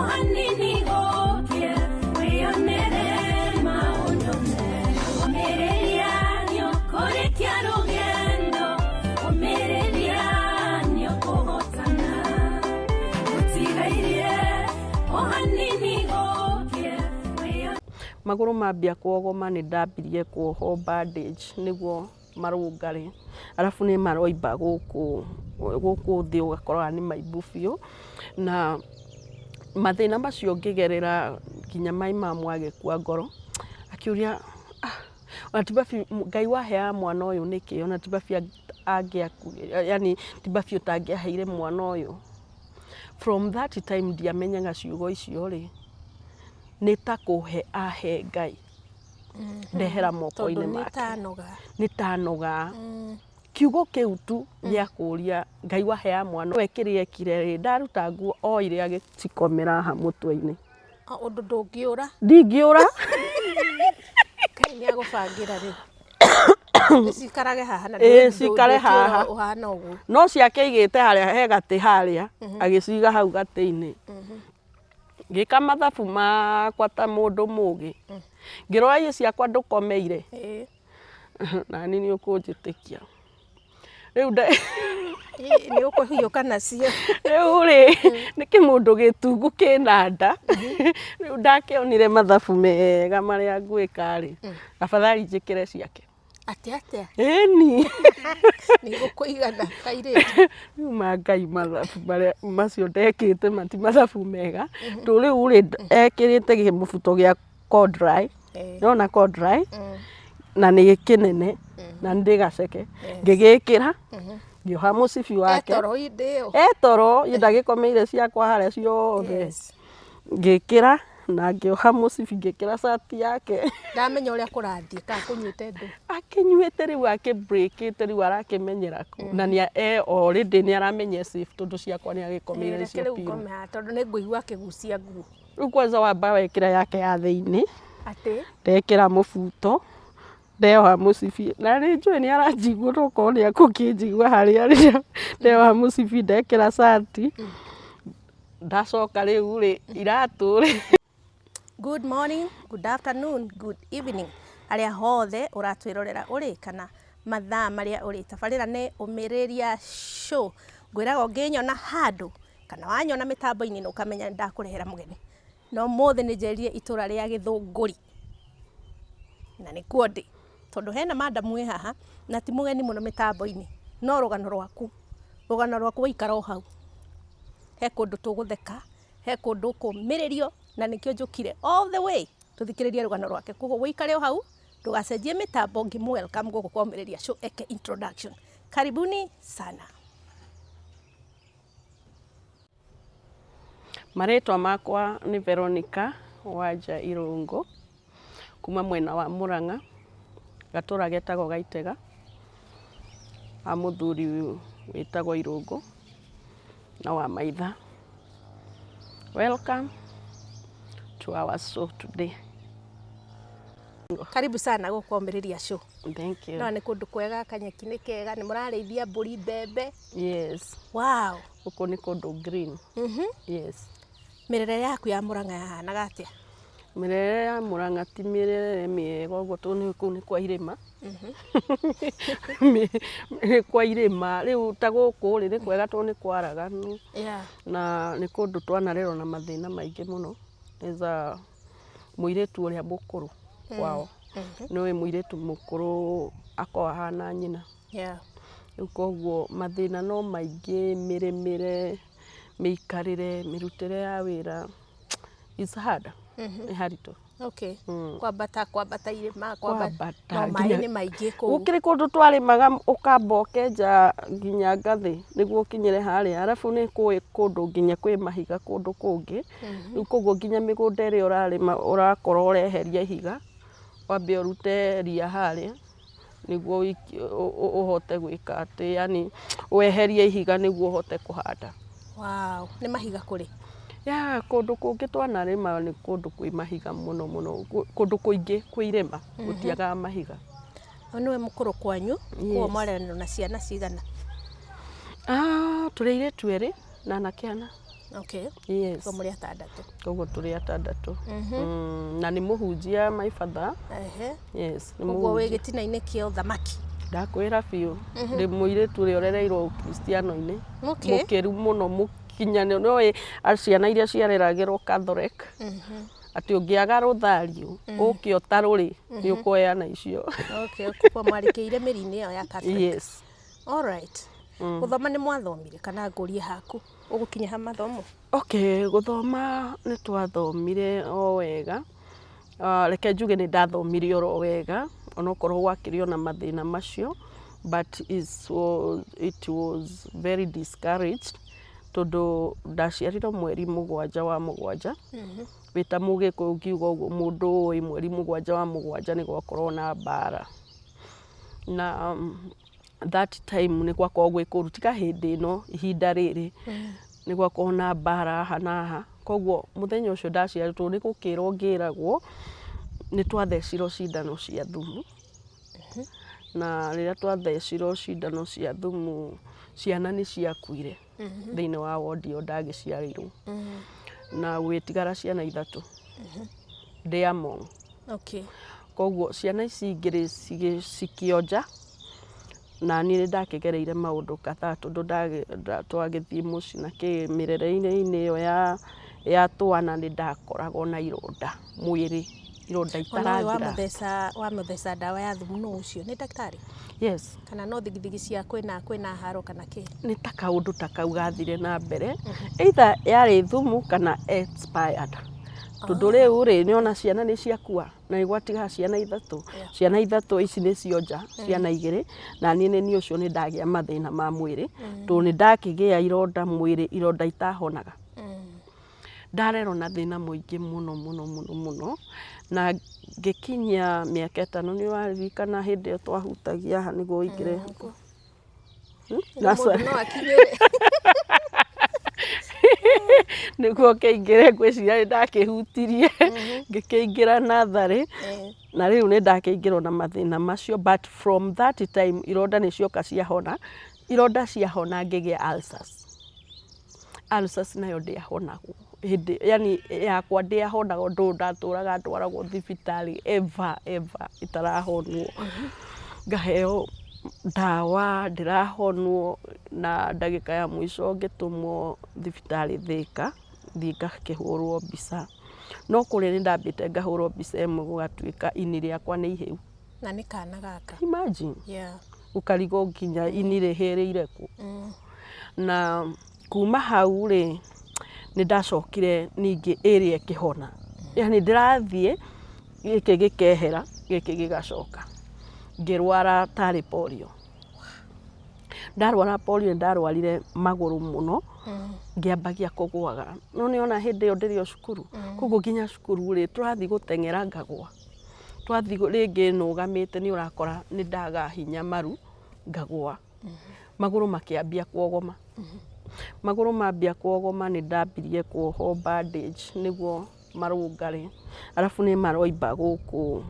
hanini gokie weyonere maundume omereria nyokorekia rugendo omereria nyokohotana utigaire hanini gokie maguru mambia kuogoma ni ndambirie kuoho bandage niguo marungare alafu ni maroimba guku thi ugakorwa ni maimbu biu na mathina macio ngigerera kinya mai mamwage kwa ngoro akiuria ona tibafi Ngai wahea mwana uyu niki ona tibafi angiaku yani tibafi tangiaheire mwana uyu. From that time ndiamenyaga ciugo icio ri nitakuhe ahe Ngai ndehera moko-ini make nitanoga kiugo kiu tu gĩa kũria Ngai wahea mwana wekĩrire kire ndaruta nguo oire agĩcikomera ha mũtwe-inĩ ũndũ ndũngĩũra ndingĩũra Ngai nĩagũbangĩra rĩ cikarage haha na cikare haha ũhana ũguo no ciake igĩte harĩa he gatĩ harĩa agĩciga hau gatĩ-inĩ ngĩka mathabu makwa ta mũndũ mũgĩ ngĩrora icio ciakwa ndũkomeire na nini ũkũnjĩtĩkia rĩu nĩ ũkũhiũka nacio rĩu rĩ nĩ kĩmũndũ gĩtungu kĩna nda rĩu ndakĩonire mathabu mega marĩa ngwĩka rĩ afadhali njĩkĩre ciake atĩa ĩni nĩ gũkũigana kairĩtu rĩu Ngai mathabu marĩa macio ndekĩte mati mathabu mega tũ rĩu rĩ ekĩrĩte kĩmũbuto gĩa Cordry nona Cordry na nĩ kĩnene na ndĩgaceke ngĩgĩkĩra ngĩoha mũcibi wake etoro ndagĩkomeire ciakwa harĩa ciothe ngĩkĩra na ngĩoha mũcibi ngĩkĩra shati yake ndamenya ũrĩa kũrathiĩ ka kũnyuĩte ndũ akĩnyuĩte rĩu akĩbreakĩte rĩu arakĩmenyera na nĩ already nĩ aramenye safe tondũ ciakwa nĩ agĩkomeire cio piũ tondũ nĩ ngũigua akĩgucia nguo rĩu kwanza wamba wekĩra yake ya thĩinĩ atĩ ndekĩra mũbuto ndeoha mũcibi na nĩ njũĩ nĩ aranjigua tokorwo nĩ agũkĩnjigua harĩa rĩrĩa ndeoha mũcibi ndekĩra shati ndacoka rĩu rĩ iratũ rĩ. Good morning, good afternoon, good evening arĩa hothe ũratwĩrorera ũrĩ kana mathaa marĩa ũrĩ tabarĩra nĩ Ũmĩrĩria Show ngwĩraga ũngĩnyona handũ kana wanyona mĩtambo-inĩ na ũkamenya ndakũrehera mũgeni no mũthĩ nĩ njeririre itũra rĩa Gĩthũngũri na nĩ kuo ndĩ tondũ hena madamu wĩ haha na ti mũgeni mũno mĩtambo-inĩ no rũgano rwaku waikara o hau he kũndũ tũgũtheka he kũndũ kũmĩrĩrio na nĩkĩo njũkire all the way tũthikĩrĩrie rũgano rwake koguo wĩikare o hau ndũgacenjie mĩtambo ngĩ welcome gũkũ kwa Ũmĩrĩria Show eke introduction karibuni sana. Marĩtwa makwa nĩ Veronica Wanja Irũngũ kuma mwena wa Mũrang'a gatũra getagwo Gaitega a mũthuri wĩtagwo Irũngũ na wa maitha. Welcome to our show today. Karibu sana gũkũ kwa Ũmĩrĩria Show. Thank you. No nĩ kũndũ kwega kanyeki nĩ kega nĩ mũrarĩithia mbũri mbembe. Yes. Wow. Gũkũ nĩ kũndũ green. Yes. Mĩrere yaku ya Mũrang'a yahanaga atĩa? Mĩrere ya Mũrang'a ti mĩrere mĩega ũguo tondũ kũu nĩ kwa irĩma. Nĩ kwa irĩma rĩu ta gũkũ rĩ nĩ kwega tondũ nĩ kwaraganu na nĩ kũndũ twanarerwo na mathĩna maingĩ mũno eza mũirĩtu ũrĩa mũkũrũ kwao nĩwe mũirĩtu mũkũrũ akoragwo ahana nyina rĩu koguo mathĩna no maingĩ mĩrĩmĩre mĩikarĩre mĩrutĩre ya wĩra is hard nĩ haritũ. Okay. Kwambata irĩma kwambata no maĩ nĩ maingĩ kũu gũkĩrĩ kũndũ twarĩmaga ũkamba ũkenja nginya ngathĩ nĩguo ũkinyĩre harĩa arabu nĩ kũndũ nginya kwĩ mahiga kũndũ kũngĩ rĩu koguo nginya mĩgũnda ĩrĩa ũrarĩma ũrakorwo ũreheria ihiga wambe ũrute ria harĩa nĩguo ũhote gwĩka atĩ yani weherie ihiga nĩguo ũhote kũhanda. Wow, nĩ mahiga kũrĩ? Ya kũndũ kũngĩ twanarĩma nĩ kũndũ kwĩ mahiga mũno kũndũ kũingĩ kwĩ irĩma gũtiagaga mahiga. Nĩwe mũkũrũ kwanyu kuo mwareranĩrwo na ciana cigana? Tũrĩ airĩtu erĩ na anake ana. Okay. Yes. Kwa muri atandatu. Koguo turi atandatu. Na ni muhunjia my father. Yes. Koguo wi gitina-ini kia uthamaki. Ndakwira biũ ndi muiritu uri orereirwo Kristiano-ini. Okay. Mukiru muno mukinyane no ciana iria ciareragirwo Catholic. Ati ungiaga ruthario uke utaruri ni ukuheana icio. Okay, kwa mwarikiire miri-ini iyo ya Catholic. Yes. All right. Guthoma ni mwathomire kana ngurie haku ugukinya ha mathomo? Okay, guthoma ni twathomire o wega. Reke njuge ni ndathomire oro wega onokorwo gwakĩrĩ ona mathĩna macio, but it was very discouraged tondu ndaciarirwo mweri 7 wa 7 wita Mũgĩkũyũ ngiuga ũguo mũndũ ũĩ mweri 7 wa 7 nĩ gwakorwo na mbara na that time nĩ gwakorwo gwĩkũru tika hĩndĩ ĩno ihinda rĩrĩ nĩ gwakorwo na mbara aha na aha koguo mũthenya ũcio ndaciarirwo nĩ gũkĩrwo ngĩragwo nĩ twathecirwo cindano cia thumu na rĩrĩa twathecirwo cindano cia thumu ciana nĩ ciakuire thĩinĩ wa wodi ĩyo ndagĩciarĩirwo na gwĩtigara ciana 3 Diamond. Okay. Koguo ciana ici ingĩrĩ cikĩonja na niĩ ndakĩgereire maũndũ kadhaa tondũ twagĩthiĩ mũciĩ na mĩrere-inĩ ĩyo ya twana nĩ ndakoragwo na ironda mwĩrĩ ironda itarathira. Wa mutheca ndawa ya thumu no ucio nĩ daktari? Yes. Kana no thigithigi cia kwĩna haro kana kĩ? Nĩ ta kaũndũ ta kau gathire na mbere either yarĩ thumu kana expired. Tondũ rĩu rĩ nĩ ona ciana nĩ ciakua na igwatiga ciana 3 ciana 3 ici nĩ cionja ciana 2 na niĩ ũcio nĩ ndagĩa mathĩna ma mwĩrĩ tondũ nĩ ndakĩgĩa ironda mwĩrĩ ironda itahonaga. Ndarerwo na thĩna mũingĩ mũno na ngĩkinyia mĩaka 5 nĩ waririkana hĩndĩ ĩyo twahutagia aha nĩguo ingĩre nĩguo kĩingĩre ngwĩciria nĩ ndakĩhutirie ngĩkĩingĩra natharĩ na rĩu nĩ ndakĩingĩrwo na mathĩna macio but from that time ironda nĩ cioka ciahona ironda ciahona ngĩgĩa ulcers nayo ndĩahonagwo yani yakwa ndĩahonagwo ndũ ndatũraga ndwaragwo thibitarĩ ever itarahonwo ngaheo ndawa ndĩrahonwo na ndagĩka ya mũico ngĩtũmwo thibitarĩ Thĩka thiĩ ngakĩhũrwo mbica no kũrĩa nĩ ndambĩte ngahũrwo mbica ĩmwe gũgatuĩka ini rĩakwa nĩ ihĩu na nĩ kana gaka imagine ũkarigwo nginya ini rĩhĩrĩire kũ na kuma hau rĩ nĩ ndacokire ningĩ ĩrĩa ĩkĩhona yani ndĩrathiĩ gĩkĩ gĩkehera gĩkĩ gĩgacoka ngĩrwara tarĩ polio. Ndarwara polio ndarwarire magũrũ mũno ngĩambagia kũgwaga no nĩ ona hĩndĩ ĩyo ndĩrĩ o cukuru koguo nginya cukuru rĩ tũrathiĩ gũteng'era ngagwa twathiĩ rĩngĩ nũgamĩte nĩ ũrakora nĩ ndaga hinya maru ngagwa magũrũ makĩambia kuogoma magũrũ mambia kuogoma nĩ ndambirie kuohwo bandage nĩguo marũngarĩ arabu nĩ maroimba gũkũ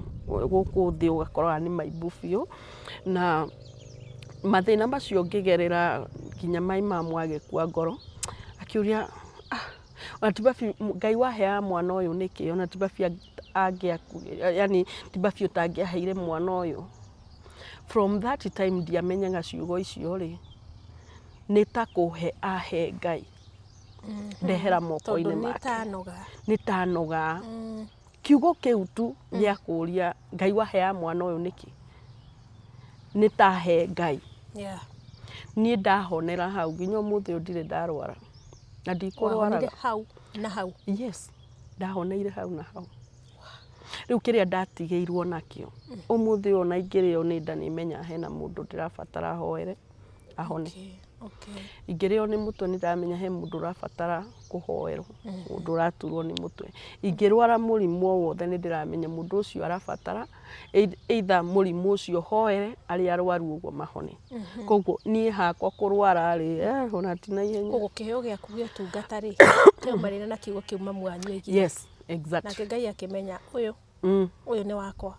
thĩ ũgakora nĩ maimbu biũ na mathĩna macio ngĩgerera nginya maimamu agĩkua ngoro akĩũria ona tibabi Ngai waheaga mwana ũyũ nĩkĩ ona tibabi yani tibabi ũtangĩaheire mwana ũyũ. From that time ndiamenyaga ciugo icio rĩ nĩ ta kũhe ahe Ngai ndehera moko-inĩ make nĩ tanoga kiugo kĩu tu gĩa kũria Ngai waheaga mwana ũyũ nĩkĩ nĩ tahe Ngai. Niĩ ndahonera hau nginya ũmũthĩ ũyũ ndirĩ ndarwara na ndikũrwaraga hau na hau. Yes, ndahoneire hau na hau. Rĩu kĩrĩa ndatigĩirwo nakĩo ũmũthĩ ũyũ na ingĩrĩo nĩ nda nĩmenya hena mũndũ ndĩrabatara hoere ahone. Ingĩrĩo nĩ mũtwe nĩ ndamenya he mũndũ ũrabatara kũhoerwo mũndũ ũraturwo nĩ mũtwe. Ingĩrwara mũrimũ o wothe nĩ ndĩramenya mũndũ ũcio arabatara either mũrimũ ũcio hoere arĩa arwaru ũguo mahone. Koguo niĩ hakwa kũrwara rĩ ona ti na ihenya. Koguo kĩheo gĩaku gĩa ũtungata rĩ kĩoimanĩre na kiugo kĩu mamu wanyu aigire. Yes, exactly. Nake Ngai akĩmenya ũyũ nĩ wakwa.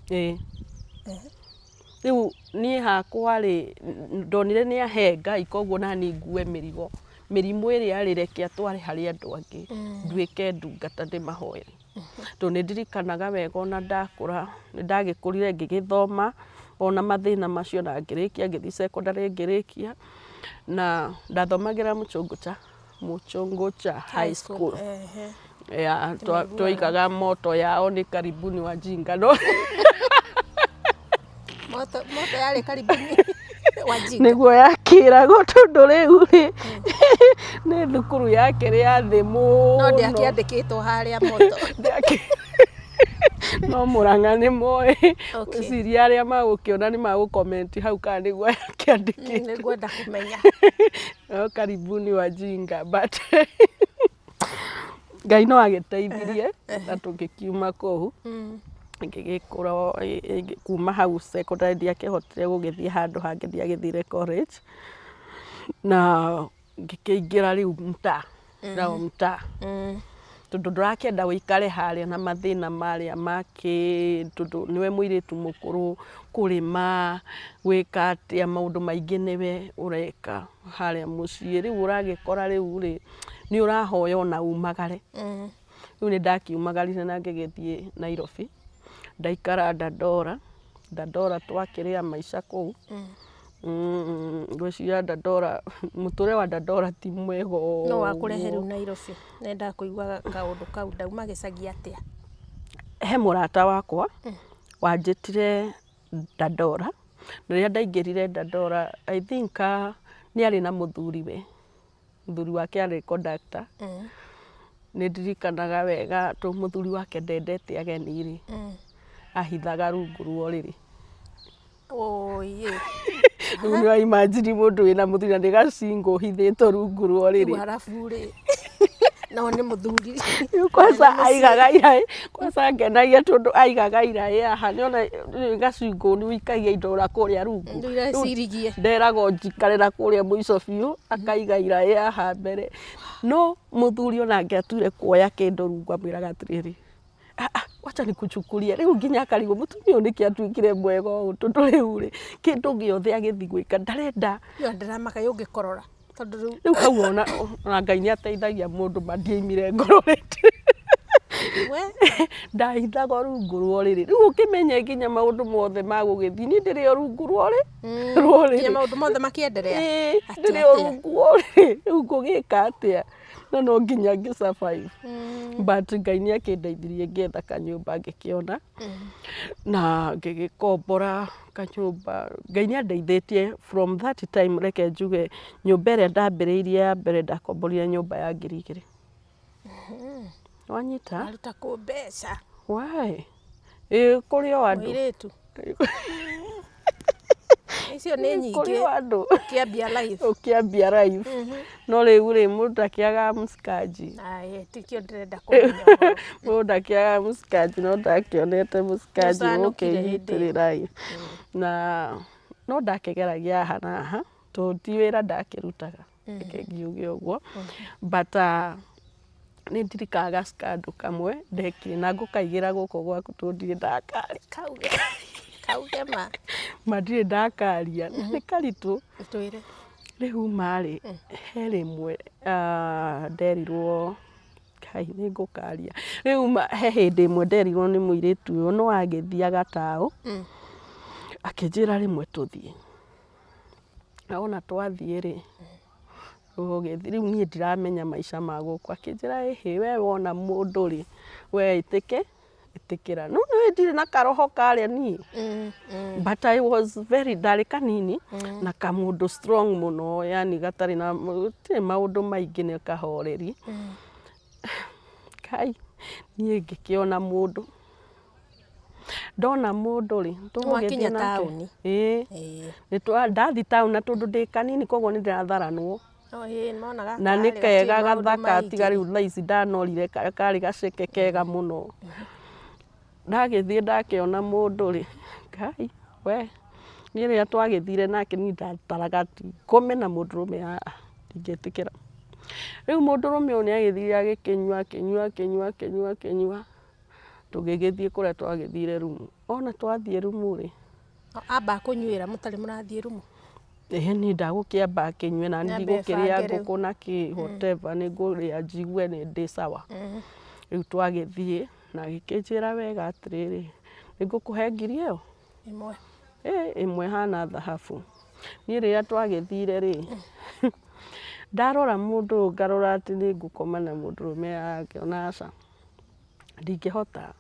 Rĩu niĩ hakwa rĩ ndonire nĩ ahe Ngai koguo nani ngue mĩrigo mĩrimũ ĩrĩa arĩ reke atware harĩ andũ angĩ nduĩke ndungata ndĩmahoere. Tondũ nĩ ndirikanaga wega ona ndakũra nĩ ndagĩkũrire ngĩgĩthoma ona mathĩna macio na ngĩrĩkia ngĩthiĩ secondary ngĩrĩkia na ndathomagĩra Mũchũngũcha High School. Ya twaikaga moto yao nĩ karibuni Wajinga no moto yarĩ karibuni Wajinga nĩguo yakĩragwo tondũ rĩu rĩ nĩ thukuru ya kerĩ ya thĩ mũno no ndĩakĩandĩkĩtwo harĩa moto no Mũrang'a nĩ moĩ ngwĩciria arĩa magũkĩona nĩ magũkomenti hau kana nĩguo yakĩandĩkĩtwo nĩngwenda kũmenya no karibuni Wajinga but Ngai no agĩteithirie na tũgĩkiuma kũu ngĩgĩkũra kuma hau secondary ndiakĩhotire gũgĩthiĩ handũ hangĩ ndiagĩthire college na ngĩkĩingĩra rĩu mtaa tondũ ndũrakĩenda ũikare harĩa na mathĩna marĩa tondũ nĩwe mũirĩtu mũkũrũ kũrĩma gwĩka atĩa maũndũ maingĩ nĩwe ũreka harĩa mũciĩ rĩu ũragĩkora rĩu rĩ nĩ ũrahoya ona umagare rĩu nĩ ndakiumagarire na ngĩgĩthiĩ Nairobi ndaikara Dandora twakĩrĩa maica kũu ngwĩciria Dandora mũtũrĩre wa Dandora ti mwega no wakũrehe rĩu Nairobi nenda kũigua kaũndũ kau ndauma gĩcagi atĩa he mũrata wakwa wanjĩtire Dandora na rĩrĩa ndaingĩrire Dandora I think nĩ arĩ na mũthuri wake arĩ conductor nĩ ndirikanaga wega tondũ mũthuri wake ndendete ageni rĩ ahithaga rungu rwa ũrĩrĩ rĩu nĩ wa imagine mũndũ wĩna mũthuri na nĩ gacingo ũhithĩtwo rungu rwa ũrĩrĩ arabu rĩ no nĩ mũthuri kwanza aigaga iraĩ kwanza ngenagia tondũ aigaga iraĩ haha nĩ ona gacingo nĩ wikagia indo na kũrĩa rungu nderagwo njikarĩra kũrĩa mũico biũ akaiga iraĩ haha mbere no mũthuri ona angĩatuire kuoya kĩndũ rungu amwĩraga atĩrĩrĩ wacha nikuchukulia rĩu nginya akarigwo mũtumia ũyũ nĩkĩ atuĩkire mwega ũũ tondũ rĩu rĩ kĩndũ gĩothe agĩthiĩ gwĩka ndarenda ndĩramaka yũngĩkorora rĩu hau ona Ngai nĩ ateithagia mũndũ mandioimire ngororete ndahithagwo rungu rwa ũrĩrĩ rĩu ũkĩmenye nginya maũndũ mothe magũgĩthiĩ niĩ ndĩrĩ o rungu rwa ũrĩrĩ maũndũ mothe makĩenderea ndĩrĩ o rungu rwa ũrĩrĩ rĩu ngũgĩka atĩa na no nginya ngĩ-survive but Ngai nĩ akĩndeithirie ngĩetha kanyũmba ngĩkĩona na ngĩgĩkombora kanyũmba Ngai nĩ andeithĩtie from that time reke njuge nyũmba ĩrĩa ndambĩrĩirie ya mbere ndakomborire nyũmba ya 2,000 wanyita aruta kũ mbeca why kũrĩ o andũ mũirĩtu icio nĩ nyingĩ ũkĩambia life no rĩu rĩ mũndũ ndakĩaga msikaji tikio ndĩrenda kũmenya mũndũ ndakĩaga msikaji no ndakĩonete msikaji ũkĩnyitĩrĩra na no ndakĩgeragia haha na haha tondũ ti wĩra ndakĩrutaga reke ngiuge ũguo but nĩ ndirikanaga scandal kamwe ndekire na ngũkaigĩra gũkũ gwaku tondũ ndirĩ ndakaria kaugema ndirĩ ndakaria nĩ karitũ rĩu marĩ he rĩmwe nderirwo Ngai nĩ ngũkaria rĩu he hĩndĩ ĩmwe nderirwo nĩ mũirĩtu ũyũ no agĩthiĩ gataũ akĩnjĩra rĩmwe tũthiĩ na ona twathiĩ rĩ rĩu niĩ ndiramenya maica ma gũkũ akĩnjĩra ĩhĩ we wona mũndũ rĩ we ĩtĩkĩra no nĩ ndirĩ na karoho karĩa niĩ but I was very ndarĩ kanini na kamũndũ strong mũno yani gatarĩ na maũndũ maingĩ nĩ kahoreri Ngai niĩ ngĩkĩona mũndũ ndona mũndũ rĩ tũgũgĩthiĩ nake ndathi taũni na tondũ ndĩ kanini koguo nĩ ndĩratharanwo na nĩ kega gathaka tiga rĩu thaa ici ndanorire karĩ gaceke kega mũno ndagĩthiĩ ndakĩona mũndũ rĩ Ngai we niĩ rĩrĩa twagĩthire nake niĩ ndataraga ngome na mũndũrũme haha ndingĩtĩkĩra rĩu mũndũrũme ũyũ nĩ agĩthire agĩkĩnyua tũgĩgĩthiĩ kũrĩa twagĩthire rumu ona twathiĩ rumu rĩ amba kũnyuĩra mũtarĩ mũrathiĩ rumu Ni ndagũkĩamba kĩnyue na ndigũkĩrĩa ngũkũ na kĩ whatever nĩ ngũrĩa njigue nĩ ndĩ sawa. Rĩu twagĩthiĩ na gĩkĩnjĩra wega atĩrĩrĩ, nĩ ngũkũhe ngiri ĩyo? Ĩmwe hana thahabu. Niĩ rĩrĩa twagĩthire rĩ, ndarora mũndũ ũyũ ngarora atĩ nĩ ngũkoma na mũndũrũme ngĩona aca ndingĩhota.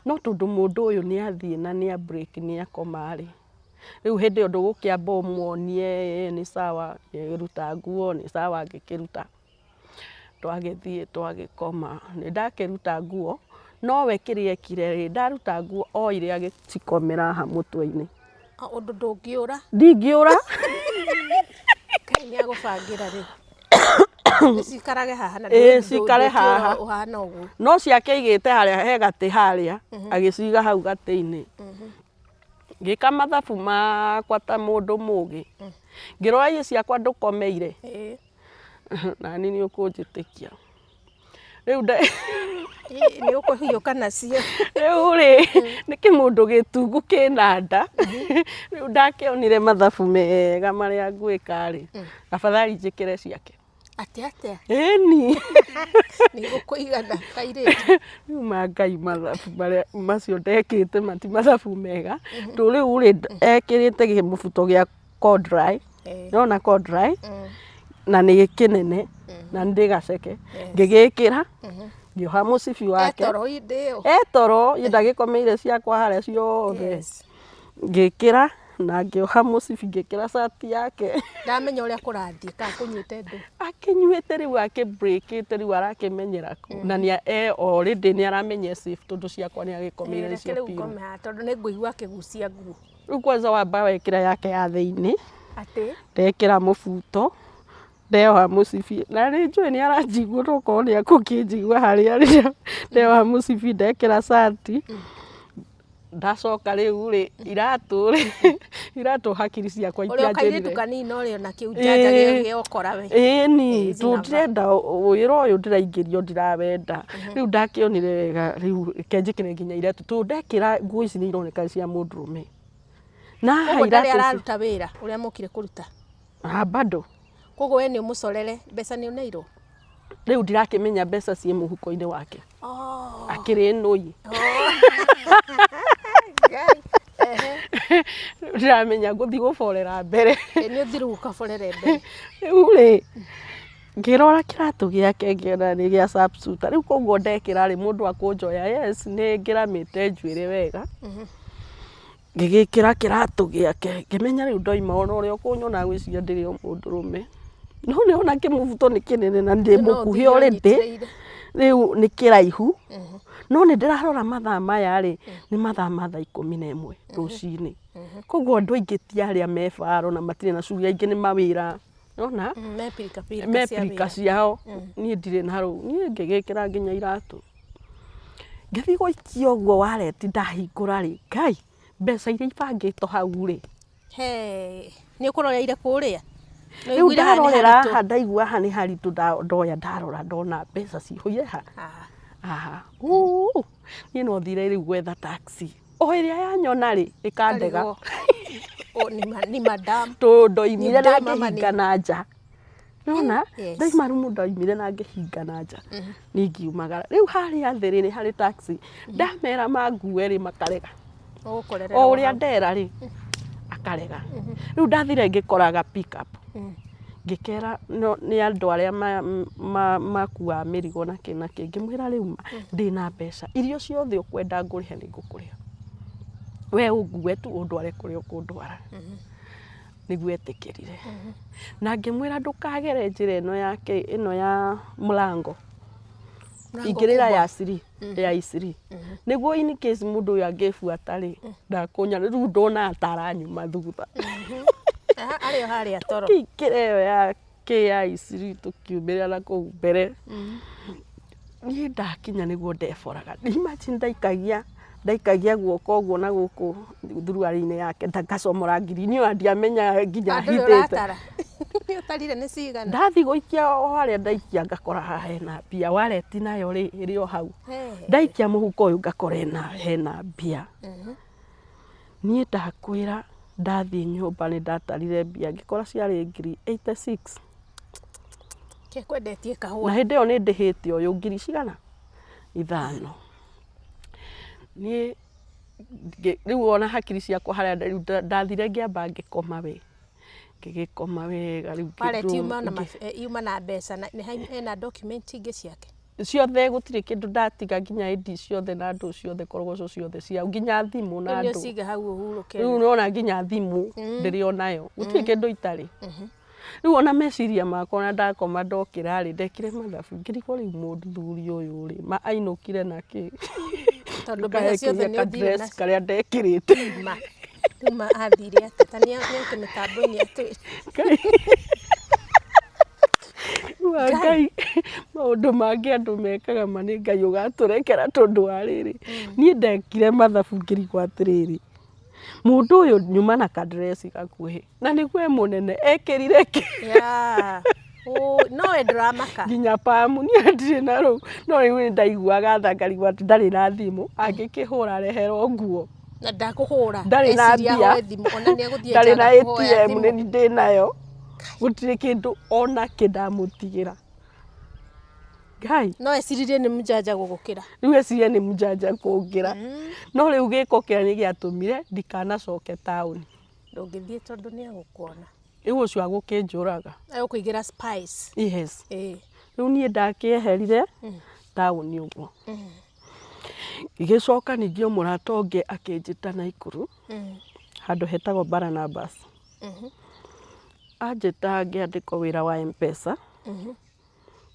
No tondũ mũndũ ũyũ nĩ athiĩ na nĩ a break nĩ akoma rĩ, rĩu hĩndĩ ĩyo ndũgũkĩamba ũmuonie nĩ sawa ngĩruta nguo nĩ sawa ngĩkĩruta. Twagĩthiĩ twagĩkoma, nĩ ndakĩruta nguo no we kĩrĩa ekire rĩ, ndaruta nguo oire agĩcikomera haha mũtwe-inĩ. Ũndũ ndũngĩũra? Ndingĩũra. Ngai nĩ agũbangĩra rĩ. Cikarage haha na cikare haha. Ũhana ũguo. No ciake aigĩte harĩa he gatĩ harĩa agĩciga hau gatĩ-inĩ. Ngĩka mathabu makwa ta mũndũ mũgĩ. Ngĩrora ici ciakwa ndũkomeire. Na niĩ nĩ ũkũnjĩtĩkia. Rĩu nĩ ũkũhiũka nacio. Rĩu rĩ nĩ kĩmũndũ gĩtungu kĩna nda. Rĩu ndakĩonire mathabu mega marĩa ngwĩka rĩ, afadhali njĩkĩre ciake. Atĩa? Ĩni. Nĩ gũkũigana kairĩtu. Rĩu Ngai mathabu marĩa macio ndekĩte mati mathabu mega. Tondũ rĩu rĩ ekĩrĩte kĩmũbuto gĩa Cordry. Nĩwona Cordry? Na nĩ kĩnene na nĩ gaceke. Ngĩgĩkĩra ngĩoha mũcibi wake. Etoro ndagĩkomeire ciakwa harĩa ciothe. Ngĩkĩra na ngĩoha mũcibi ngĩkĩra shati yake. Ndamenya ũrĩa kũrathiĩ kana kũnyuĩte ndũ. Akĩnyuĩte rĩu akĩ-breakĩte rĩu arakĩmenyera na nĩ already nĩ aramenya safe tondũ ciakwa nĩ agĩkomeire nĩcio piũ. Tondũ nĩ ngũigua akĩgucia nguo. Rĩu kwanza wamba wekĩra yake ya thĩinĩ. Atĩ? Ndekĩra mũbuto. Ndeoha mũcibi na nĩ njũĩ nĩ aranjigua tokorwo nĩ agũkĩnjigua harĩa rĩrĩa ndeoha mũcibi ndekĩra shati. Ndacoka rĩu rĩ iratũ hakiri ciakwa itianjĩrire. Ũrĩa kairĩtu kanini ũrĩa na kĩu njanja gĩokora we. Ĩni ndĩrenda wĩra ũyũ ndĩraingĩrio ndirawenda. Rĩu ndakĩonire wega rĩu kenjĩkĩre nginya iratũ tondũ ndekĩra nguo ici nĩ ironeka cia mũndũrũme. Na iratũ ndarĩ araruta wĩra ũrĩa mũkire kũruta. Bado. Koguo we nĩ ũmũcorere mbeca nĩ ũneirwo. Rĩu ndirakĩmenya mbeca ciĩ mũhuko-inĩ wake. Akĩrĩ nũi. Ndiramenya ngũthiĩ gũborera mbere. Nĩ ũthiru ũkaborere mbere. Rĩu rĩ ngĩrora kĩratũ gĩake ngĩona nĩ gĩa sharpshooter. Rĩu koguo ndekĩra rĩ mũndũ akũnjoya yes nĩ ngĩramĩte njuĩrĩ wega. Ngĩgĩkĩra kĩratũ gĩake ngĩmenya rĩu ndoima ona ũrĩa ũkũnyona gwĩciria ndĩrĩ o mũndũrũme. No nĩ ona kĩmũbuto nĩ kĩnene na ndĩ mũkuhĩ already. Rĩu nĩ kĩraihu. No nĩ ndĩrarora mathaa maya rĩ nĩ mathaa ma thaa 11 rũcinĩ. Koguo andũ aingĩ ti arĩa me baro na matirĩ na shughuli aingĩ nĩ mawĩra. Nona? Mepirika ciao. Niĩ ndirĩ na rũu. Niĩ ngĩgĩkĩra nginya iratũ. Ngĩthiĩ gũikia ũguo waleti ndahingũra rĩ Ngai mbeca iria ibangĩtwo hau rĩ. Nĩ ũkũroreire kũrĩa? Rĩu ndarorera haha ndaigua haha nĩ haritũ ndoya ndarora ndona mbeca cihũire ha. Niĩ no thire rĩu gwetha taxi. O ĩrĩa yanyona rĩ ĩkandega. Ni madam. Tondũ ndoimire na ngĩhinga na nja. Nona ndaima rumu ndoimire na ngĩhinga na nja. Nĩ ngiumagara. Rĩu harĩa thĩ rĩ nĩ harĩ taxi. Ndamera mangue rĩ makarega. O ũrĩa ndera rĩ akarega. Rĩu ndathire ngĩkoraga pick up. Ngĩkera nĩ andũ arĩa makuaga mĩrigo na kĩnakĩ ngĩmwĩra rĩu ndĩna mbeca irio ciothe ũkwenda ngũrĩhe nĩ ngũkũrĩha. We ũngue tu ũndware kũrĩa ũkũndwara. Nĩguo etĩkĩrire. Na ngĩmwĩra ndũkagere njĩra ĩno ya mũrango. Ingĩrĩra ya Isiri. Nĩguo in case mũndũ ũyũ angĩbuata rĩ ndakũnya rĩu ndona ataranyuma thutha. Arĩo harĩa toro. Kĩrĩa ĩyo ya Isiri tũkiumĩrĩra na kũu mbere. Niĩ ndakinya nĩguo ndeboraga. Imagine ndaikagia guoko ũguo na gũkũ thuruari-inĩ yake ngacomora ngiri niĩ ndiamenya nginya hithĩte. Nĩ ũtarire nĩ cigana? Ndathi gũikia o harĩa ndaikia ngakora haha hena mbia waleti nayo rĩ ĩrĩ o hau. Ndaikia mũhuko ũyũ ngakora hena mbia. Niĩ ndakwĩra ndathie nyumba ni ndatarire mbia ngikora ciarĩ ngiri 86 ke kwendetie kahua na hĩndĩ ĩyo nĩ ndĩhĩte ũyũ ngiri cigana 5 niĩ rĩu ona hakiri ciakwa harĩa ndathire ngĩamba ngĩkoma wega rĩu yuma na mbeca hena document ingĩ ciake ciothe gũtirĩ kĩndũ ndatiga nginya ID ciothe na ndũ ciothe korogoco ciothe ciao nginya thimũ na ndũ ciga hau ũhurũke rĩu nona nginya thimũ ndĩrĩ onayo gũtirĩ kĩndũ itarĩ rĩu ona meciria makwa na ndakoma ndokĩra rĩ ndekire mathabu ngĩrigwo rĩu mũthuri ũyũ rĩ ainũkire na kĩ tondũ mbeca ciothe nĩ ũthire nacio karĩa ndekĩrĩte ma athire atatania yake mĩtambo-inĩ atĩ Ngai maũndũ mangĩ andũ mekaga nĩ Ngai ũgatũrekera tondũ wa rĩrĩ niĩ ndekire mathabu ngĩrigwo atĩrĩrĩ mũndũ ũyũ nyuma na kadresi gakuhĩ na nĩguo mũnene ekĩrire kĩ no ndramaka nginya pamu niĩ ndirĩ na rũu no rĩu ndaiguaga tha ngarigwo atĩ ndarĩ na thimũ angĩkĩhũra reherwo nguo na ndakũhũra ndarĩ na mbia ndarĩ na ATM nĩ ndĩ nayo gũtirĩ kĩndũ ona kĩndamũtigĩra Ngai no eciririe nĩ mũjanja gũgũkĩra rĩu ecirie nĩ mũjanja kũngĩra no rĩu gĩko kĩrĩa nĩ gĩatũmire ndikanacoke taũni ndũngĩthiĩ tondũ nĩ agũkuona rĩu ũcio agũkĩnjũraga agũkũigĩra spice yes rĩu niĩ ndakĩeherire taũni ũguo gĩgĩcoka ningĩ mũrata ũngĩ akĩnjĩta Naikuru handũ hetagwo Barnabas anjĩta ngĩandĩkwo wĩra wa M-Pesa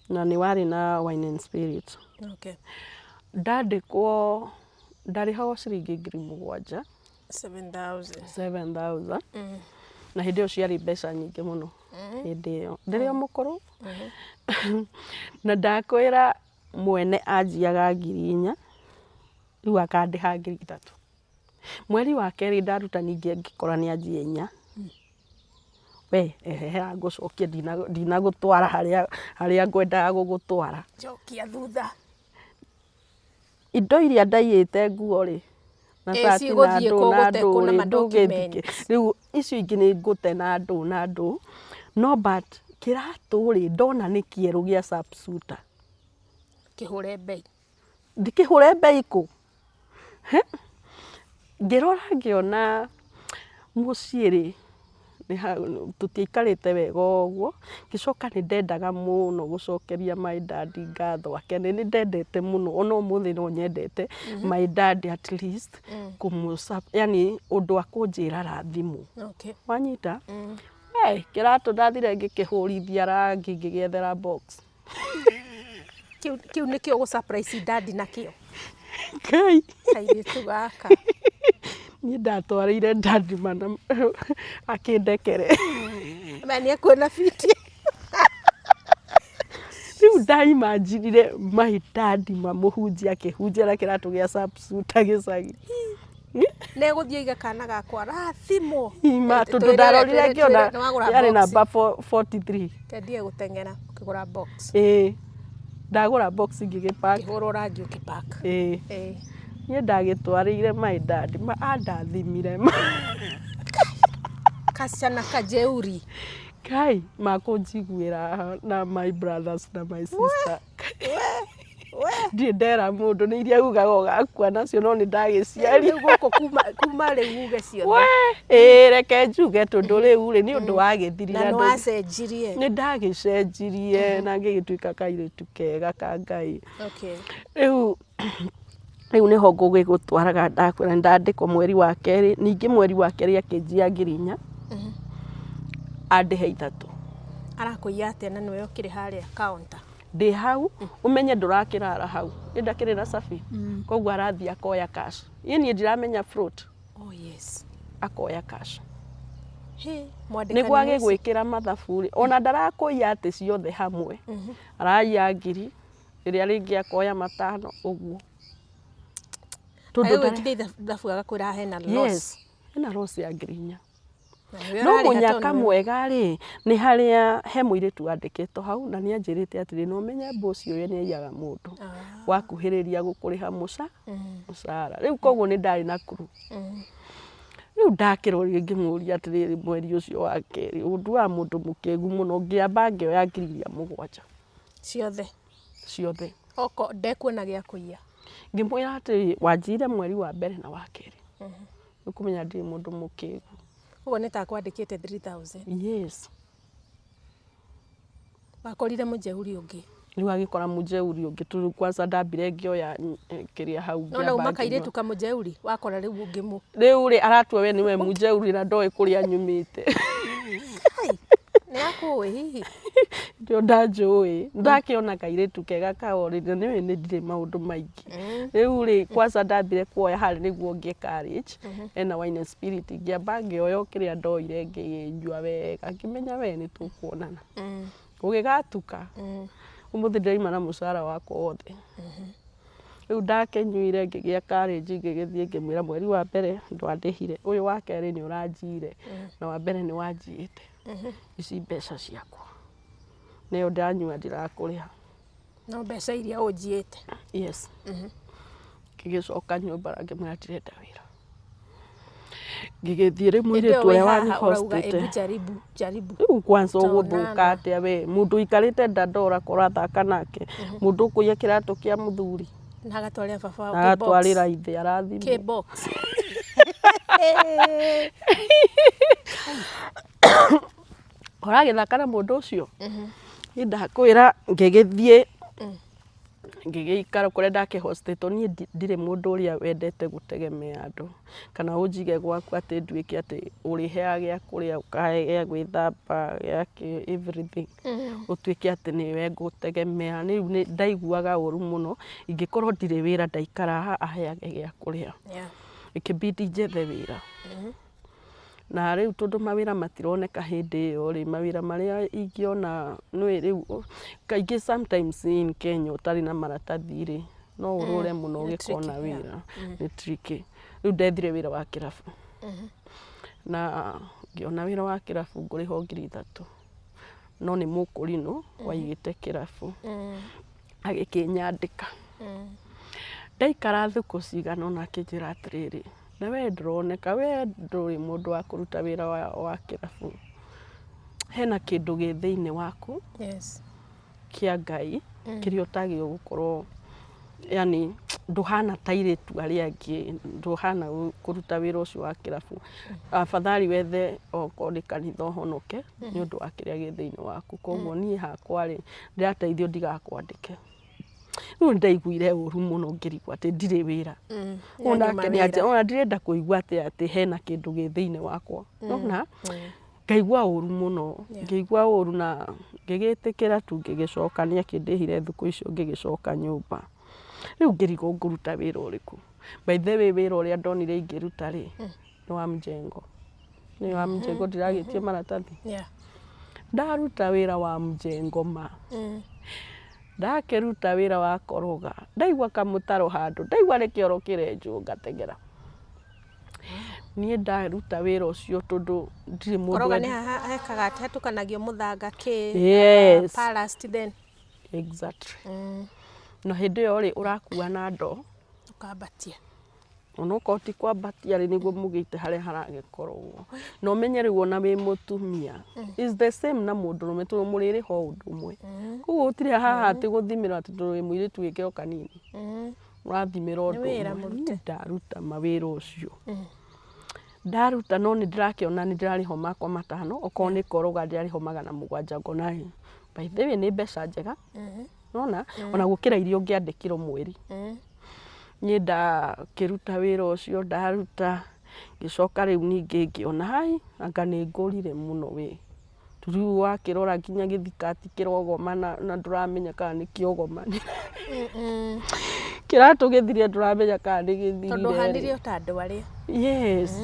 na nĩ warĩ na wine and spirit ndandĩkwo ndarĩhagwo ciringi 7,000 na hĩndĩ ĩyo ciarĩ mbeca nyingĩ mũno hĩndĩ ĩyo ndĩrĩ o mũkũrũ na ndakwĩra mwene anjiaga 4,000 rĩu akandĩha 3,000 mweri wa kerĩ ndaruta ningĩ ngĩkora nĩ anjia 4 we ngũcokia ndinagũtwara harĩa ngwendaga gũgũtwara njokia thutha indo iria ndaiyĩte nguo rĩ na sati na ndũ rĩu icio ingĩ nĩ ngũte na ndũ no but kĩratũ rĩ ndona nĩ kĩerũ gĩa Sapsuta kĩhũre mbei ndikĩhũre mbei kũ ngĩrora ngĩona mũciĩ rĩ tũtiaikarĩte wega ũguo ngĩcoka nĩ ndendaga mũno gũcokeria my dad ngatho akene nĩ ndendete mũno ona ũmũthĩ no nyendete my dad at least yani ũndũ akũnjĩra rathimũ wanyita kĩratũ ndathire ngĩkĩhũrithia rangi ngĩgĩethera box kĩu nĩkĩo gũ-surprise dad nakĩo Ngai kairĩtu gaka niĩ ndatwarĩire dad mana akĩndekere mania kwona fiti rĩu ndaimanjirire my dad mamũhunjia akĩhunjĩra kĩratũ gĩa Sapsuta gĩcagi nĩ gũthiĩ iga kana gakwa rathimũ tondũ ndarorire ngĩona yarĩ namba 43 kendie gũteng'era ũkĩgũra box ndagũra box ngĩgĩpack kĩhũrwo rangi ũkĩpack niĩ ndagĩtwarĩire my dad andathimire kasichana kajeuri Kai makũnjiguĩra na my brothers na my sister ndiĩ ndera mũndũ nĩ iria ugaga ũgakua nacio no nĩ ndagĩciari gũkũ kuma rĩu uge ciothe reke njuge tondũ rĩu rĩ nĩ ũndũ wagĩthirire na nĩwacenjirie nĩ ndagĩcenjirie na ngĩgĩtuĩka kairĩtu kega ka Ngai rĩu nĩho ngũgĩgũtwaraga ndakwĩra ndandĩkwo mweri wa kerĩ ningĩ mweri wa kerĩ akĩnjia 4,000 andĩhe 3 arakũiya atĩa na nĩwe ũkĩrĩ harĩa counter ndĩ hau ũmenye ndũrakĩrara hau nĩ ndakĩrĩ na cabi koguo arathiĩ akoya cash niĩ ndiramenya float akoya cash nĩguo agĩgwĩkĩra mathabu ona ndarakũiya atĩ ciothe hamwe araiya 1,000 rĩrĩa rĩngĩ akoya 5 ũguo agĩgwĩkithia ithabu agakwĩra hena loss hena loss ya 4,000 no mũnyaka mwega rĩ nĩ harĩa he mũirĩtu wandĩkĩtwo hau na nĩ anjĩrĩte atĩrĩ no menye boss ũyũ nĩ aiyaga mũndũ wakuhĩrĩria gũkũrĩha mũcara rĩu koguo nĩ ndarĩ na kuru riu ndakiroria ngimuria atiriri mweri ucio wa keri undu wa mundu mukegu muno ngiamba ngioya 7,000 ciothe oko ndekuona gia kuiya ngimwira ati wanjire mweri wa mbere na wa keri ukumenya ndiri mundu mukegu ugo nitakwandikite 3,000 yes wakorire mujeuri ungi riu agikora mujeuri ungi tu kwanza ndambire ngioya kiria hau ngiamba no umakairitu ka mujeuri wakora riu ungimu riu ri aratua we niwe mujeuri na ndoe kuria nyumite ni akuwi hihi ndio ndajui ndakiona kairitu kega kaorire niwe ni ndire maundu maingi riu ri kwanza ndambire kuoya hari niguo ngie courage ena wine spirit ngiamba ngioya kiria ndoire ngiinjua wega ngimenya we ni tukuonana ugigatuka umuthi ndaima na mucara wakwa wothe riu ndakenyuire ngigia courage ngigithie ngimwira mweri wa mbere ndwandihire uyu wa keri ni uranjire na wa mbere ni wanjiite ici mbeca ciakwa nio ndanyua ndirakuriha no mbeca iria unjiite yes ngigicoka nyumba ngimwira ndirenda wira ngigithie rimwe iritu uria wani hostete jaribu riu kwanza uguthuka atia we mundu ikarite ndandora kurathaka nake mundu kuiya kiratu kia muthuri na agatwarira baba wao agatwarira ithe arathimo K-box uragithaka na mundu ucio ni ndakwira ngigithie ngigiikara kuria ndakihostete ni ndire mundu uria wendete gutegemea andu kana unjige gwaku ati nduike ati uriheaga gia kuria ukahe gia gwithamba gia everything utuike ati niwe ngutegemea ni ndaiguaga uru muno ingikorwo ndire wira ndaikara aheage gia kuria ikibidi njethe wira na riu tondu mawira matironeka hindi iyo ri mawira maria ingiona no riu kaingi sometimes in Kenya utari na maratathi ri no urure muno ugikona wira ni tricky riu ndethire wira wa kirabu na ngiona wira wa kirabu nguriho 3,000 no ni mukurino waigite kirabu agikinyandika ndaikara thuku cigana na kijira atiriri na we ndroneka we nduri mundu wa kuruta wira wa kirabu hena kindu gi thiini waku kia Ngai kiria utagio gukorwo yani nduhana tairitu aria angi nduhana kuruta wira ucio wa kirabu afadhali wethe okoni kanitha honoke ni undu wa kiria gi thiini waku koguo nie hakwa ri ndirateithio ndigakwandike riu ndaiguire uru muno ngirigwa ati ndire wira ona ndirenda kuigua ati hena kindu gi thiini wakwa nona ngaigua uru muno ngigua uru na ngigitikira tu ngigicokania kindihire thuku icio ngigicoka nyumba riu ngirigwo nguruta wira uriku by the way wira uria ndonire ingiruta ri ni wa mjengo ndiragitie maratathi ndaruta wira wa mjengo ma ndakiruta wira wa koroga ndaigua kamutaro handu ndaigua ni kioro kirenju ngatengera nie ndaruta wira ucio tondu ndiri mundu koroga ni hekaga hatukanagio muthanga ki ballast then exactly no hindi yo ri urakua na ndo ukambatia ono koti kwambatia ri niguo mugite haria haragikorwo no menye riu ona wi mutumia is the same na mundu rume tu muriri ho undu umwe kuguo utire haha ati guthimira ati wi mwiritu wikeo kanini urathimira undu ndaruta mawira ucio ndaruta no ni ndirakiona ni ndirariho makwa matano oko ni koroga ndirariho 700 ngona by the way ni mbeca njega nona ona gukira irio ngiandikirwo mweri nie ndakiruta wira ucio ndaruta gicoka riu ningi ngiona hai anga ni ngurire muno we turiu wakirora nginya githikati kirogoma na nduramenya kana ni kiogoma kiratu githire nduramenya kana ni githire tondu handirio ta ndwari yes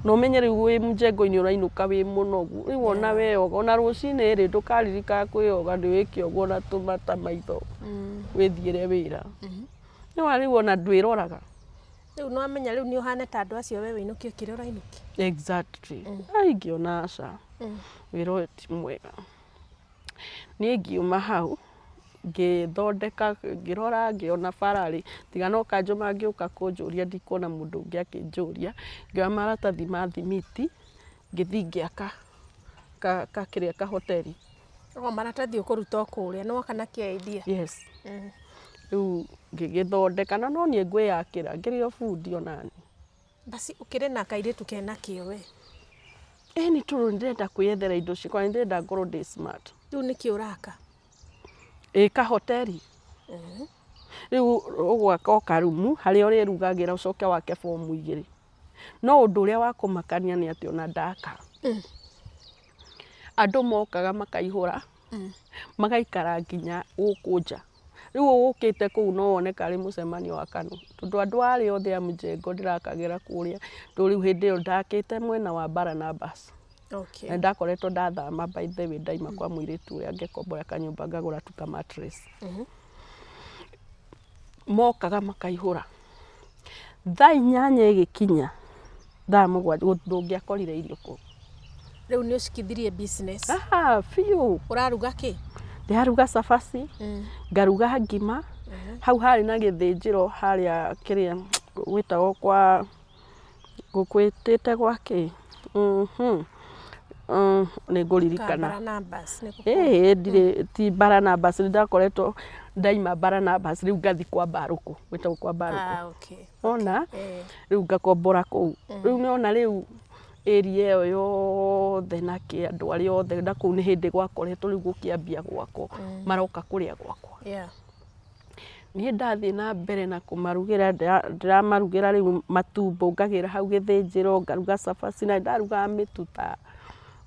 no menye riu wi mjengo-ini urainuka wi munogu riu ona weoga ona rucini ri ndukaririka kwioga ndiwikiogo na tumata maitho withiire wira ni wari wona ndwiroraga riu no amenya riu ni uhane ta andu acio we winukio kire urainuki exactly aingiona aca wira ti mwega ni ngiuma hau ngĩthondeka ngĩrora ngĩona bara tiga no kanjũma ngĩũka kũnjũria ndikuona mũndũ ũngĩ akĩnjũria ngĩoya maratathi ma thimiti ngĩthiĩ ngĩaka kĩrĩa kahoteri. Maratathi ũkũruta kũrĩa no kana kĩ idea? Yes. Rĩu ngĩgĩthondeka na no niĩ ngwĩyakĩra ngĩrĩ o bundi onani. Basi ukĩrĩ na kairĩtu kena kĩo we? Ĩni tondũ nĩndĩrenda kwĩyethera indo ciakwa, nĩndĩrenda ngorwo ndĩ smart. Rĩu nĩkĩ ũraka? Kahoteri. Rĩu ũgwaka o karumu harĩa ũrĩrugagĩra ũcoke wake bomu 2. No ũndũ ũrĩa wa kũmakania nĩ atĩ ona ndaka andũ mokaga makaihũra magaikara nginya gũkũ nja. Rĩu ũgũkĩte kũu no wone karĩ mũcemanio wa kanũ tondũ andũ arĩa othe a Mjengo ndĩrakagĩra kũrĩa. Rĩu hĩndĩ ĩyo ndakĩte mwena wa Barnabas. Okay. Na ndakoretwo ndathama by the way ndaima kwa mũirĩtu ũrĩa ngĩkombora kanyũmba ngagũra tuka mattress. Mokaga makaihũra. Thaa 8 ĩgĩkinya thaa 7 ndũngĩakorire irio kũu. Rĩu nĩ ũcikithirie business? Biũ. Ũraruga kĩ? Ndĩraruga cabaci, ngaruga ngima. Hau harĩ na gĩthĩnjĩro harĩa kĩrĩa gwĩtagwo kwa gũkwĩtĩte gwakĩ. Nĩ ngũririkana. Barnabas. Ndirĩ ti Barnabas ndakoretwo ndaima Barnabas rĩu ngathi kwa Barũkũ gwĩtagwo kwa Barũkũ. Okay. Ona rĩu ngakombora kũu. Rĩu nĩona rĩu area ĩyo yothe na andũ arĩa othe na kũu nĩ hĩndĩ gwakoretwo rĩu gũkĩambia gwakwo maroka kũrĩa gwakwa. Niĩ ndathiĩ na mbere na kũmarugĩra ndĩramarugĩra rĩu matumbũ ngagĩra hau gĩthĩnjĩro ngaruga cabaci na ndaruga mĩtu ta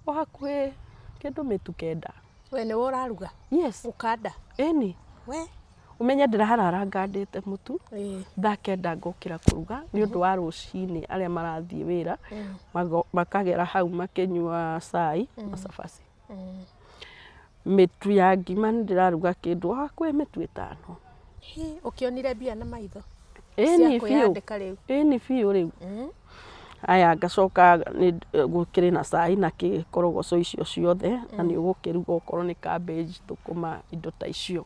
o hakuhĩ kĩndũ mĩtu 9. We nĩwe ũraruga? Yes. Ũkanda? Ĩni. We? Ũmenye ndĩraharara ngandĩte mũtu thaa 9 ngokĩra kũruga nĩ ũndũ wa rũcinĩ arĩa marathiĩ wĩra makagera hau makĩnyua cai na cabaci. Mĩtu ya ngima ndĩraruga kĩndũ hakuhĩ mĩtu 5. Ũkĩonire mbia na maitho? Ĩni biũ rĩu. Aya ngacoka gũkĩrĩ na cai na kĩkorogoco icio ciothe na nĩ ũgũkĩruga okorwo nĩ cabbage thũkũma indo ta icio.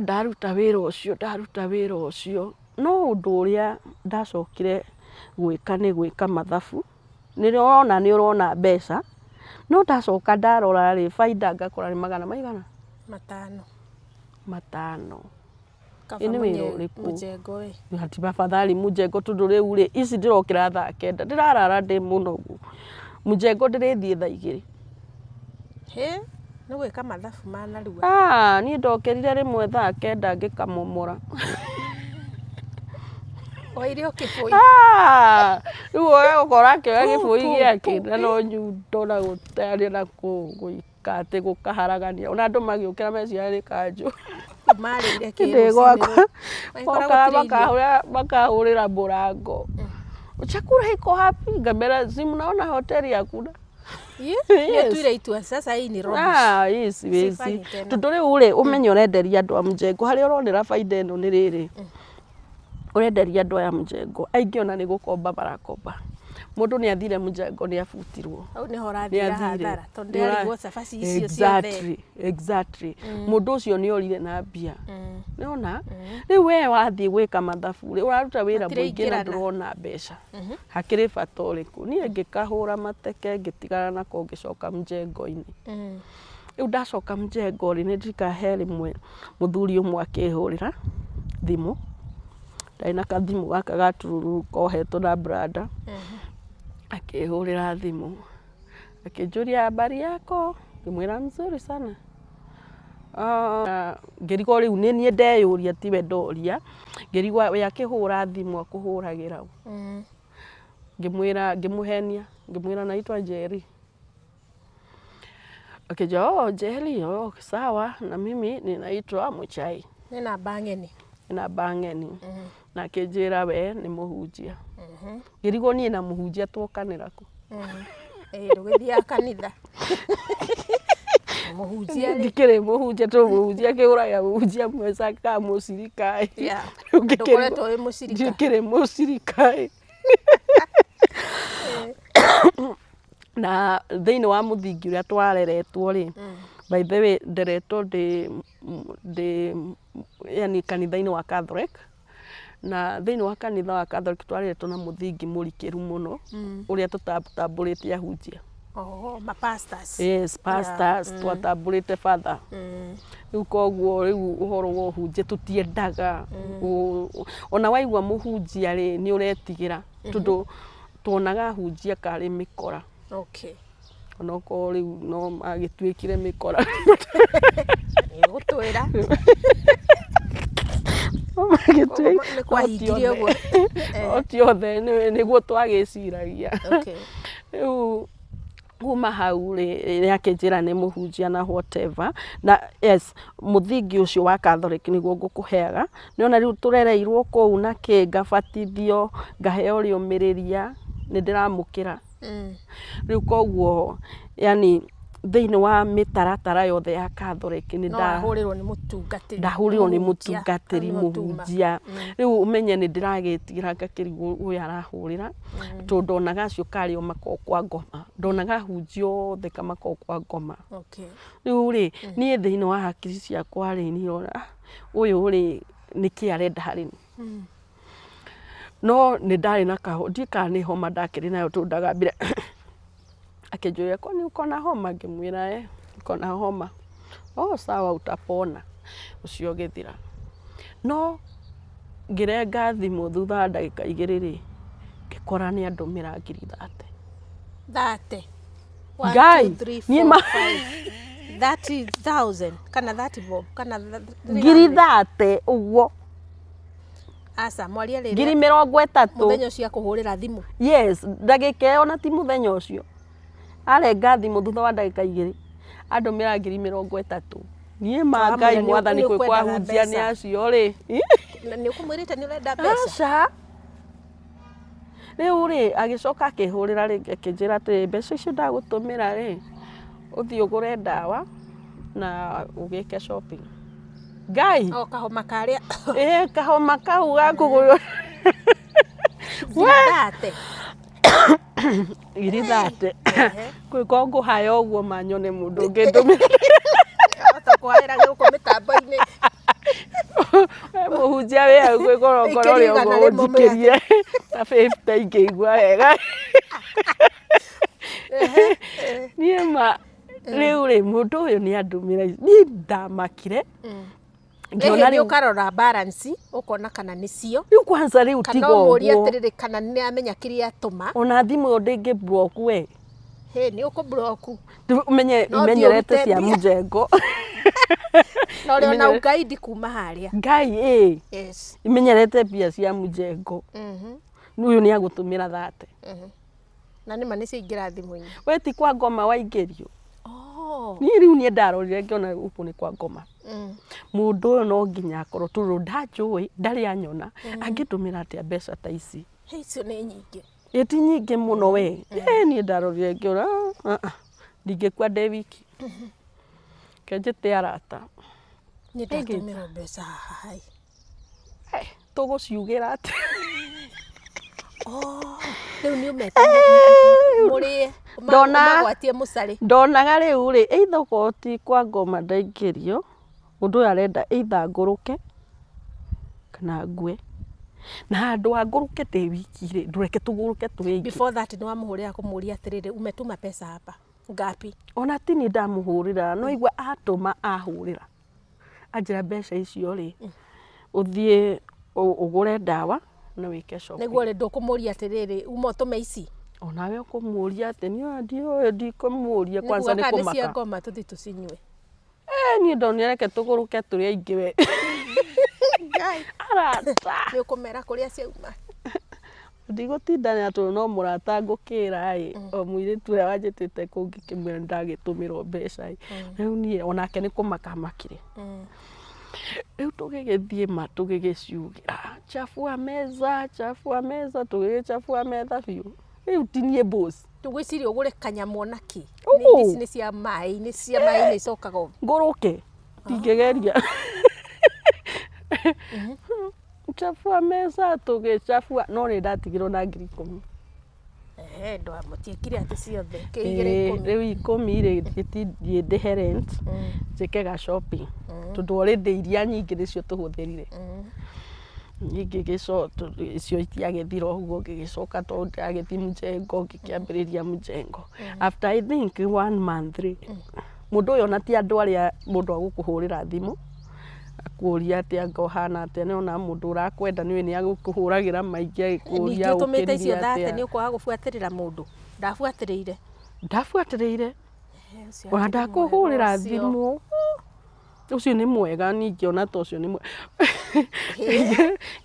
Ndaruta wĩra ũcio no ũndũ ũrĩa ndacokire gwĩka nĩ gwĩka mathabu. Nĩũrona mbeca no ndacoka ndarora baida ngakora nĩ magana maigana? 5. Ini wĩra ũrĩkũ? Mjengo we? Hati mafadhali Mjengo tondũ rĩu ici ndĩrokĩra thaa 9 ndĩrarara ndĩ mũnogu. Mjengo ndĩrĩthiĩ thaa 2. Nĩ gwĩka mathabu manarua? Niĩ ndokĩrire rĩmwe thaa 9 ngĩkamomora. Oire kĩbũi? Rĩu ũgakora akĩoya gĩbũi gĩake na no nyundo na gũtarĩa na gũika atĩ gũkaharagania ona andũ magĩũkĩra meciria nĩ kanjũ. Marĩire kĩ? Makahũrĩra mũrango. Chakula iko hapi? Ngamera si mnaona hoteli hakuna. Tuire itua sasa hii ni rubbish. Yes. Tondũ rĩu rĩ ũmenye ũrenderia andũ a Mjengo harĩa ũronera baida ĩno nĩ rĩrĩ. Ũrenderia andũ aya Mjengo aingĩ ona nĩ gũkomba barakomba. Mũndũ nĩ athire Mjengo nĩ abutirwo. Au nĩ horathira hathara tondũ nĩarigwo cabaci icio ciothe. Exactly. Mũndũ ũcio nĩ orire na mbia. Nĩona? Rĩu we wathiĩ gwĩka mathabu ũraruta wĩra mũingĩ na ndũrona mbeca. Hakĩrĩ bata ũrĩkũ? Niĩ ngĩkahũra mateke ngĩtigana nako ngĩcoka Mjengo-inĩ. Rĩu ndacoka Mjengo nĩ ndikahe rĩmwe mũthuri ũmwe akĩhũrĩra thimũ. Ndarĩ na kathimũ gaka gatururu kohetwo na brada. Akĩhũrĩra thimũ akĩnjũria habari yako, ngĩmwĩra nzuri sana. Ngĩrigwo rĩu nĩ niĩ ndeyũria tiwe ndoria. Ngĩrigwo we akĩhũra thimũ akũhũragĩra ũ. Ngĩmũhenia ngĩmwĩra naitwa Jerry. Akĩnjua Jerry, sawa na mimi ninaitwa Muchai. Nĩ namba ng'eni? Nĩ namba ng'eni. Na akĩnjĩra we nĩ mũhunjia. Ngĩrigwo niĩ na mũhunjia twokanĩra kũ? Ndũgĩthiaga kanitha? Mũhunjia ndikĩrĩ mũhunjia tondũ mũhunjia akĩhũraga mũhunjia mweca kamũcirikaĩ. Ndũkoretwo wĩ mũcirika? Ndikĩrĩ mũcirikaĩ. Na thĩinĩ wa mũthingi ũrĩa twareretwo rĩ By the way, nderetwo yani kanitha-inĩ wa Catholic, na thĩinĩ wa kanitha wa Catholic twareretwo na mũthingi mũrikĩru mũno ũrĩa tũtatambũrĩte ahunjia. Ma pastors. Yes, pastors, twatambũrĩte father. Rĩu koguo rĩu ũhoro wa ũhunjia tũtiendaga. Ona waigua mũhunjia rĩ nĩ ũretigĩra tondũ tuonaga ahunjia karĩ mĩkora. Okay. Ona ko rĩu no agĩtuĩkire mĩkora. Gũtwĩra. Otiothe nĩguo twagĩciragia. Rĩu kuma hau rĩ akĩnjĩra nĩ mũhunjia na whatever. Na yes, mũthingi ũcio wa Catholic nĩguo ngũkũheaga. Nĩona rĩu tũrereirwo kũu na kĩ ngabatithio, ngaheo rĩũmĩrĩria, nĩ ndĩramũkĩra. Rĩu koguo yani thĩinĩ wa mĩtaratara yothe ya Catholic nĩ ndahũrĩrwo nĩ mũtungatĩri mũhunjia. Rĩu ũmenye nĩ ndĩragĩtigĩra ngakĩrigwo ũyũ arahũrĩra tondũ ndonaga acio karĩ o makoo kwa ngoma, ndonaga ahunjia othe kamakoo kwa ngoma. Rĩu rĩ niĩ thĩinĩ wa hakiri ciakwa rĩ nĩrona ũyũ rĩ nĩkĩ arenda harĩ niĩ. No nĩ ndarĩ na kaho ndika nĩ homa ndakĩrĩ nayo tondũ ndagambire akĩnjũria ko nĩ ũkona homa, ngĩmwĩra ũkona homa, sawa utapona. Ũcio ũgĩthira. No ngĩrenga thimũ thutha wa ndagĩka 2 rĩ ngĩkora nĩ andũmĩra 30. Ngai niĩ 30,000 kana 30 bob kana 30 ũguo. Asa mwaria rĩrĩa 30 mũthenya ũcio akũhũrĩra thimũ. Yes, ndagĩka ĩyo na ti mũthenya ũcio. Arenga thimũ thutha wa ndagĩka 2 andũmĩra 30,000. Niĩ ma Ngai mwathani kwĩ kwahunjia nĩ acio rĩ. Nĩ ũkũmwĩrĩte nĩ ũrenda mbeca. Rĩu rĩ agĩcoka akĩhũrĩra rĩngĩ akĩnjĩra atĩ mbeca icio ndagũtũmĩra rĩ ũthiĩ ũgũre ndawa na ũgĩke shopping. Ngai kahoma karĩa kahoma kau gakũgũrwo 30 kwĩko ngũhaya ũguo manyone mũndũ ũngĩndũmĩra kwahera gũkũ mĩtambo-inĩ. Mũhunjia wĩ hau gwĩ ngorongoro rĩa ũguo ũnjikĩrie ta 50 ingĩigua wega. Niĩ ma rĩu rĩ mũndũ ũyũ nĩ andũmĩra niĩ ndamakire. Ngĩona rĩu ũkarora balance ũkona kana nĩcio. Rĩu kwanza rĩu tiga ũguo. Kana ũmũria atĩrĩrĩ kana nĩ amenya kĩrĩa atũma. Ona thimũ ĩyo ndĩngĩ block we. Nĩ ũkũ-block. Imenyerete cia mũjengo. Na ũrĩa ona guide kuma harĩa. Ngai yes. Imenyerete pia cia mũjengo. Ũyũ nĩ agũtũmĩra 30. Na nĩ ma nĩ ciaingĩra thimũ-inĩ. We ti kwa ngoma waingĩrio. Niĩ rĩu niĩ ndarorire ngĩona gũkũ nĩ kwa ngoma. Mũndũ ũyũ no nginya akorwo tondũ ndanjũĩ ndarĩ anyona angĩtũmĩra atĩa mbeca ta ici. Icio nĩ nyingĩ. Ti nyingĩ mũno we. Niĩ ndarorire ngĩona ndingĩkua ndĩ wiki. Kenjĩte arata. Nĩ ndatũmĩrwo mbeca haha. Tũgũciugĩra atĩ. Rĩu nĩ ũmete mũrĩe magwatie mũcari. Ndonaga rĩu rĩ either okorwo ti kwa ngoma ndaingĩrio mũndũ ũyũ arenda either ngũrũke kana ngue. Na handũ ha ngũrũke ndĩ wiki rĩ ndũreke tũgũrũke tũrĩ aingĩ. Before that nĩ wamũhũrĩra kũmũria atĩrĩrĩ umetuma pesa hapa ngapi. Ona ti niĩ ndamũhũrĩra no igua atũma ahũrĩra. Anjĩra mbeca icio rĩ ũthiĩ ũgũre ndawa na wĩke shopping. Nĩguo rĩ ndũkũmũria atĩrĩrĩ uma ũtũme ici. Onawe ũkũmũria atĩ niĩ ndikũmũria kwanza nĩ kũmaka. Nĩguo cia ngoma tũthiĩ tũcinyue. Niĩ ndonire reke tũgũrũke tũrĩ aingĩ we. Arata. Nĩ ũkũmera kũrĩa ciauma. Ndigũtindana tondũ no mũrata ngũkĩra o mũirĩtu ũrĩa wanjĩtĩte kũu ngĩkĩmwĩra ndagĩtũmĩrwo mbeca. Rĩu niĩ onake nĩ kũmaka makire. Rĩu tũgĩgĩthiĩ ma tũgĩgĩciugĩra chafua meza tũgĩgĩchafua metha biũ. Rĩu ti niĩ boss. Tũgwĩciria ũgũre kanyamũ onaki. Nĩ cia maĩ-inĩ icokaga ũguo. Ngũrũke ndingĩgeria. Chafua meza tũgĩchafua no nĩ ndatigirwo na 10,000. ndo amutiekire ati ciothe kiigire 10 riu 10 ri gitindie ndĩhe rent njĩke ga shopping tondu already iria nyingĩ nĩcio tũhũthĩrire icio itiagĩthira ũguo ngĩgĩcoka tondũ ndĩragĩthiĩ Mjengo ngĩkĩambĩrĩria Mjengo after I think 1 month mũndũ ũyũ ona ti andũ arĩa mũndũ agũkũhũrĩra thimũ akuria ati anga ũhana atĩa nĩona mũndũ ũrakwenda nĩwe nĩagũkũhũragĩra maingĩ agĩkũria ũkĩrire icio thate nĩ ũkwaga gũbuatĩrĩra mũndũ ndabuatĩrĩire ona ndakũhũrĩra thimũ ucio nĩ mwega ningĩ ona ta ũcio nĩ mwega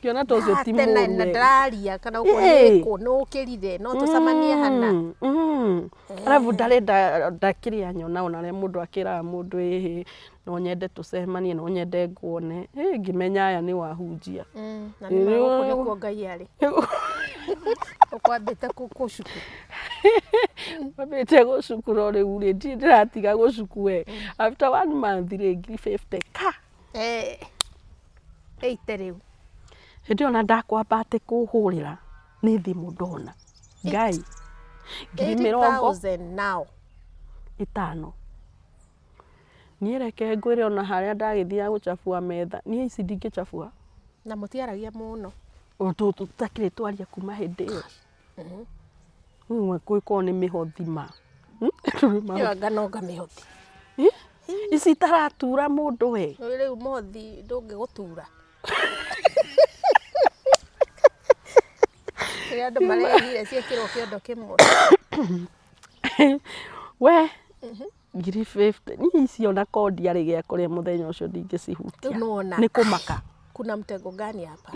ngĩona ta ũcio ti mũru na ndaria kana ũkũrĩkwo no ũkĩrire no tũcamanie hana arabu ndarenda ndakĩrĩa nyona ona rĩa mũndũ akĩraga mũndũ no nyende tũcemanie no nyende nguone ngĩmenya aya nĩ wahunjia na nĩ magũkũ Ngai arĩ ũkwambĩte gũcuku wambĩte gũcuku no rĩu rĩ ndĩratiga gũcuku we after 1 month rĩ 50 ka eite rĩu hĩndĩ ona ndakwamba atĩ kũhũrĩra nĩ thimũ ndona Ngai 80,000 now 5 niĩ reke ngwĩre ona harĩa ndagĩthiaga gũcabua metha niĩ ici ndingĩcabua na mũtiaragia mũno tũtakĩrĩ twaria kuma hĩndĩ ĩyo gwĩkorwo nĩ mĩhothi ma nganoga mĩhothi ici itaratura mũndũ we rĩu mũhothi ndũngĩgũtura andũ marehire ciĩkĩrwo kĩondo kĩmwe we 50 niĩ icio na kodi arĩ gĩa kũrĩa mũthenya ũcio ndingĩcihutia nĩ kũmaka kuna mtego gani hapa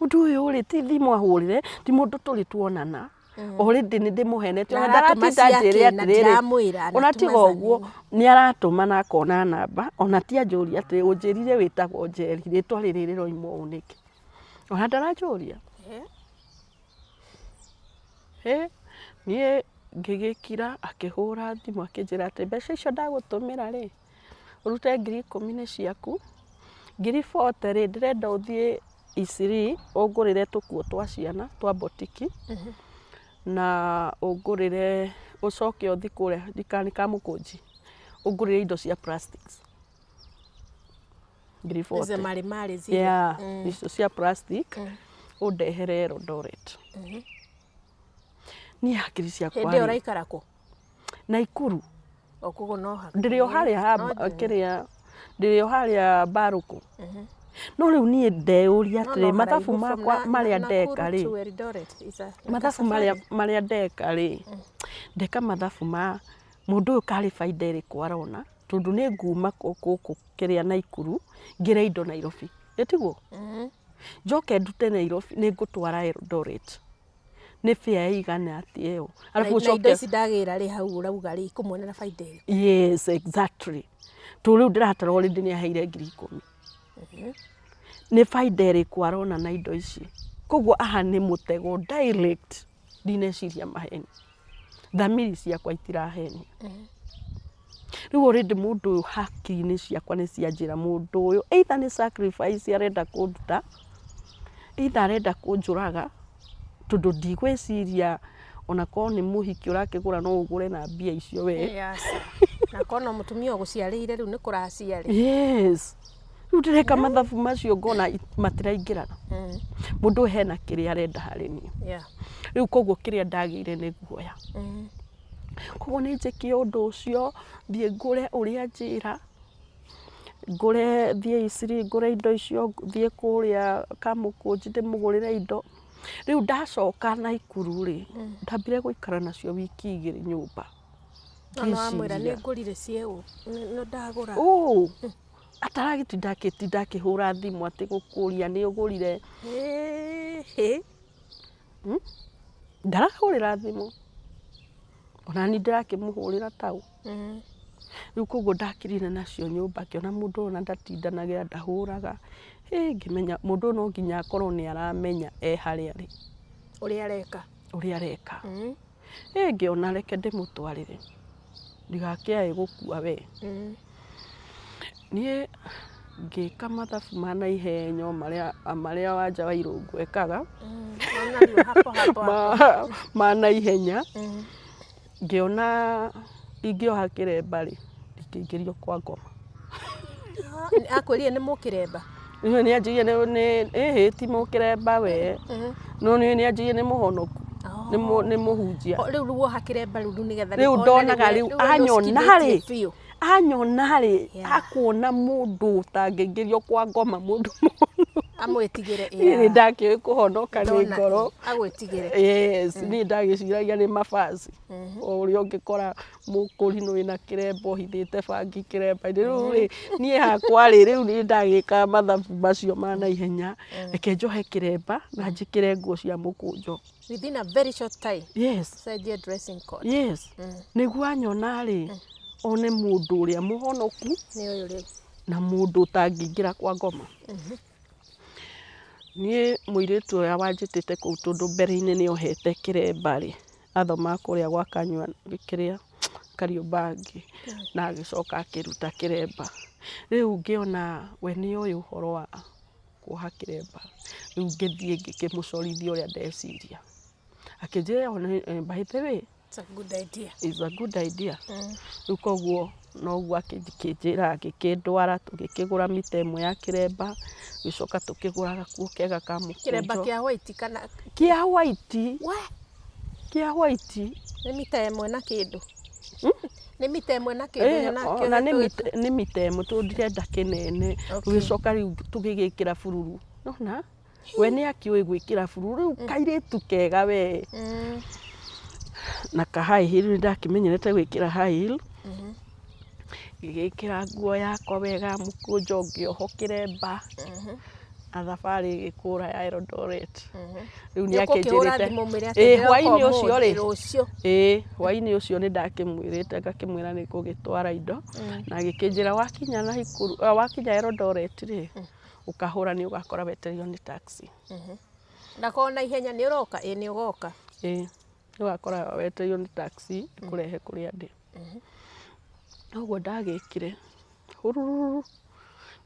mũndũ ũyũ rĩ ti thimũ ahũrĩre ti mũndũ tũrĩ tuonana already nĩ ndĩmũhenete ona ndaratĩnda njĩre atĩrĩrĩ ona tiga ũguo nĩ aratũma na akona namba ona ti anjũria atĩ ũnjĩrire wĩtagwo Njeri rĩtwa rĩrĩ rĩroimwo ũũ nĩkĩ ona ndaranjũria niĩ ngĩgĩkira akĩhũra thimũ akĩnjĩra atĩ mbeca icio ndagũtũmĩra rĩ ũrute 10,000 nĩ ciaku 40,000 rĩ ndĩrenda ũthiĩ Isiri ũngũrĩre tũkuo twa ciana twa botiki na ũngũrĩre ũcoke ũthi kũrĩa ndikani ka mũkũnji ũngũrĩre indo cia plastics 40,000 icio cia plastic ũndehere Eldoret niĩ hakiri ciakwa hĩndĩ ũraikara kũ Naikuru okugo no ha ndĩrĩ o harĩa Barũkũ no rĩu niĩ ndeyũria atĩrĩ mathabu makwa marĩa ndeka rĩ mathabu marĩa ndeka rĩ ndeka mathabu ma mũndũ ũyũ karĩ baida ĩrĩkũ arona tondũ nĩ nguma gũkũ kĩrĩa Naikuru ngĩre indo Nairobi ĩtiguo njoke ndute Nairobi nĩ ngũtwara Eldoret nĩ fare igana atĩ ĩyo arabu ucoke indo ici ndagĩra rĩ hau ũrauga rĩ kũmuonera baida ĩrĩkũ yes exactly to rĩu ndĩratara already nĩ aheire 10,000 nĩ baida ĩrĩkũ arona na indo ici koguo aha nĩ mũtego direct ndineciria maheni thamiri ciakwa itirahenia rĩu already mũndũ ũyũ hakiri-inĩ ciakwa nĩ cianjĩra mũndũ ũyũ either nĩ sacrifice arenda kũnduta either arenda kũnjũraga tondũ ndigwĩciria ona korwo nĩ mũhiki ũrakĩgũra no ũgũre na mbia icio we na kono mũtumia ũgũciarĩire rĩu nĩ kũraciarĩ yes rĩu ndĩreka mathabu macio ngona matiraingĩrana mũndũ hena kĩrĩa arenda harĩ niĩ rĩu koguo kĩrĩa ndagĩire nĩ guoya koguo nĩ njĩkie ũndũ ũcio thiĩ ngũre ũrĩa njĩra ngũre thiĩ Isiri ngũre indo icio thiĩ kũrĩa Kamũkũnji ndĩmũgũrĩre indo rĩu ndacoka Naikuru rĩ ndambire gũikara nacio wiki 2 nyũmba amwĩra nĩ ngũrire cieo no ndagũra ataragĩtinda akĩhũra thimũ atĩ gũkũria nĩ ũgũrire ndarahũrĩra thimũ ona ni ndĩrakĩmũhũrĩra tau rĩu koguo ndakĩrire nacio nyũmba akĩona mũndũ ona ndatindanagira ndahũraga ngĩmenya mũndũ no nginya akorwo nĩ aramenya harĩa arĩ ũrĩa areka ngĩona reke ndĩmũtwarĩre ndigakĩae gũkua we niĩ ngĩka mathabu ma naihenya marĩa wanja wa Irũngũ ekaga narua hapo. Ma na ihenya. Ngiona ingĩoha kĩremba rĩ ndingĩingĩrio kwa ngoma. Akwĩrire nĩ mũkĩremba? Nĩ anjĩrire nĩ ti mũkĩremba we. No nĩ anjĩrire nĩ mũhonoku. Nĩ mũhunjia. Rĩu woha kĩremba rĩu nĩgetha rĩu ndonaga rĩu anyona rĩ akuona mũndũ ũtangĩingĩrio kwa ngoma mũndũ mũhonoku. Amwĩtigĩre. Nĩ ndakĩũĩ kũhonoka nĩ ngoro. Agwĩtigĩre. Yes, nĩ ndagĩciragia nĩ mabaci. O ũrĩa ũngĩkora mũkũrinũ wĩna kĩremba ũhithĩte bangi kĩremba-inĩ. Rĩu rĩ niĩ hakwa rĩ rĩu nĩ ndagĩka mathabu macio ma na ihenya. Reke njohe kĩremba na njĩkĩre nguo cia mũkũnjo. Within a very short time. Yes. Cenjia dressing code. Yes. Nĩguo anyona rĩ one mũndũ ũrĩa mũhonoku nĩ ũyũ rĩu na mũndũ ũtangĩingĩra kwa ngoma. Niĩ mũirĩtu ũrĩa wanjĩtĩte kũu tondũ mbere-inĩ nĩ ohete kĩremba rĩ athoma kũrĩa gwa Kanyua kĩrĩa Kariũbangi na agĩcoka akĩruta kĩremba. Rĩu ngĩona we nĩ ũyũ ũhoro wa kuoha kĩremba. Rĩu ngĩthiĩ ngĩkĩmũcorithia ũrĩa ndeciria. Akĩnjĩra by the way, it's a good idea. It's a good idea. Rĩu koguo noguo akĩnjĩra agĩkĩndwara tũgĩkĩgũra mita ĩmwe ya kĩremba gĩcoka tũkĩgũra gakuo kega ka mũkũnjo. Kĩremba kĩa white kana kĩa white? Kĩa white. Nĩ mita ĩmwe na kĩndũ. Nĩ mita ĩmwe na kĩndũ na nĩ mita ĩmwe tondũ ndirenda kĩnene. Tũgĩcoka rĩu tũgĩgĩkĩra bururu. Nona we nĩ akĩũĩ gwĩkĩra bururu rĩu kairĩtu kega we. Na ka high heel nĩ ndakĩmenyerete gwĩkĩra high heel. Ngĩgĩkĩra nguo yakwa wega mũkũnjo ngĩoho kĩremba. Na thabarĩ ĩgĩkũra ya Eldoret. Rĩu nĩ akĩnjĩrĩte hwainĩ ũcio rĩ hwainĩ ũcio nĩ ndakĩmwĩrĩte ngakĩmwĩra nĩ ngũgĩtwara indo na agĩkĩnjĩra wakinya Nakuru wakinya Eldoret rĩ ũkahũra nĩ ũgakora wetereirwo nĩ taxi. Ndakorwo na ihenya nĩ ũroka? Ĩ nĩ ũgoka. Nĩ ũgakora wetereirwo nĩ taxi kũrehe kũrĩa ndĩ. Ũguo ndagĩkire hururu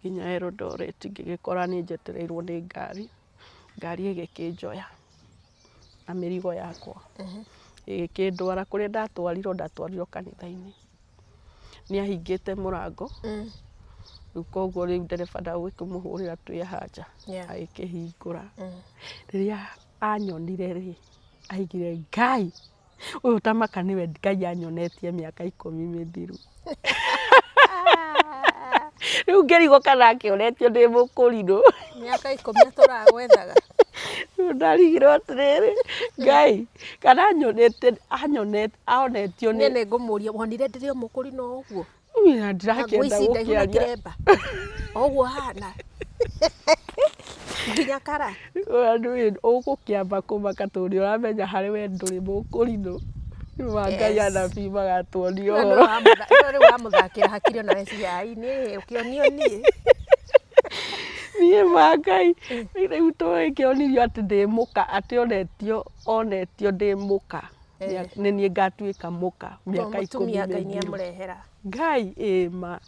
nginya Eldoret ngĩgĩkora nĩ njetereirwo nĩ ngari. Ngari ĩgĩkĩnjoya na mĩrigo yakwa. Ĩgĩkĩndwara kũrĩa ndatwarirwo kanitha-inĩ. Nĩ ahingĩte mũrango. Rĩu koguo rĩu ndereba ndagũkĩmũhũrĩra twĩ haja. Agĩkĩhingũra. Rĩrĩa anyonire rĩ aigire Ngai ũyũ tamaka nĩwe Ngai anyonetie mĩaka 10 mĩthiru. Rĩu ngĩrigwo kana akĩonetio ndĩ mũkũrinũ. Mĩaka 10 tũragwethaga. Ndarigirwo atĩrĩrĩ Ngai kana onetio nĩ ngũmũria wonire ndĩrĩ o mũkũrinũ ũguo? Ndirakĩenda gũkĩaria. Ũguo hana. Nginya kara. Ũgũkĩamba kũmaka tondũ nĩ ũramenya harĩ we ndũrĩ mũkũrinũ. Ngai anabii magatuonia ũhoro. Rĩu wamũthakĩra hakiri ona reciria ai nĩ ũkĩonio niĩ. Niĩ Ngai rĩu tũgĩkĩonirio atĩ ndĩ mũka atĩ onetio ndĩ mũka. Nĩ niĩ ngatuĩka mũka mĩaka 10 mũtumia Ngai nĩ amũrehera. Ngai ĩma.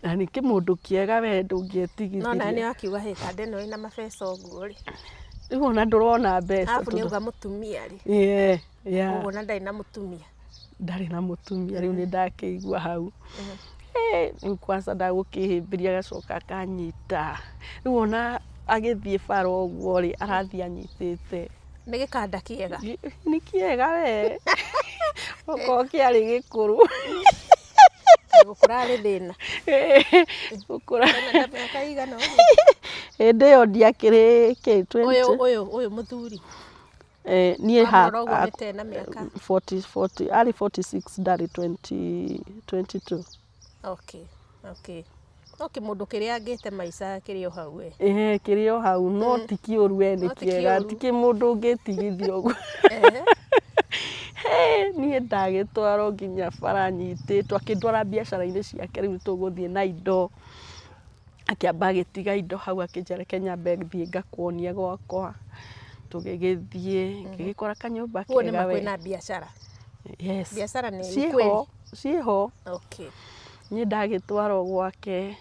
Na nĩ kĩmũndũ kĩega we ndũngĩetigithĩria. No na nĩ akiuga hĩ kande no ina mabeca ũguo rĩ. Rĩu ona ndũrona mbeca. Alafu nĩ uga mũtumia rĩ. Ũguo na ndarĩ na mũtumia. Ndarĩ na mũtumia rĩu nĩ ndakĩigua hau. Rĩu kwanza ndagũkĩhĩmbĩria gacoka akanyita. Rĩu ona agĩthiĩ bara ũguo rĩ arathiĩ anyitĩte. Nĩ gĩkanda kĩega. Nĩ kĩega we. Oko kĩarĩ gĩkũrũ. Gũkũra rĩ thĩna. Gũkũra. Na mĩaka igana ũguo. Hĩndĩ ĩyo ndiakĩrĩ 20. Ũyũ mũthuri. Niĩ arĩ 46 ndarĩ 22. Okay, mũndũ kĩrĩa angĩte maica kĩrĩ o hau we. Kĩrĩ o hau no ti kĩũru we nĩ kĩega ti mũndũ ũngĩtigithia ũguo. Niĩ ndagĩtwarwo nginya bara nyitĩtwo akĩndwara biacara-inĩ ciake rĩu tũgũthiĩ na indo. Akĩamba agĩtiga indo hau akĩnjĩra Kenya thiĩ ngakuonie gwakwa. Tũgĩgĩthiĩ ngĩgĩkora kanyũmba kega we. Kuo nĩ kwĩna biacara. Yes. Biacara nĩ kweli. Ciĩho. Okay. Niĩ ndagĩtwarwo gwake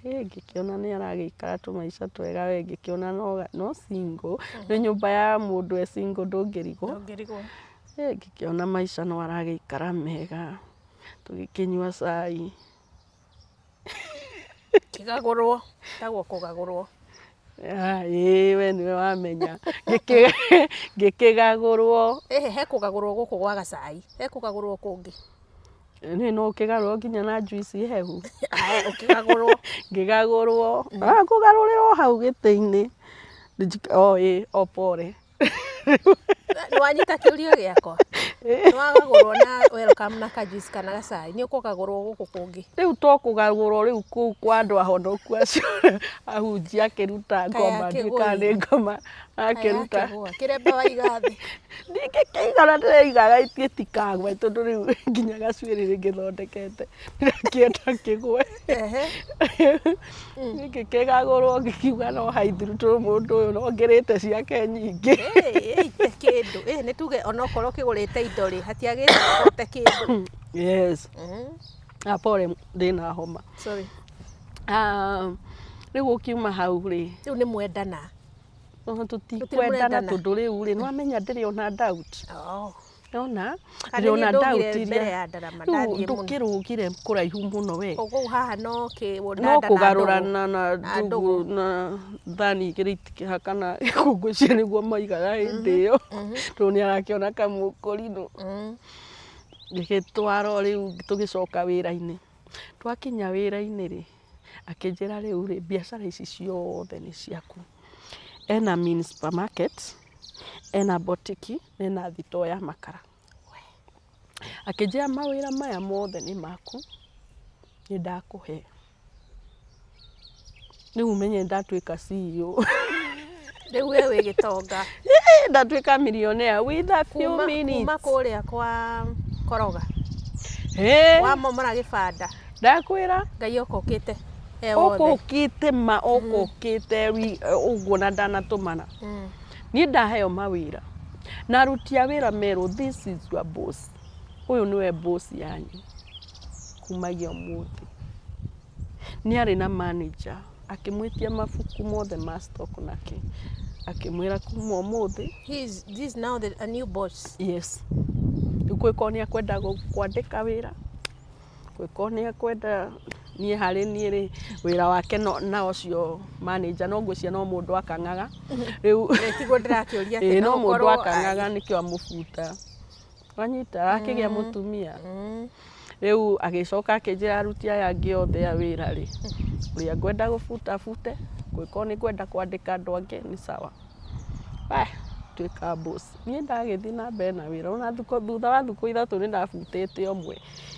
ngĩkĩona nĩ aragĩikara tũmaica twega we ngĩkĩona no single nĩ nyũmba ya mũndũ e single ndũngĩrigwo ngĩkĩona maica no aragĩikara mega tũgĩkĩnyua cai kĩgagũrwo tagwo kũgagũrwo we nĩwe wamenya ngĩkĩgagũrwo he kũgagũrwo gũkũ gwa gacai he kũgagũrwo kũngĩ nĩ no ũkĩgarũrwo nginya na juice hehu ũkĩgagũrwo ngĩgagũrwo kũgarũrĩrwo hau gĩtĩ-inĩ o pore nĩwanyita kĩũria gĩakwa nĩwagagũrwo na welcome na kajuice kana gacai nĩ ũkũgagũrwo gũkũ kũngĩ rĩu to kũgarũrwo rĩu kũu kwa andũ ahonoku acio ahunjia akĩruta ngoma ndĩka nĩ ngoma akĩruta kĩrembe waiga thĩ ndingĩkĩigana ndĩreigaga gĩtikagwe tondũ rĩu nginya gacuĩrĩ rĩngĩthondekete ndĩrakĩenda kĩgwe ngĩkĩgagũrwo ngĩkiuga no haithuru tondũ mũndũ ũyũ no ngĩrĩte ciake nyingĩ kĩndũ nĩ tuge onokorwo kĩgũrĩte indo rĩ hatiagĩte kĩndũ yes pore ndĩna homa sorry rĩu ũkiuma hau rĩ rĩu nĩ mwendana tũtikwendana tondũ rĩu rĩ nĩwamenya ndĩrĩ ona doubt Yona ndĩrona doubt iria ndũkĩrũgire kũraihu mũno we koguo haha no kũgarũrana na ndugu na thani igĩrĩ itikĩhakana gĩkũngũcia nĩguo maigaga hĩndĩ ĩyo tondũ nĩ arakĩona kamũkũrinũ gĩgĩtwara rĩu tũgĩcoka wĩra-inĩ twakinya wĩra-inĩ rĩ akĩnjĩra rĩu rĩ biacara ici ciothe nĩ ciaku ena mini supermarket ena botiki ena thitoo ya makara akĩnjĩra mawĩra maya mothe nĩ maku nĩ ndakũhe rĩu ũmenye ndatuĩka CEO rĩu we wĩ gĩtonga ndatuĩka millionaire with a few minutes kuma kũrĩa kwa koroga wamomora gĩbanda ndakwĩra Ngai okokĩte okokĩte ma okokĩte ũguo na ndanatũmana niĩ ndaheo mawĩra na aruti a wĩra merwo this is your boss ũyũ nĩwe boss yanyu kumagia ũmũthĩ nĩ arĩ na manager akĩmwĩtia mabuku mothe ma stock nake akĩmwĩra kuma ũmũthĩ this now a new boss yes kwĩkorwo nĩ akwenda kwandĩka wĩra kwĩkorwo nĩ akwenda niĩ harĩ niĩ rĩ wĩra wake na ũcio manager no ngwĩcia no mũndũ akang'aga rĩu tiguo ndĩrakĩũria atĩ no mũndũ akang'aga nĩkĩo amũbuta wanyita akĩgĩa mũtumia rĩu agĩcoka akĩnjĩra aruti aya angĩ othe a wĩra rĩ ũrĩa ngwenda gũbuta bute kwĩkorwo nĩ ngwenda kwandĩka andũ angĩ nĩ sawa tuĩka boss niĩ ndagĩthiĩ na mbere na wĩra ona thutha wa thikũ ithatũ nĩ ndabutĩte ũmwe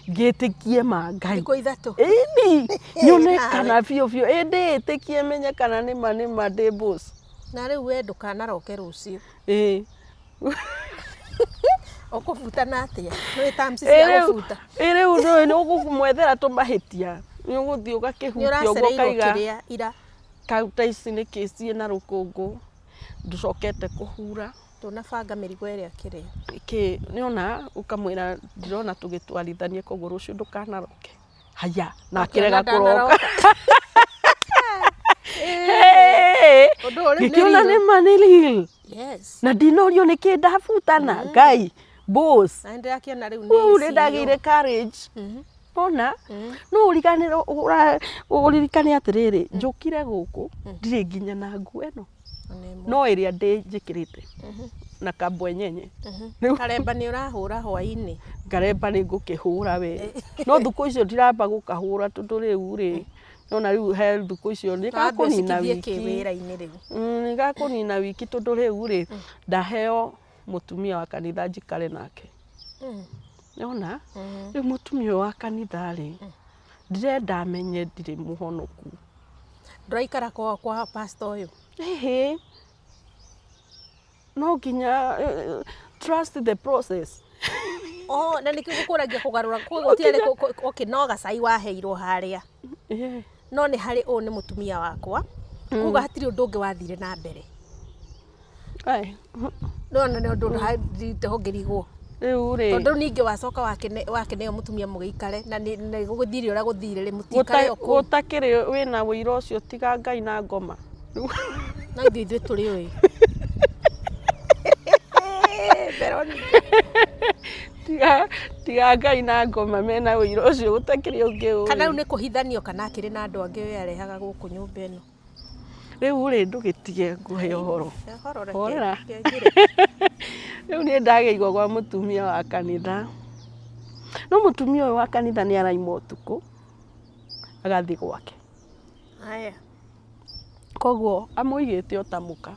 ngĩtĩkie ma Ngai thikũ ithatũ ĩni nyone kana biũ ĩndĩ ĩtĩkie menye kana nĩma ndĩ boss na rĩu we ndũkanaroke rũciũ ũkũbutana atĩa nĩ tamsi cia gũbuta rĩu nĩ ũgũmwethera tũmahĩtia nĩ ũgũthiĩ ũgakĩhutia ũguo kaiga ira kauta ici nĩ kĩciĩ na rũkũngũ ndũcokete kũhura tunabanga mĩrigo ĩrĩa kĩrĩa nĩona ũkamwĩra ndĩrona tũgĩtwarithanie koguo rũciũ ndũkanaroke haya na akĩrega kũroka gĩkĩona nĩma nĩ real na ndinorio nĩkĩ ndabutana Ngai boss na ndĩrakĩona rĩu nĩ ndagĩire courage ona no ũririkane atĩrĩrĩ njũkire gũkũ ndirĩ nginya na nguo ĩno no ĩrĩa njĩkĩrĩte na kambwenyenye karemba nĩ ũrahũra hwainĩ ngaremba nĩ ngũkĩhũra we no thukũ icio ndiramba gũkahũra tondũ rĩu rĩ nona rĩu he thukũ icio nĩ gakũnina wiki nĩ gakũnina wiki tondũ rĩu rĩ ndaheo mũtumia wa kanitha njikare nake nona rĩu mũtumia wa kanitha rĩ ndirenda amenye ndirĩ mũhonoku ndũraikara kwa pastor ũyũ no nginya trust the process na nĩkĩo gũkũragia kũgarũra gũtiarĩ ũkĩnoga cai waheirwo harĩa no nĩ harĩ ũũ nĩ mũtumia wakwa kuga hatirĩ ũndũ ũngĩ wathire na mbere nona nĩ ũndũ ndĩhongĩrigwo Riu ri tondu ningi wacoka wakeneo mutumia mugeikare na ni guthire ura guthire ri mutikare oku gutakiri wina wira ucio tiga Ngai na ngoma na ithuĩ tũrĩ ũĩ Veronica tiga Ngai na ngoma mena wira ucio gutakiri ungi uĩ kana nĩ kũhithanio kana akĩrĩ na andũ angĩ we arehaga gũkũ nyũmba ĩno riu ri ndugitige nguhe ũhoro horera riu ni ndageirwo gwa mutumia wa kanitha no mutumia ũyũ wa kanitha nĩ araima ũtukũ agathi gwake haya koguo amũigĩte ũtamũka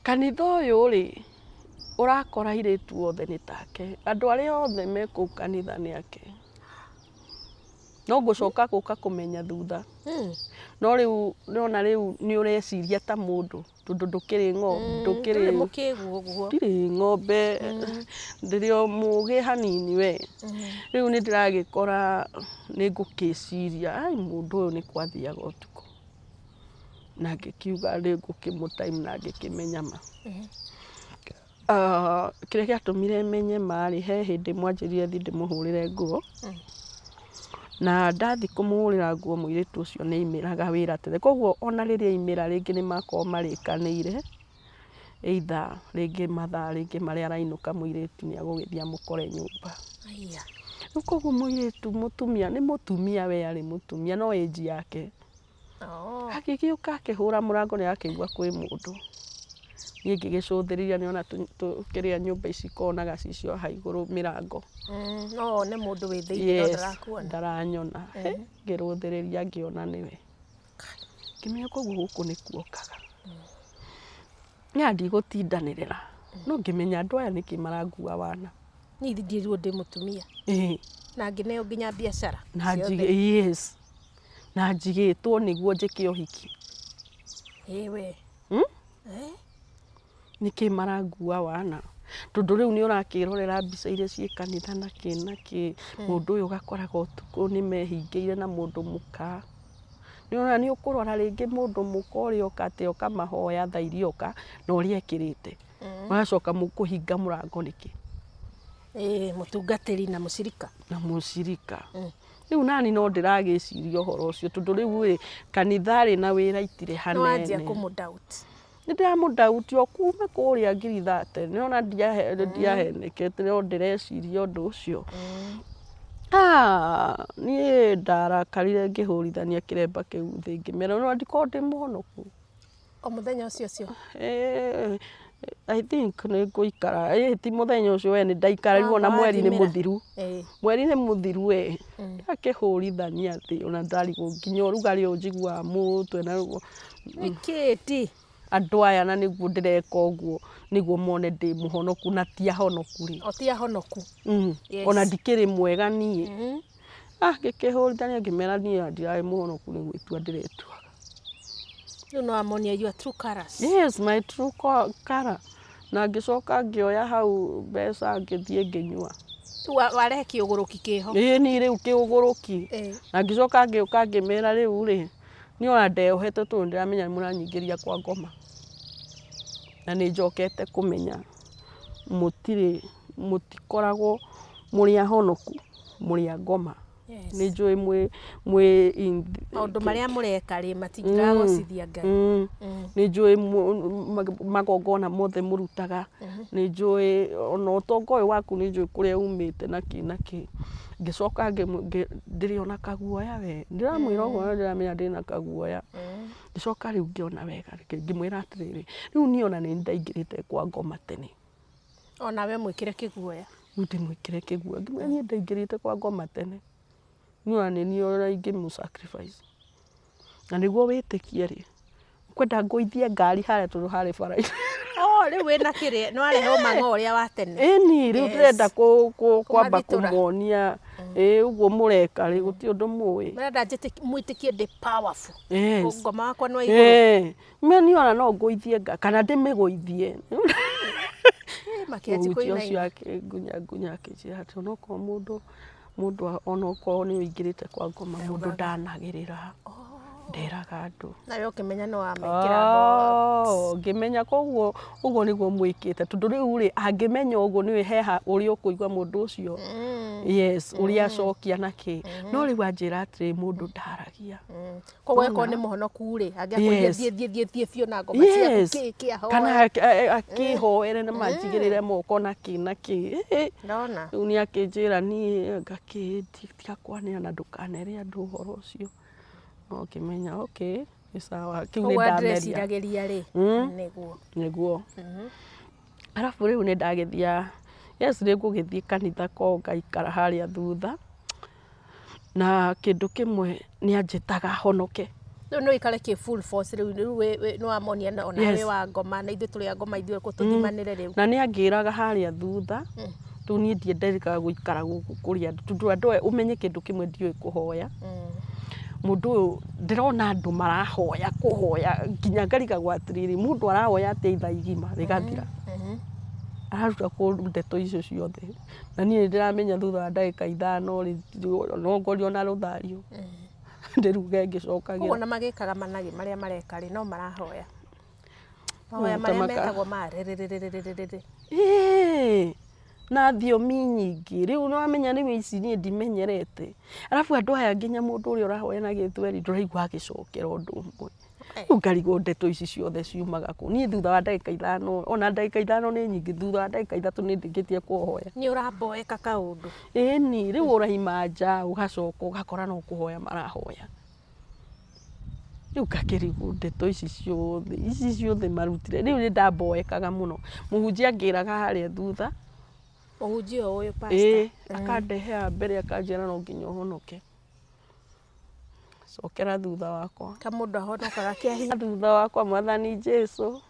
kanitha ũyũ ri urakora airĩtu othe nĩ take andũ arĩa othe me kũu kanitha nĩ ake no ngũcoka gũka kũmenya thutha no riu nona riu nĩ ũreciria ta mũndũ tondũ ndũkĩrĩ ndirĩ ng'ombe ndĩrĩ o mũgĩ hanini we riu nĩ ndĩragĩkora nĩ ngũkĩciria ai mũndũ ũyũ nĩ kwathiaga ũtukũ na ngĩkiuga rĩ ngũkĩmũtime na ngĩkĩmenya ma kĩrĩa gĩatũmire menye marĩ he hĩndĩ mwanjĩrire thi ndĩmũhũrĩre nguo na ndathi kũmũhũrĩra nguo mũirĩtu ũcio nĩ aimĩraga wĩra tene koguo ona rĩrĩa aimĩra rĩngĩ nĩ makorwo marĩkanĩire either rĩngĩ mathaa rĩngĩ marĩa arainũka mũirĩtu nĩ agũgĩthiĩ amũkore nyũmba rĩu koguo mũirĩtu mũtumia nĩ mũtumia we arĩ mũtumia no age yake agĩgĩũka akĩhũra mũrango nĩ akĩigua kwĩ mũndũ niĩ ngĩgĩcũthĩrĩria nĩona kĩrĩa nyũmba ici konaga cicio ha igũrũ mĩrango no nĩ mũndũ wĩ thĩinĩ no ndarakuona ndaranyona ngĩrũthĩrĩria ngĩona nĩwe ngĩmenya koguo gũkũ nĩ kuokaga nĩ ndigũtindanĩrĩra no ngĩmenya andũ aya nĩkĩ marangua wana niĩ ndirwo ndĩ mũtumia na ngĩneo nginya biacara na njigĩtwo nĩguo njĩke ũhiki we nĩkĩ marangua wana tondũ rĩu nĩ ũrakĩrorera mbica iria ciĩ kanitha na kĩ mũndũ ũyũ ũgakoraga ũtukũ nĩ mehingĩire na mũndũ mũka nĩona nĩ ũkũrora rĩngĩ mũndũ mũka ũrĩa ũkate ũkamahoya thaa iria oka na ũrĩa ekĩrĩte magacoka mũkũhinga mũrango nĩkĩ mũtungatĩri na mũcirika rĩu nani no ndĩragĩciria ũhoro ũcio tondũ rĩu kanitha arĩ na wĩra itirĩ hanene wanjia kũmũdoubt nĩ ndĩramũdoubt o kuma kũrĩa ngirithate nĩona ndiahenekete no ndĩreciria ũndũ ũcio niĩ ndarakarire ngĩhũrithania kĩremba kĩu thĩ ngĩmera no ndikorwo ndĩ mũhonoku o mũthenya ũcio I think nĩ ngũikara ti mũthenya ũcio we nĩ ndaikarirwo na mweri nĩ mũthiru we akĩhũrithania thĩ ona ndarigwo nginya ũrugarĩ ũyũ njiguaga mũtwe na nĩkĩti andũ aya na nĩguo ndĩreka ũguo nĩguo mone ndĩ mũhonoku na ti ahonoku ona ndikĩrĩ mwega niĩ ngĩkĩhũrithania ngĩmera niĩ ndirarĩ mũhonoku nĩ gwĩtua ndĩretuaga rĩu no amonia your true colours yes my true color na ngĩcoka ngĩoya hau mbeca ngĩthiĩ ngĩnyua warehe kĩũgũrũki kĩho niĩ rĩu kĩũgũrũki na ngĩcoka ngĩũka ngĩmera rĩu rĩ niĩ ona ndeyohete tondũ ndĩramenya mũranyingĩria kwa ngoma na nĩ njokete kũmenya mũtikoragwo mũrĩ ahonoku mũrĩ a ngoma nĩ njũĩ maũndũ marĩa mũreka rĩ matingĩragocithia Ngai nĩ njũĩ magongona mothe mũrutaga nĩ njũĩ ona ũtonga ũyũ waku nĩ njũĩ kũrĩa umĩte nakĩ ngĩcoka ndĩrĩona kaguoya we ndĩramwĩra ũguo ndĩramenya ndĩna kaguoya ngĩcoka rĩu ngĩona wega ngĩmwĩra atĩrĩrĩ rĩu niĩ ona nĩ ndaingĩrĩte kwa ngoma tene ona we mwĩkĩre kĩguoya rĩu ndĩmwĩkĩre kĩguoya ngĩmwĩra niĩ ndaingĩrĩte kwa ngoma tene niĩ nĩ ũrĩa ingĩmũ-sacrifice na nĩguo wĩtĩkie rĩ kwenda ngũithie ngari harĩa tondũ harĩ bara-inĩ rĩu wĩna kĩrĩa nĩ warehe mang'o ũrĩa wa tene ĩni rĩu ndĩrenda kwamba kũmonia ũguo mũreka rĩ gũtirĩ ũndũ mũĩ mũrenda mwĩtĩkie ndĩ powerful ngoma wakwa no igũrũ niĩ ona no ngũithie kana ndĩmĩgũithie makĩanjia ũcio akĩngunya akĩnjĩra atĩ onokorwo mũndũ onokorwo nĩ ũingĩrĩte kwa ngoma mũndũ ndanagĩrĩra nderaga andu nawe ukimenya no amekira box ngimenya koguo uguo niguo mwikite tondu riu ri angimenya uguo niwe heha uri ukuigwa mundu ucio yes uri acokia naki no riu anjira atiri mundu ndaragia koguo ko ni muhonoku ri angiakuria thie biu na ngoma ciaku kiaho kana akihoere na manjigirire moko naki ndona riu ni akinjira ni ngakitia kwanira ndukanere andu uhoro ucio no kimenya okay ni sawa kiu ni ndameria ri niguo arafu riu ni ndagithia yes ni ngugithie kanitha ko ngaikara haria thutha na kindu kimwe ni anjitaga honoke riu no ikare ki full force riu no amonia na we wa ngoma na ithu turi ngoma ithu ko tuthimanire riu na ni angiraga haria thutha tu ni ndiendereka guikara guku kuria tundu andu umenye kindu kimwe ndioi kuhoya mundu ndirona andu marahoya kuhoya nginya ngarigagwo atiriri mundu arahoya atia itha igima rigathira araruta ku ndeto icio ciothe na nie ndiramenya thutha wa ndagika 5 no ngorio na ruthario ndiruge ngicokagira ona magikaga managi maria mareka ri no marahoya mahoya maria metagwo marererererere na thiomi nyingi riu no amenya riu ici ni ndimenyerete arafu andu aya nginya mundu uri urahoya na githweri nduraigwa agicokera undu umwe ukarigo ndeto ici ciothe ciumaga ku ni thutha wa ndagika 5 ona ndagika 5 ni nyingi thutha wa ndagika 3 ni ndikitie kuhoya ni uraboeka kaundu ni riu uraima nja ugacoka ugakora no kuhoya marahoya riu kakirigo ndeto ici ciothe marutire riu ni ndaboekaga muno muhunjia ngiraga haria thutha muhunjia uyu pastor akandehea mbere akanjira no nginya uhonoke cokera thutha wakwa kamundu ahonokaga kiahinya thutha wakwa mwathani Jesu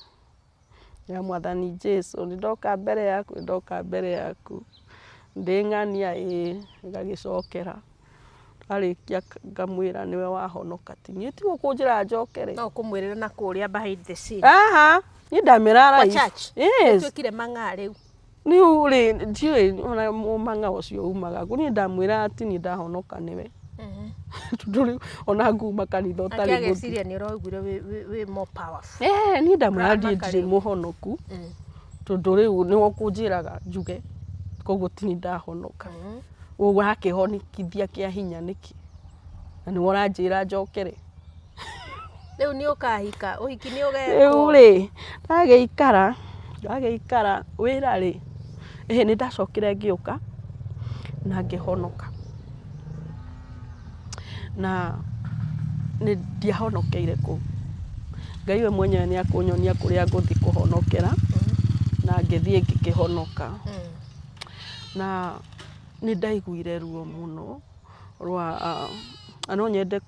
ya mwathani Jesu ndoka mbere yaku nding'ania ngagicokera arikia ngamwira niwe wahonoka ti ni ti gukunjira njokere no kumwirira na kuria behind the scene ni ndamirara yes twikire mang'a riu ni uri ndiwe ona mang'a ucio umaga kuni ndamwira ati ni ndahonoka niwe tuduri ona nguma kanitha utari gutu ageciria ni uraugire we more powerful ni ndamwira ndi muhonoku tuduri ni wokunjiraga njuge koguo ti ni ndahonoka uguo hakihonikithia kia hinya niki na ni woranjira njokere riu ni ukahika uhiki ni ugeko uri ndageikara wira ri ni ndacokire ngiuka na ngihonoka na ni ndiahonokeire ku Ngai we mwenyewe ni akunyonia kuria nguthi kuhonokera na ngithie ngikihonoka na ni ndaiguire ruo muno rwa ano nyende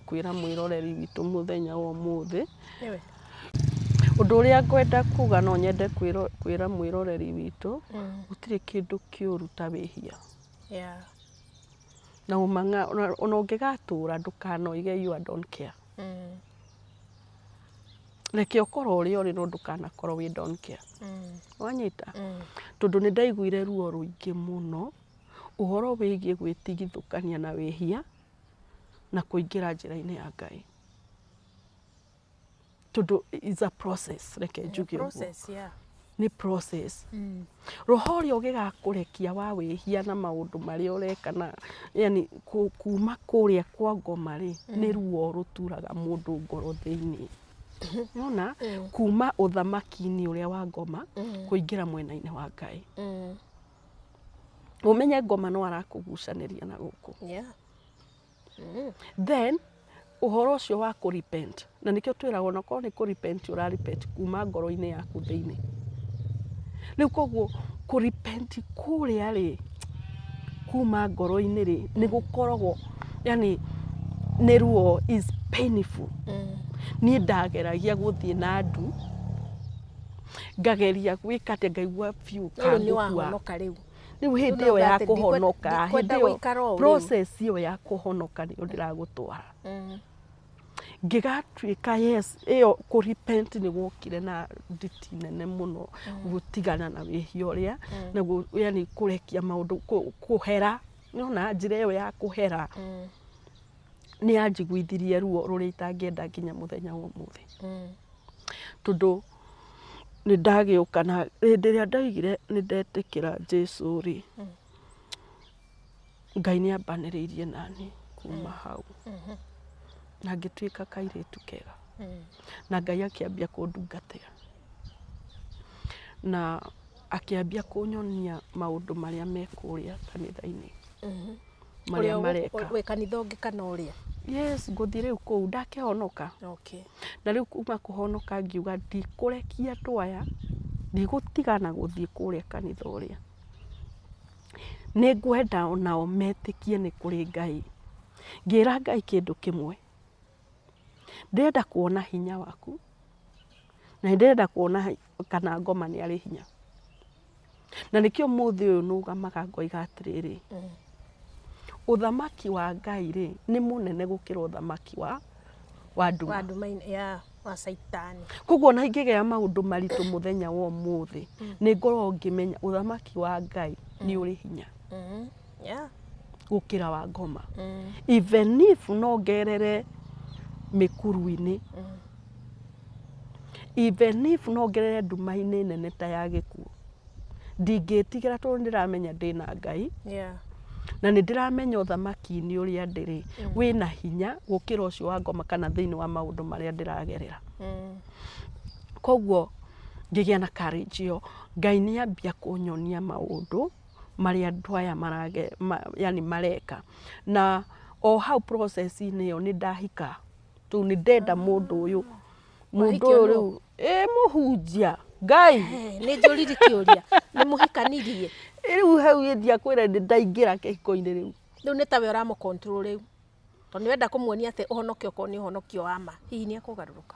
kwira mwiroreri witu muthenya wa muthi undu uria ngwenda kuga no nyende kwira mwiroreri witu gutire kindu kiuru ta wihia na umanga ona ungigatura ndukanoige you don't care reke okoro uri no ndukanakorwo we don't care wanyita tondu ni ndaiguire ruo ruingi muno uhoro wigie gwitigithukania na wihia na kuingira njira-ini ya Ngai tondu is a process reke njuge ni process roho rio gigakurekia wa wihia na maundu maria ureka na yani kuma kuria kwa ngoma ri ni ruo ruturaga mundu ngoro thiini yona kuma uthamaki-ini uria wa ngoma kuingira mwena-ini wa Ngai umenye ngoma no arakugucaniria na guku then uhoro ucio wa ku repent na nikio twiragwo no ko ni ku repent ura repent kuma ngoro-ini yaku thiini riu koguo ku repent kuria ri kuma ngoro-ini ri ni gukoragwo yani ni ruo is painful ni ndageragia guthie na ndu ngageria gwikate ngaigua fiu kandu kwa riu hindi yo ya kuhonoka hindi yo process yo ya kuhonoka ni ndiragutwara ngigatuika yes iyo ku repent ni gukire na nditi nene muno gutigana na wihia uria na yani kurekia maundu kuhera niona njira iyo ya kuhera nĩ anjiguithirie ruo rũrĩa itangĩenda nginya mũthenya wa ũmũthĩ. Tondũ nĩ ndagĩũka na hĩndĩ ĩrĩa ndaugire nĩ ndetĩkĩra Jesũ rĩ, Ngai nĩ ambanĩrĩirie nani kuma hau na ngĩtuĩka kairĩtu kega na Ngai akĩambia kũndungatĩra na akĩambia kũnyonia maũndũ marĩa me kũrĩa kanitha-inĩ marĩa mareka. Wĩ kanitha ũngĩ kana ũrĩa? Yes, ngũthiĩ rĩu kũu ndakĩhonoka. Okay. Na rĩu kuma kũhonoka ngiuga ndikũrekia andũ aya, ndigũtigana gũthiĩ kũrĩa kanitha ũrĩa. Nĩ ngwenda onao metĩkie nĩ kũrĩ Ngai. Ngĩra Ngai kĩndũ kĩmwe, ndĩrenda kuona hinya waku na ndĩrenda kuona kana ngoma nĩ arĩ hinya. Na nĩkĩo mũthĩ ũyũ nũgamaga ngoiga atĩrĩrĩ, ũthamaki wa Ngai rĩ nĩ mũnene gũkĩra ũthamaki wa nduma. Wa nduma, ya wa Saitani. Koguo na ingĩgĩa maũndũ maritũ mũthenya wa ũmũthĩ, nĩ ngorwo ngĩmenya ũthamaki wa Ngai nĩ ũrĩ hinya gũkĩra wa ngoma. Even if no ngerere mĩkuru-inĩ, even if no ngerere nduma-inĩ nene ta ya gĩkuũ, ndingĩtigĩra tondũ ndĩramenya ndĩna Ngai. Na nĩ ndĩramenya ũthamaki-inĩ ũrĩa ndĩrĩ wĩna hinya gũkĩra ũcio wa ngoma kana thĩinĩ wa maũndũ marĩa ndĩragerera. Koguo ngĩgĩa na courage ĩyo, Ngai nĩ ambia kũnyonia maũndũ marĩa andũ aya mareka. Na o hau process-inĩ ĩyo nĩ ndahika. Tondũ nĩ ndenda mũndũ ũyũ rĩu mũhunjia Ngai. Nĩ njũriri kĩũria, nĩ mũhikanirie. Rĩu hau ndiakwĩra nĩ ndaingĩra kĩhiko-inĩ rĩu. Rĩu nĩ tawe ũramũ control rĩu. Tondũ nĩwenda kũmuonia atĩ ũhonokio okorwo nĩ ũhonokio wa ma. Hihi nĩ ekũgarũrũka?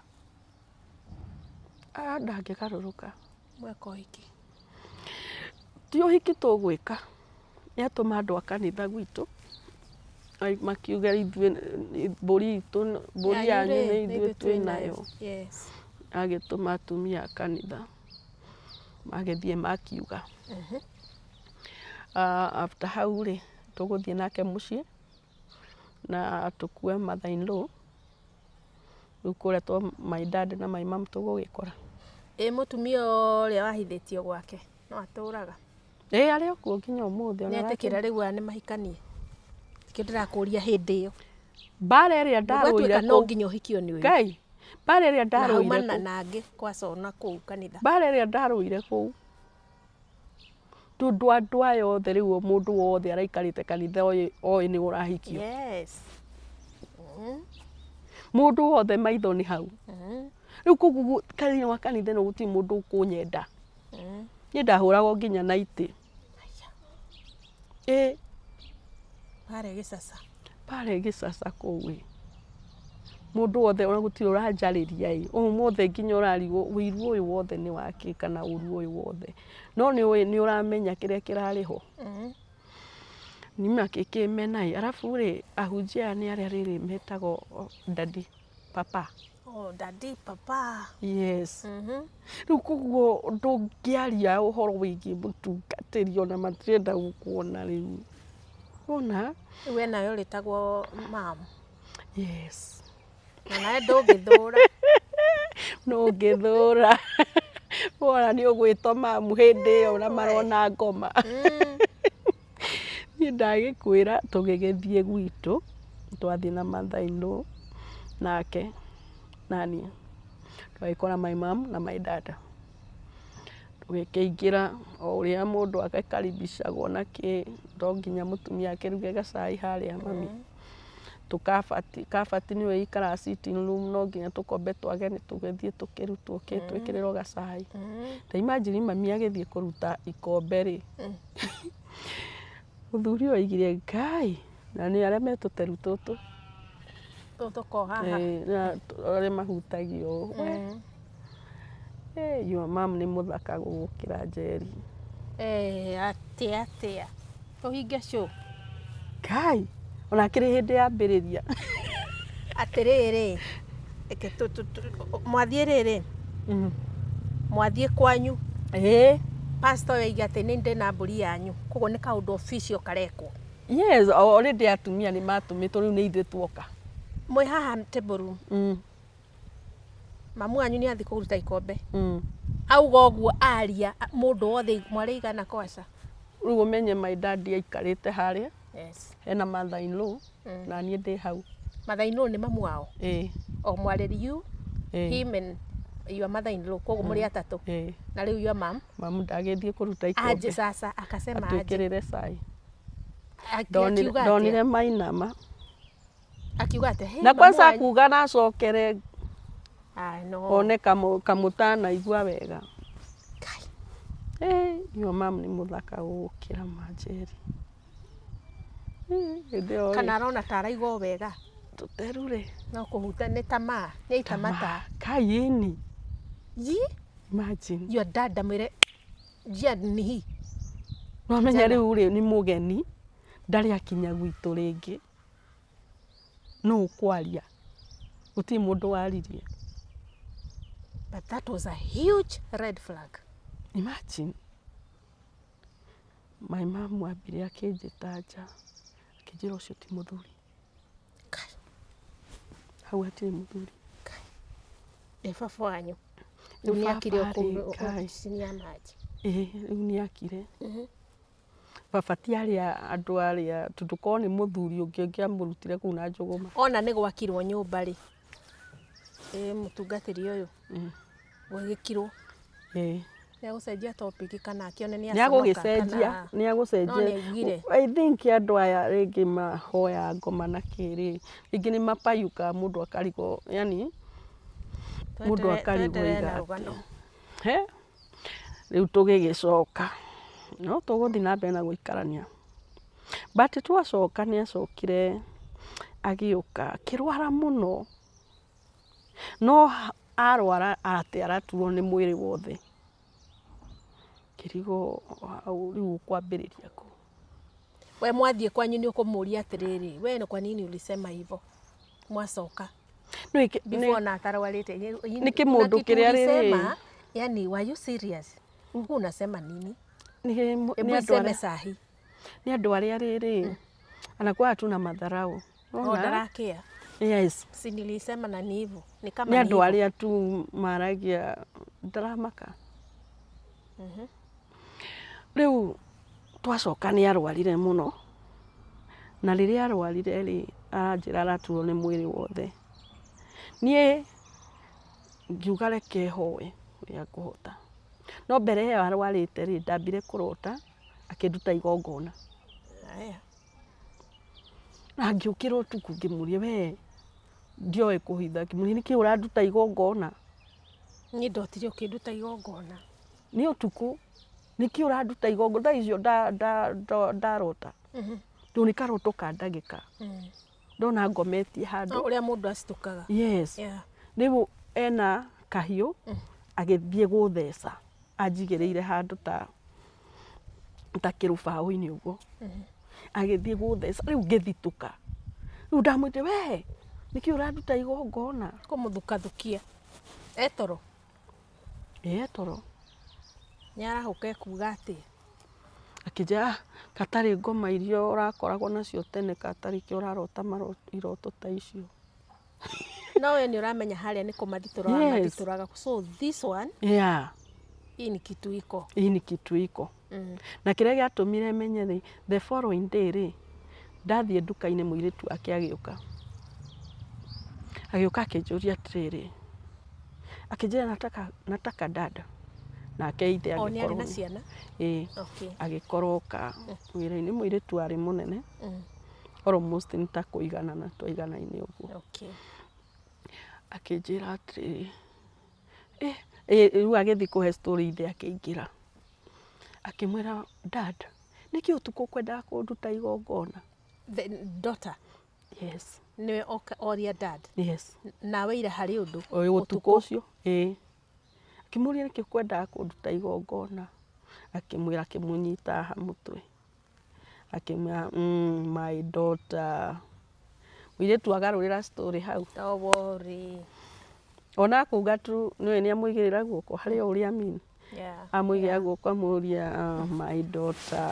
Ndangĩgarũrũka. Mweka ũhiki? Ti ũhiki tũgwĩka. Nĩ atũma andũ a kanitha gwitũ makiuga mbũri yanyu nĩ ithuĩ twĩnayo. Agĩtũma atumia a kanitha magĩthiĩ makiuga. After hau rĩ tũgũthiĩ nake mũciĩ na tũkue mother-in-law. Rĩu kũrĩa my dad na my mom tũgũgĩkora. Mũtumia ũrĩa wahithĩtio gwake no atũraga? Arĩ o kuo nginya ũmũthĩ. Nĩetĩkĩra rĩu aya nĩ mahikanie? Kĩo ndĩrakũria hĩndĩ ĩyo. Mbara ĩrĩa ndarũire no nginya ũhikio nĩ ũyũ. Ngai, mbara ĩrĩa ndarũire kũu. Na angĩ kwa Sona kũu kanitha. Mbara ĩrĩa ndarũire kũu. Tondũ andũ aya othe rĩu mũndũ wothe araikarĩte kanitha oĩ nĩ ũrahikio. Yes. Mũndũ wothe maitho nĩ hau. Rĩu koguo kanitha wa kanitha no gũtirĩ mũndũ ũkũnyenda. Niĩ ndahũragwo nginya na itĩ. Pare gĩcaca. Pare gĩcaca kũu. Mũndũ wothe ona gũtirĩ ũranjarĩria ũmũthĩ nginya ũrarigwo ũiru ũyũ wothe nĩ wake kana ũru ũyũ wothe. No nĩ ũramenya kĩrĩa kĩrarĩ ho. Nĩma kĩkĩmena. Arabu rĩ ahunjia nĩ arĩa rĩrĩ metagwo daddy papa. Daddy papa. Yes. Rĩu koguo ndũngĩaria ũhoro wĩgiĩ mũtungatĩri ona matirenda gũkuona rĩu. Ona we nayo rĩtagwo mam. Yes. Na nawe ndũngĩthũra. No ngĩthũra. Wona nĩ ũgwĩtwo mamu hĩndĩ ĩyo na marona ngoma. Niĩ ndagĩkwĩra tũgĩgĩthiĩ gwitũ, twathiĩ na mother-in-law nake nani. Twagĩkora my mom na my dad. Tũgĩkĩingĩra o ũrĩa mũndũ agĩkaribicagwo na no nginya mũtumia akĩruge gacai harĩa mami. Kabati nĩwe ikara sitting room, no nginya tũkombe twa ageni tũgĩthiĩ tũkĩrutwo twĩkĩrĩrwo gacai. Ta imagine mami agĩthiĩ kũruta ikombe rĩ. Mũthuri ũyũ aigire Ngai na nĩ arĩa metũteru tũtũ. Tũtũ haha. Na arĩa mahutagio. Your mom nĩ mũthaka gũgũkĩra Njeri. Atĩa. Tũhinge show. Ngai. Ona kĩrĩ hĩndĩ yambĩrĩria. Atĩrĩrĩ. Mwathiĩ rĩrĩ. Mwathiĩ kwanyu. Pastor weiga atĩ nĩ ndĩ na mbũri yanyu. Koguo nĩ kaũndũ official karekwo. Yes, already atumia nĩ matũmĩtwo rĩu nĩ ithuĩ tuoka. Mwĩ haha table room. Mamu wanyu nĩ athi kũruta ikombe. Auga ũguo aria mũndũ wothe mwarĩ igana kwaca. Rĩu ũmenye my dad aikarĩte harĩa. Yes. Ena mother in law na niĩ ndĩ hau. Mother in law nĩ mamu wao. O mwarĩri you, him and your mother in law. Koguo mũrĩ atatũ. Na rĩu your mom. Mamu ndagĩthiĩ kũruta ikombe. Aje sasa akasema aje. Atwĩkĩrĩre cai. Ndonire mainama. Akiuga ate hey. Na kwanza akuga na acokere. No. One kamũtana igua wega. Your mom nĩ mũthaka gũkĩra Manjeri. Kana arona taraigua wega. Tũteru rĩ. No kũhuta nĩ tamaa. Nĩ itamata. Kaini. Yi? Imagine. Your dad damwĩre jia ni hi. No menya rĩu rĩ nĩ mũgeni. Ndarĩ akinya gwitũ rĩngĩ. No kwaria. Gũtirĩ mũndũ waririe. But that was a huge red flag. Imagine. My mom wambire akĩnjĩta nja. Akĩnjĩra ũcio ti mũthuri. Hau hatirĩ mũthuri. Baba wanyu. Rĩu nĩ akire ofici-inĩ ya maji. Rĩu nĩ akire. Baba ti andũ arĩa tũkorwo nĩ mũthuri ũngĩ amũrutire kũu na Njũgũma. Ona nĩ gwakirwo nyũmba rĩ. Mũtungatĩri ũyũ. Gwagĩkirwo. Nĩ agũcenjia topic kana akĩone nĩ agũgĩcenjia. Nĩ agũcenjia. I think andũ aya rĩngĩ mahoya ngoma na kĩrĩ. Rĩngĩ nĩ mapayuka mũndũ akarigwo. Yani mũndũ akarigwo igate. Rĩu tũgĩgĩcoka. No tũgũthiĩ na mbere na gũikarania. But twacoka nĩ acokire agĩũka akĩrwara mũno. No arwara atĩ araturwo nĩ mwĩrĩ wothe. Kĩrigo hau rĩu kwambĩrĩria kũ. We mwathiĩ kwanyu nĩ ũkũmũria atĩrĩrĩ. We kwa nini ulisema hivyo? Mwacoka. Before na atarwarĩte. Nĩ kĩmũndũ kĩrĩa rĩrĩ. Yani were you serious? Unasema nini? Nĩ andũ arĩa rĩrĩ. Anakuwa hatuna madharau. Ndarakia. Yes. Si nilisema na ni hivyo. Ni kama ni andũ arĩa tu maragia ndaramaka. Rĩu twacoka nĩ arwarire mũno. Na rĩrĩa arwarire rĩ aranjĩra araturwo nĩ mwĩrĩ wothe. Niĩ ngiuga reke hoe ũrĩa ngũhota. No mbere ĩyo arwarĩte rĩ ndambire kũrota akĩnduta igongona. Na ngĩũkĩra ũtukũ ngĩmũria we ndioĩ kũhitha ngĩmũria nĩkĩ ũranduta igongona? Niĩ ndotire ũkĩnduta igongona. Nĩ ũtukũ nĩkĩ ũranduta igongona? Thaa icio ndarota. Rĩu nĩ karoto ka ndagĩka. Ndona ngometie handũ. Ũrĩa mũndũ acitũkaga. Yes. Rĩu ena kahiũ agĩthiĩ gũtheca. Anjigĩrĩire handũ ta kĩrũbaũ-inĩ ũguo. Agĩthiĩ gũtheca rĩu ngĩthitũka. Rĩu ndamwĩrire we nĩkĩ ũranduta igongona? Kũmũthukathukia. Etoro. Etoro. Nĩ arahũka kuga atĩ. Akĩnjĩra katarĩ ngoma iria ũrakoragwo nacio tene katarĩ kĩ ũrarota iroto ta icio. No we nĩ ũramenya harĩa nĩ kũmathitũraga. So this one. Yeah. Hii ni kitu iko. Hii ni kitu iko. Na kĩrĩa gĩatũmire menye rĩ the following day rĩ ndathiĩ nduka-inĩ mũirĩtu ake agĩũka. Agĩũka akĩnjũria atĩrĩrĩ. Akĩnjĩra nataka dada. Nake ithe agĩkorwo. Nĩ arĩ na ciana? Agĩkorwo wĩra-inĩ mũirĩtu arĩ mũnene. Almost nĩ ta kũigana na twaigana-inĩ ũguo. Akĩnjĩra atĩrĩrĩ. Rĩu agĩthiĩ kũhe story ithe akĩingĩra. Akĩmwĩra dad nĩkĩ ũtukũ kwendaga kũnduta igongona? The daughter? Yes. Nĩwe oria dad? Yes. Nawe ira harĩ ũndũ? Ũtukũ ũcio. Akĩmũria nĩkĩ kwendaga kũnduta igongona? Akĩmwĩra akĩmũnyita haha mũtwe. Akĩmwĩra my daughter. Mũirĩtu agarũrĩra story hau. Don't worry. Ona kuga tu nĩ amũigĩrĩra guoko harĩa ũrĩa mini. Amũigĩra guoko amũria my daughter.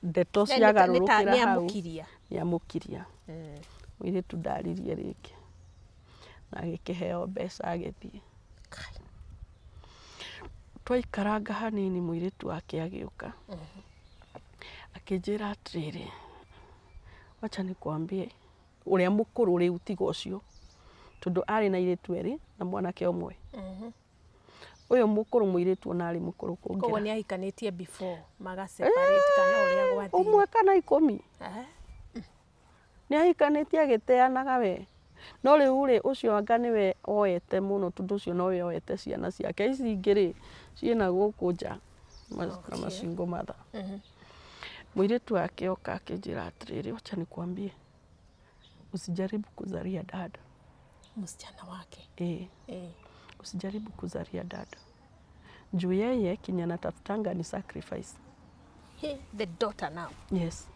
Ndeto ciagarũrũkĩra hau. Nĩ amũkiria. Mũirĩtu ndaririe rĩngĩ na agĩkĩheo mbeca agĩthiĩ. Twaikaranga hanini mũirĩtu wake agĩũka akĩnjĩra atĩrĩrĩ, wacha nikwambie ũrĩa mũkũrũ rĩu tiga ũcio, tondũ arĩ na airĩtu erĩ na mwanake ũmwe. Ũyũ mũkũrũ mũirĩtu ona arĩ mũkũrũ kũngĩra. Koguo nĩ ahikanĩtie before maga separate kana ũrĩa gwathiĩ. Ũmwe kana 10. Nĩ ahikanĩtie agĩteanaga we. No rĩu rĩ ũcio anga nĩwe oete mũno tondũ ũcio nowe oete ciana ciake. Ici ingĩ rĩ ciĩna gũkũ nja na macingo matha. Mũirĩtu wake oka akĩnjĩra atĩrĩrĩ, wacha nikwambie usijaribu kuzalia dada. Msichana wake. Usijaribu kuzalia dada. Juu yeye kinya natafutanga ni sacrifice. The daughter now. Yes.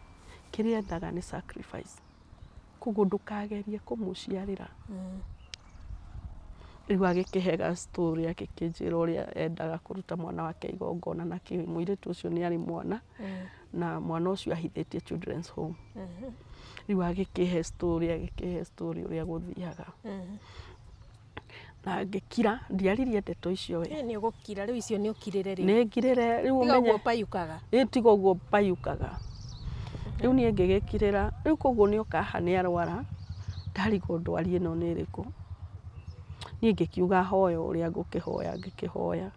Kĩrĩa endaga ni sacrifice. Koguo ndũkagerie kũmũciarĩra. Rĩu agĩkĩhega story agĩkĩnjĩra ũrĩa endaga kũruta mwana wake igongona na mũirĩtu ũcio nĩ arĩ mwana na mwana ũcio ahithĩtie children's home. Rĩu agĩkĩhe story ũrĩa gũthiaga. Na ngĩkira ndiaririe ndeto icio we. Nĩ ũgũkira rĩu icio nĩ ũkirĩre rĩu. Nĩ ngirĩre rĩu umenye. Tiga ũguo payukaga. Tiga ũguo payukaga. Rĩu niĩ ngĩgĩkirĩra rĩu koguo nĩ okaha nĩ arwara ndarigwo ndwari ĩno nĩ ĩrĩkũ. Niĩ ngĩkiuga hoya ũrĩa ngĩkĩhoya.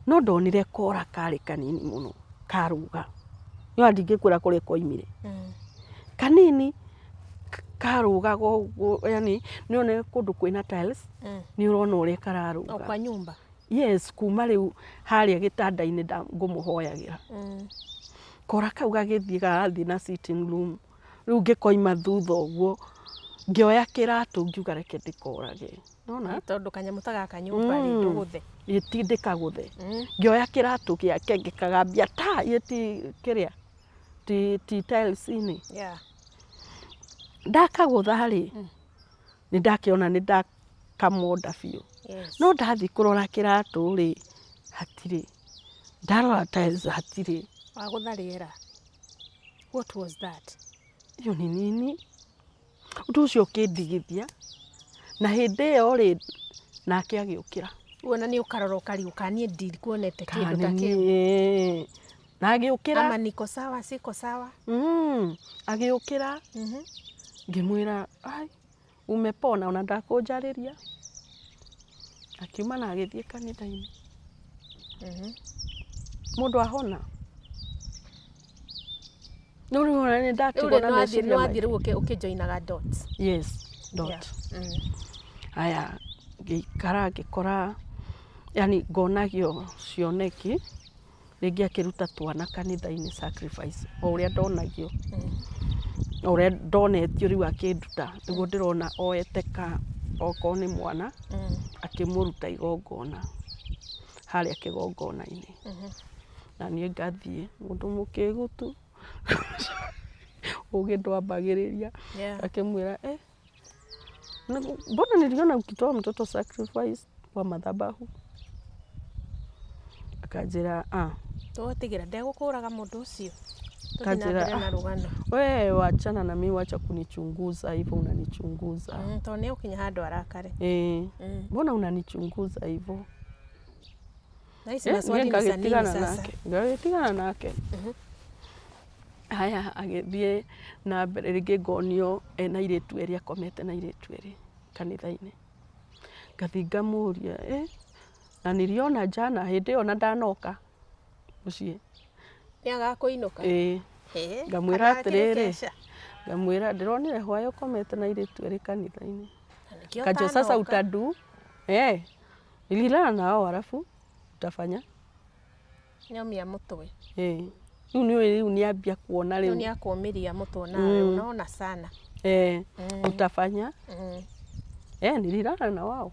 No ndonire kora karĩ kanini mũno karuga. Nĩ ndingĩkwĩra kũrĩa koimire. Kanini karugaga ũguo yani nĩ one kũndũ kwĩna tiles nĩ ũrona ũrĩa kararuga. O kwa nyumba. Yes, kuma rĩu harĩa gĩtanda-inĩ ngũmũhoyagĩra. Kora kau gagĩthiĩ garathiĩ na sitting room. Rĩu ngĩkoima thutha ũguo ngĩoya kĩratũ ngiuga reke ndĩkorage. Nona? Tondũ kanyamũ ta gaka nyumba rĩ ndũgũthe. Ndĩkagũthe. Ngĩoya kĩratũ gĩake ngĩkagambia ta yeti kĩrĩa ti tiles-inĩ. Ndakagũtha rĩ nĩ ndakĩona nĩ ndakamonda biũ. No ndathiĩ kũrora kĩratũ rĩ hatirĩ. Ndarora tiles hatirĩ. Wagũtha rĩera. What was that? Iyo nĩ nini. Ũndũ ũcio ũkĩndigithia na hĩndĩ ĩyo rĩ nake agĩũkĩra. Wona nĩ ũkarora ũkariũka niĩ ndikuonete kĩndũ ta kĩu. Na agĩũkĩra. Ama niko sawa siko sawa. Agĩũkĩra. Ngĩmwĩra ai umepona ona ndakũnjarĩria. Akiuma na agĩthiĩ kanitha-inĩ. Mũndũ ahona. No nĩ ndatigona meciria. No athiĩ rĩu ũkĩjoinaga dots. Yes, dot. Haya ngĩikara ngĩkora yani ngonagio cioneki rĩngĩ akĩruta twana kanitha-inĩ sacrifice o ũrĩa ndonagio. O ũrĩa ndonetio rĩu akĩnduta nĩguo ndĩrona oete okorwo nĩ mwana akĩmũruta igongona harĩa kĩgongona-inĩ. Na niĩ ngathiĩ mũndũ mũkĩgutu ũgĩ ndwambagĩrĩria akĩmwĩra mbona niliona ukitoa mtoto sacrifice kwa madhabahu. Akanjĩra tũtigĩra ndegũkũraga mũndũ ũcio. Kanjĩra wewe wachana na mimi, wacha kunichunguza hivyo unanichunguza. Tondũ nĩ ũkinya handũ arakare. Mbona unanichunguza hivyo? Na hizi maswali ni za nini sasa? Ngagĩtigana nake. Haya agĩthiĩ na mbere rĩngĩ ngonio ena airĩtu erĩ akomete na airĩtu erĩ kanitha-inĩ. Ngathiĩ ngamũria na niliona jana hĩndĩ ĩyo na ndanoka mũciĩ. Nĩ agakũinũka? Ngamwĩra atĩrĩrĩ, ngamwĩra ndĩronire hwayo komete na airĩtu erĩ kanitha-inĩ. Kajo sasa utadu nililala nao halafu utafanya nyomia mũtwe. Rĩu nĩambia kuona rĩu. Nĩ akũmĩria mũtwe nawe unaona sana. Utafanya nililala na wao.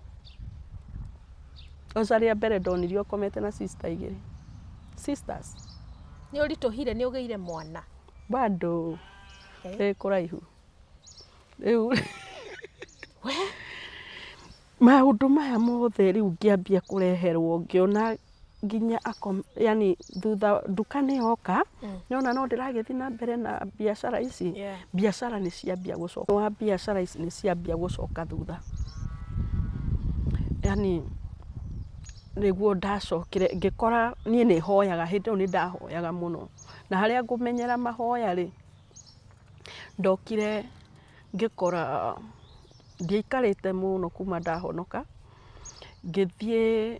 Oca rĩa mbere ndonirio komete na sister igĩrĩ. Sisters. Nĩ ũritũhire nĩ ũgĩire mwana. Bado. Kũraihu. Rĩu maũndũ maya mothe rĩu ngĩambia kũreherwo ngĩona nginya yani thutha nduka nĩ yoka nĩona no ndĩragĩthiĩ na mbere na biacara ici biacara nĩ ciambia gũcoka wa biacara ici nĩ ciambia gũcoka thutha yani nĩguo ndacokire ngĩkora niĩ nĩ hoyaga hĩndĩ ĩyo nĩ ndahoyaga mũno na harĩa ngũmenyera mahoya rĩ ndokire ngĩkora ndiaikarĩte mũno kuma ndahonoka ngĩthiĩ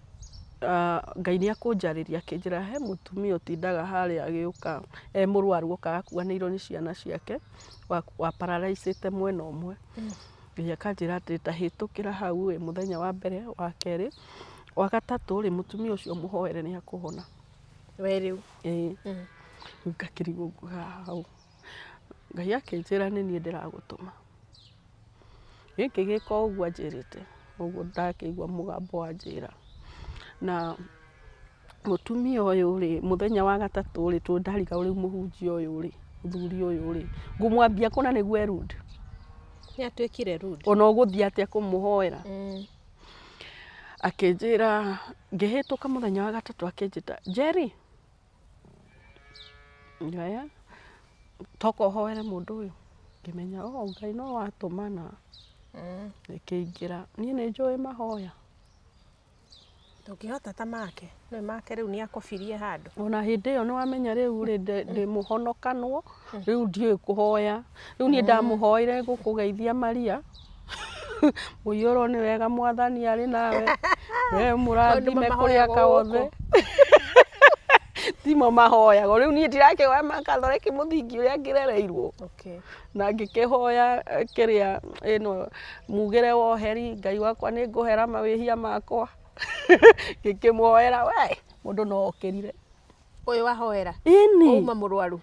Ngai nĩ akũnjarĩria akĩnjĩra he mũtumia ũtindaga harĩa agĩũka mũrwaru okaga akuanĩirwo nĩ ciana ciake wa paralyzĩte mwena ũmwe Ngai akanjĩra atĩ tahĩtũkĩra hau mũthenya wa mbere wa kerĩ wa gatatũ rĩ mũtumia ũcio mũhoere nĩ akũhona we rĩu ngakĩrigwo hau Ngai akĩnjĩra nĩ niĩ ndĩragũtũma gĩkĩ gĩka ũguo anjĩrĩte ũguo ndakĩigua mũgambo wa njĩra na mũtumia ũyũ rĩ mũthenya wa gatatũ rĩ tũndariga ũrĩ mũhunjia ũyũ rĩ mũthuri ũyũ rĩ ngũmwambia kũna nĩguo erude nĩ atuĩkire rude ona ũgũthiĩ atĩa kũmũhoera akĩnjĩra ngĩhĩtũka mũthenya wa gatatũ akĩnjĩta Jerry ngaya toka ũhoere mũndũ ũyũ ngĩmenya Ngai no watũmana ngĩingĩra niĩ nĩ njũĩ mahoya ndũngĩhota ta make nĩ make rĩu nĩ akobirie handũ ona hĩndĩ ĩyo nĩ wamenya rĩu rĩ ndĩmũhonokanwo rĩu ndiũĩ kũhoya rĩu niĩ ndamũhoire gũkũgeithia Maria mũiyũrwo nĩ wega Mwathani arĩ nawe we mũrathime kũrĩa kaothe timo mahoyagwo rĩu niĩ ndirakĩhoya makathoreki mũthingi ũrĩa ngĩrereirwo na ngĩkĩhoya kĩrĩa ĩno mugĩre woheri Ngai wakwa nĩ ngũhera mawĩhia makwa ngĩkĩmũhoera we mũndũ no okĩrire ũyũ wahoera uma mũrwaru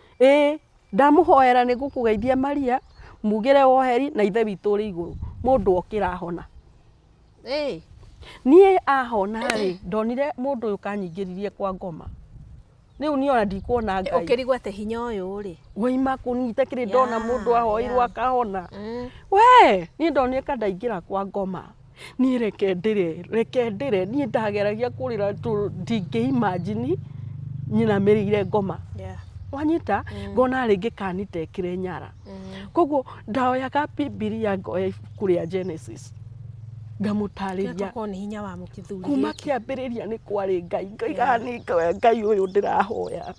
ndamũhoera nĩ gũkũgeithia Maria mugĩre woheri na ithe witũ ũrĩ igũrũ mũndũ okĩra hona niĩ ahona rĩ ndonire mũndũ ũyũ kanyingĩririe kwa ngoma rĩu niĩ ona ndikuona Ngai ũkĩrigwo atĩ hinya ũyũ rĩ woima kũnyita kĩrĩ ndona mũndũ ahoirwo akahona we niĩ ndonire kandaingĩra kwa ngoma niĩ reke ndĩre niĩ ndageragia kũrĩra ndingĩ-imagine nyinamĩrĩire ngoma wanyita ngona rĩngĩ kanitekĩre nyara koguo ndaoyaga Bibilia ngoya ibuku rĩa Genesis ngamũtarĩria kuma kĩambĩrĩria nĩ kwarĩ Ngai ngaiga Ngai ũyũ ndĩrahoya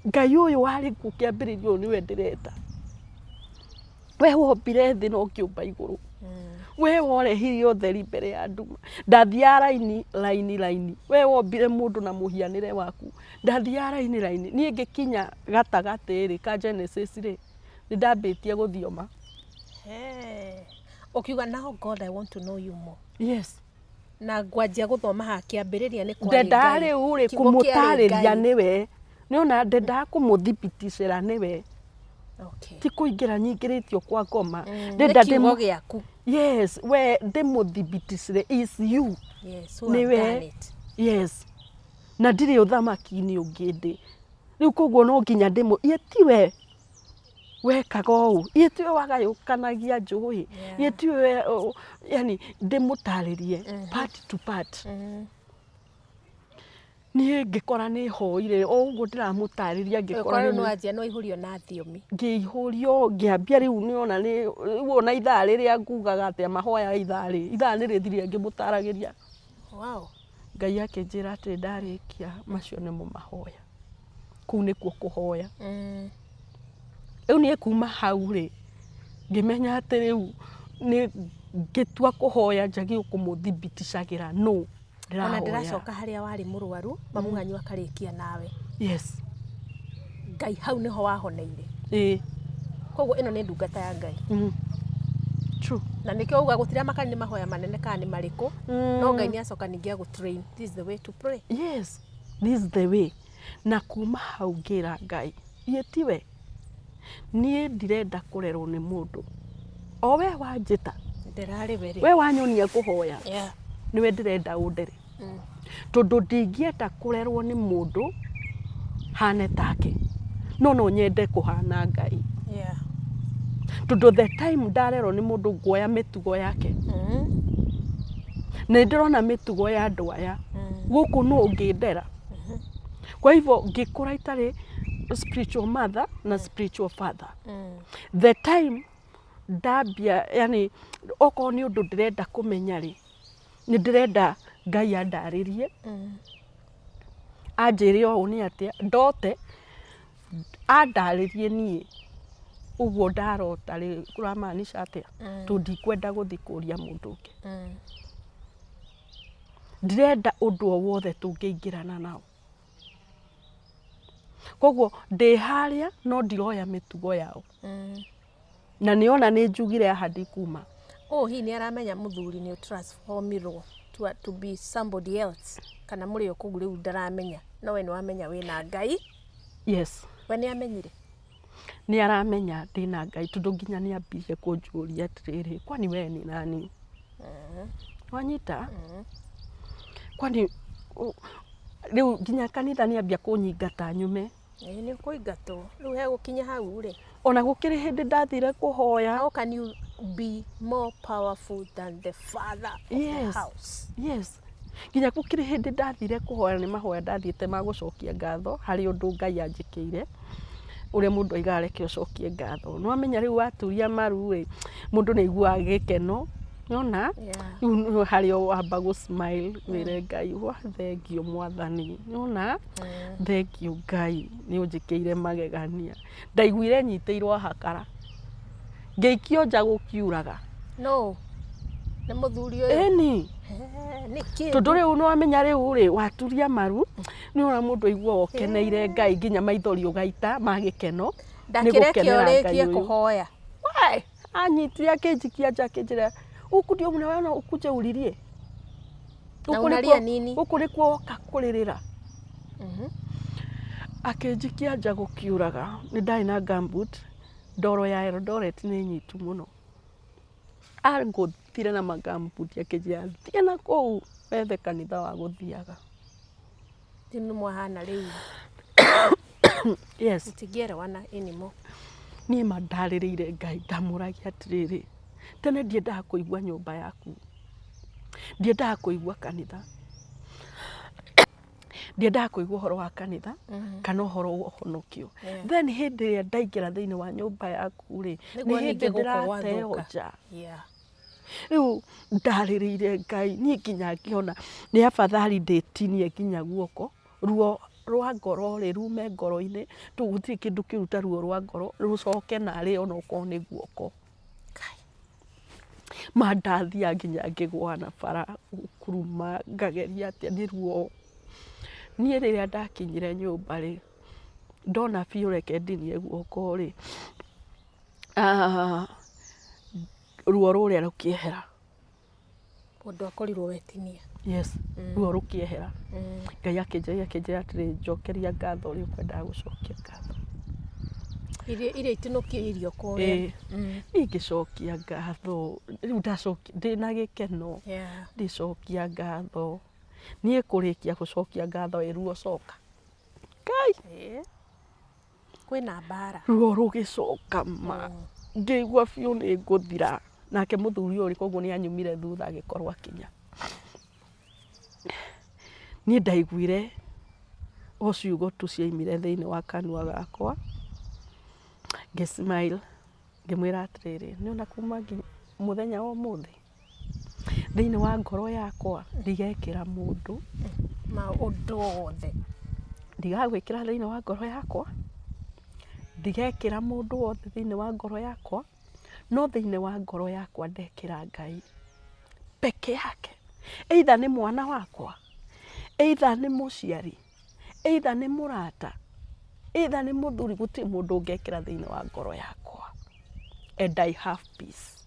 Ngai ũyũ warĩ kuo kĩambĩrĩria ũyũ nĩwe ndĩrenda we wombire thĩ no kĩũmba igũrũ we worehire ũtheri mbere ya nduma ndathiaga laini we wombire mũndũ na mũhianĩre waku ndathiaga laini niĩ ngĩkinya gatagatĩ rĩ ka Genesis rĩ nĩ ndambĩtie gũthioma ukiuga now God I want to know you more yes na ngwanjia gũthoma ha kĩambĩrĩria nĩ kwarĩ Ngai ndenda rĩu rĩ kũmũtarĩria nĩwe nĩona ndenda kũmũthibiticĩra nĩwe ti kũingĩra nyingĩrĩtio kwa ngoma ndenda kiugo gĩaku yes we ndĩmũthibiticĩre is you nĩwe yes na ndirĩ ũthamaki-inĩ ũngĩ ndĩ rĩu koguo no nginya tiwe wekaga ũũ tiwe wagayũkanagia njũĩ tiwe yani ndĩmũtarĩrie part to part niĩ ngĩkora nĩ hoire o ũguo ndĩramũtarĩria ngĩkora no anjia no ihũrio na thiomi ngĩihũrio ngĩambia rĩu nĩona nĩ wona ithaa rĩrĩa ngugaga atĩ mahoya ithaa nĩ rĩthirire ngĩmũtaragĩria Ngai akĩnjĩra atĩ ndarĩkia macio nĩmo mahoya kũu nĩkuo kũhoya rĩu niĩ kuma hau rĩ ngĩmenya atĩ rĩu nĩ ngĩtua kũhoya njagĩrĩirwo kũmũthibiticagĩra no ona ndĩracoka harĩa warĩ mũrwaru mamuhanyu akarĩkia nawe yes Ngai hau nĩho wahoneire koguo ĩno nĩ ndungata ya Ngai true na nĩkĩo uga gũtira makani mahoya manene kana nĩ marĩkũ no Ngai nĩ acoka ningĩ agũtrain this is the way to pray yes this is the way na kuma hau ngĩra Ngai tiwe niĩ ndirenda kũrerwo nĩ mũndũ o we wanjĩta we wanyonia kũhoya niwe ndĩrenda ũndere tondũ ndingĩenda kũrerwo nĩ mũndũ hane take no nyende kũhana Ngai tondũ the time ndarerwo nĩ mũndũ nguoya mĩtugo yake nĩ ndĩrona mĩtugo ya andũ aya guku no ngindera kwa hivyo ngikura itari spiritual mother na spiritual father the time ndambia yani oko ni undu ndirenda kumenya ri ni ndirenda Ngai andaririe anjire o ni atia ndote andaririe nie uguo ndarota ri kuramaanisha atia tu ndikwenda guthikuria mundu ungi ndirenda undu o wothe tungiingirana nao koguo ndi haria no ndiroya mitugo yao na niona ni njugire aha ndikuma hi ni aramenya muthuri ni transformirwo to be somebody else kana muri okugu riu ndaramenya no we ni wamenya wina Ngai yes we ni amenyire ni aramenya ndina Ngai tondu nginya ni ambirie kunjuria atiriri kwani we ni nani wanyita kwani riu nginya kanitha ni ambia kunyingata nyume ni kuingatwo riu he gukinya hau ri ona gukiri hindi ndathire kuhoya how can you be more powerful than the father of the house yes nginya gukiri hindi ndathire kuhoya ni mahoya ndathiite magucokia ngatho hari undu Ngai anjikiire uria mundu aigareke ucokie ngatho no amenya riu waturia maru ri mundu ni igua gikeno nona hari o amba gu smile wire Ngai wa thengio mwathani nona thengio Ngai ni unjikiire magegania ndaiguire nyiteirwo hakara ngeikio nja gukiuraga no ni muthuri uyu eni niki tondu riu no amenya riu ri waturia maru ni ona mundu aigua okeneire Ngai nginya maithori ugaita magikeno ndakirekio rikie kuhoya wai anyitire akinjikia nja akinjira ukudio muna wana ukuje uririe unalia nini ukurikwo kakuririra akinjikia nja gukiuraga ni ndai na gambut ndoro ya Eldoret ni nyitu muno anguthire na magambut akinjia thie na kou wethe kanitha wa guthiaga tinu mwahana riu yes tigere wana anymore ni mandaririire Ngai ndamuragia atiriri tene ndiendaga kuigua nyumba yaku ndiendaga kuigua kanitha ndiendaga kuigua uhoro wa kanitha kana uhoro wa uhonokio then hindi ria ndaingira thiini wa nyumba yaku ri ni hindi ndirateo nja riu ndaririire Ngai ni nginya ngiona ni afadhali nditinie nginya guoko ruo rwa ngoro ri rume ngoro-ini tuguthii kindu kiruta ruo rwa ngoro rucoke nari ona uko ni guoko mandathia nginya ngigwa na bara kuruma ngageria atia ni ruo nie riria ndakinyire nyumba ri ndona biu reke ndinie guoko ri ruo ruria rukiehera undu akorirwo wetinia yes ruo rukiehera Ngai akinjira atiri njokeria ngatho ri ukwenda gucokia ngatho iria itinukiirio kuria ngicokia ngatho riu ndacokia ndina gikeno ndicokia ngatho nie kurikia gucokia ngatho ruo coka Ngai kwina mbara ruo rugicoka ma ngigua biu ni nguthira nake muthuri uri koguo ni anyumire thutha agikorwo akinya ni ndaiguire o ciugo tu ciaimire thiini wa kanua gakwa ngismile ngimwira atiriri ni ona kuma muthenya wa umuthi thiini wa ngoro yakwa ndigekira mundu maundu wothe ndigagwikira thiini wa ngoro yakwa ndigekira mundu wothe thiini wa ngoro yakwa no thiini wa ngoro yakwa ndekira Ngai peke yake either ni mwana wakwa either ni muciari either ni murata either ni muthuri guti mundu ungekira thiini wa ngoro yakwa and I have peace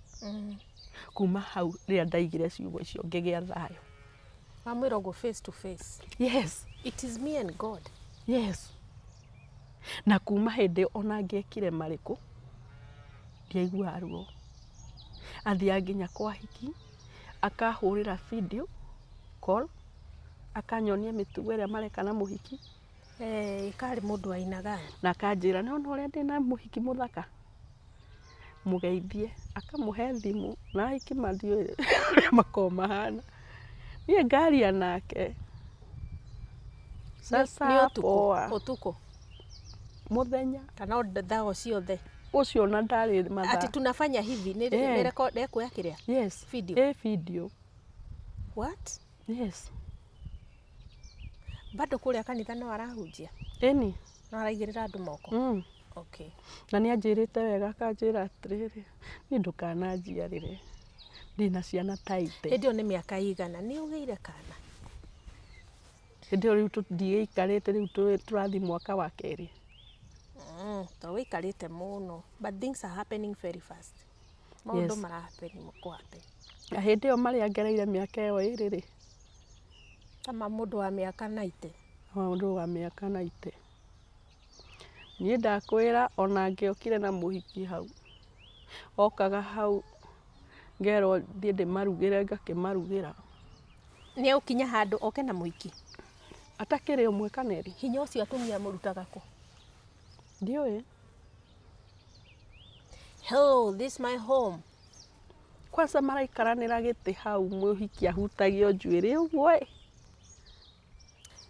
kuma hau ria ndaigire ciugo icio ngigia thayo amwira go face to face yes it is me and God yes na kuma hindi ona ngiekire mariku ndiaigua ruo athia nginya kwa hiki akahurira video call akanyonia mitugo iria mareka na muhiki ikari mundu ainaga na kanjira no uria ndina muhiki muthaka mugeithie akamuhe thimu na hiki madio makoma hana nie ngaria nake Sasa poa. Utuko. Muthenya. Kana thao ciothe. Ucio na ndari mathaa. Ati tunafanya hivi ni record ya kiria? Yes. Video. Video. What? Yes. Bado kuria kanitha no arahunjia? Eni. No araigirira andu moko? Okay. Na nĩ anjĩrĩte wega akanjĩra atĩrĩrĩ niĩ ndũkananjiarĩre ndĩna ciana taite. Hĩndĩ ĩyo nĩ mĩaka igana nĩ ũgĩire kana? Hĩndĩ ĩyo rĩu ndiĩikarĩte rĩu tũrathiĩ mwaka wa kerĩ. To wĩikarĩte mũno, but things are happening very fast. Maũndũ marahapeni mũkwape. Na hĩndĩ ĩyo marĩa ngereire mĩaka ĩyo ĩrĩ rĩ. Kama mũndũ wa mĩaka 90. Mũndũ wa mĩaka 90. Niĩ ndakwĩra ona ngĩokire na mũhiki hau. Okaga hau ngerwo thiĩ ndĩmarugĩre ngakĩmarugĩra. Nĩ ũkinya handũ oke na mũhiki? Atakĩrĩ ũmwe kana erĩ. Hinya ũcio atumia mũrutaga kũ? Ndiũĩ. Hello, this is my home. Kwanza maraikaranĩra gĩtĩ hau mũhiki ahutagio njuĩrĩ ũguo.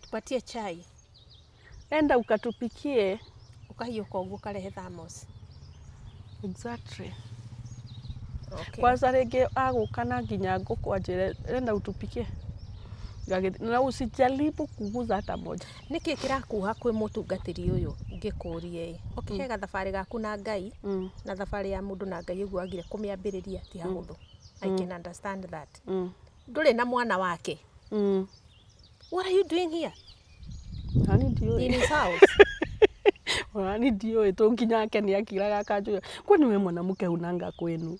Tupatie chai. Enda ukatupikie. Ukahiũka ũguo ukarehe thermos. Exactly. Okay. Kwanza rĩngĩ agũka na nginya ngũkũ anjĩre enda utupikie. Na usijaribu kuguza hata moja. Nĩkĩ kĩrakuha kwĩ mũtungatĩri ũyũ ngĩkũrie? Okay, he gathabarĩ gaku na Ngai na thabarĩ ya mũndũ na Ngai ũguo agire kũmĩambĩrĩria ti hahũthũ. I can understand that. Ndũrĩ na mwana wake. What are you doing here? Hani ndiũĩ. In his house. Hani ndiũĩ tũnginya yake nĩ akiraga akanjũria kwani we mwanamke hunanga kwenu?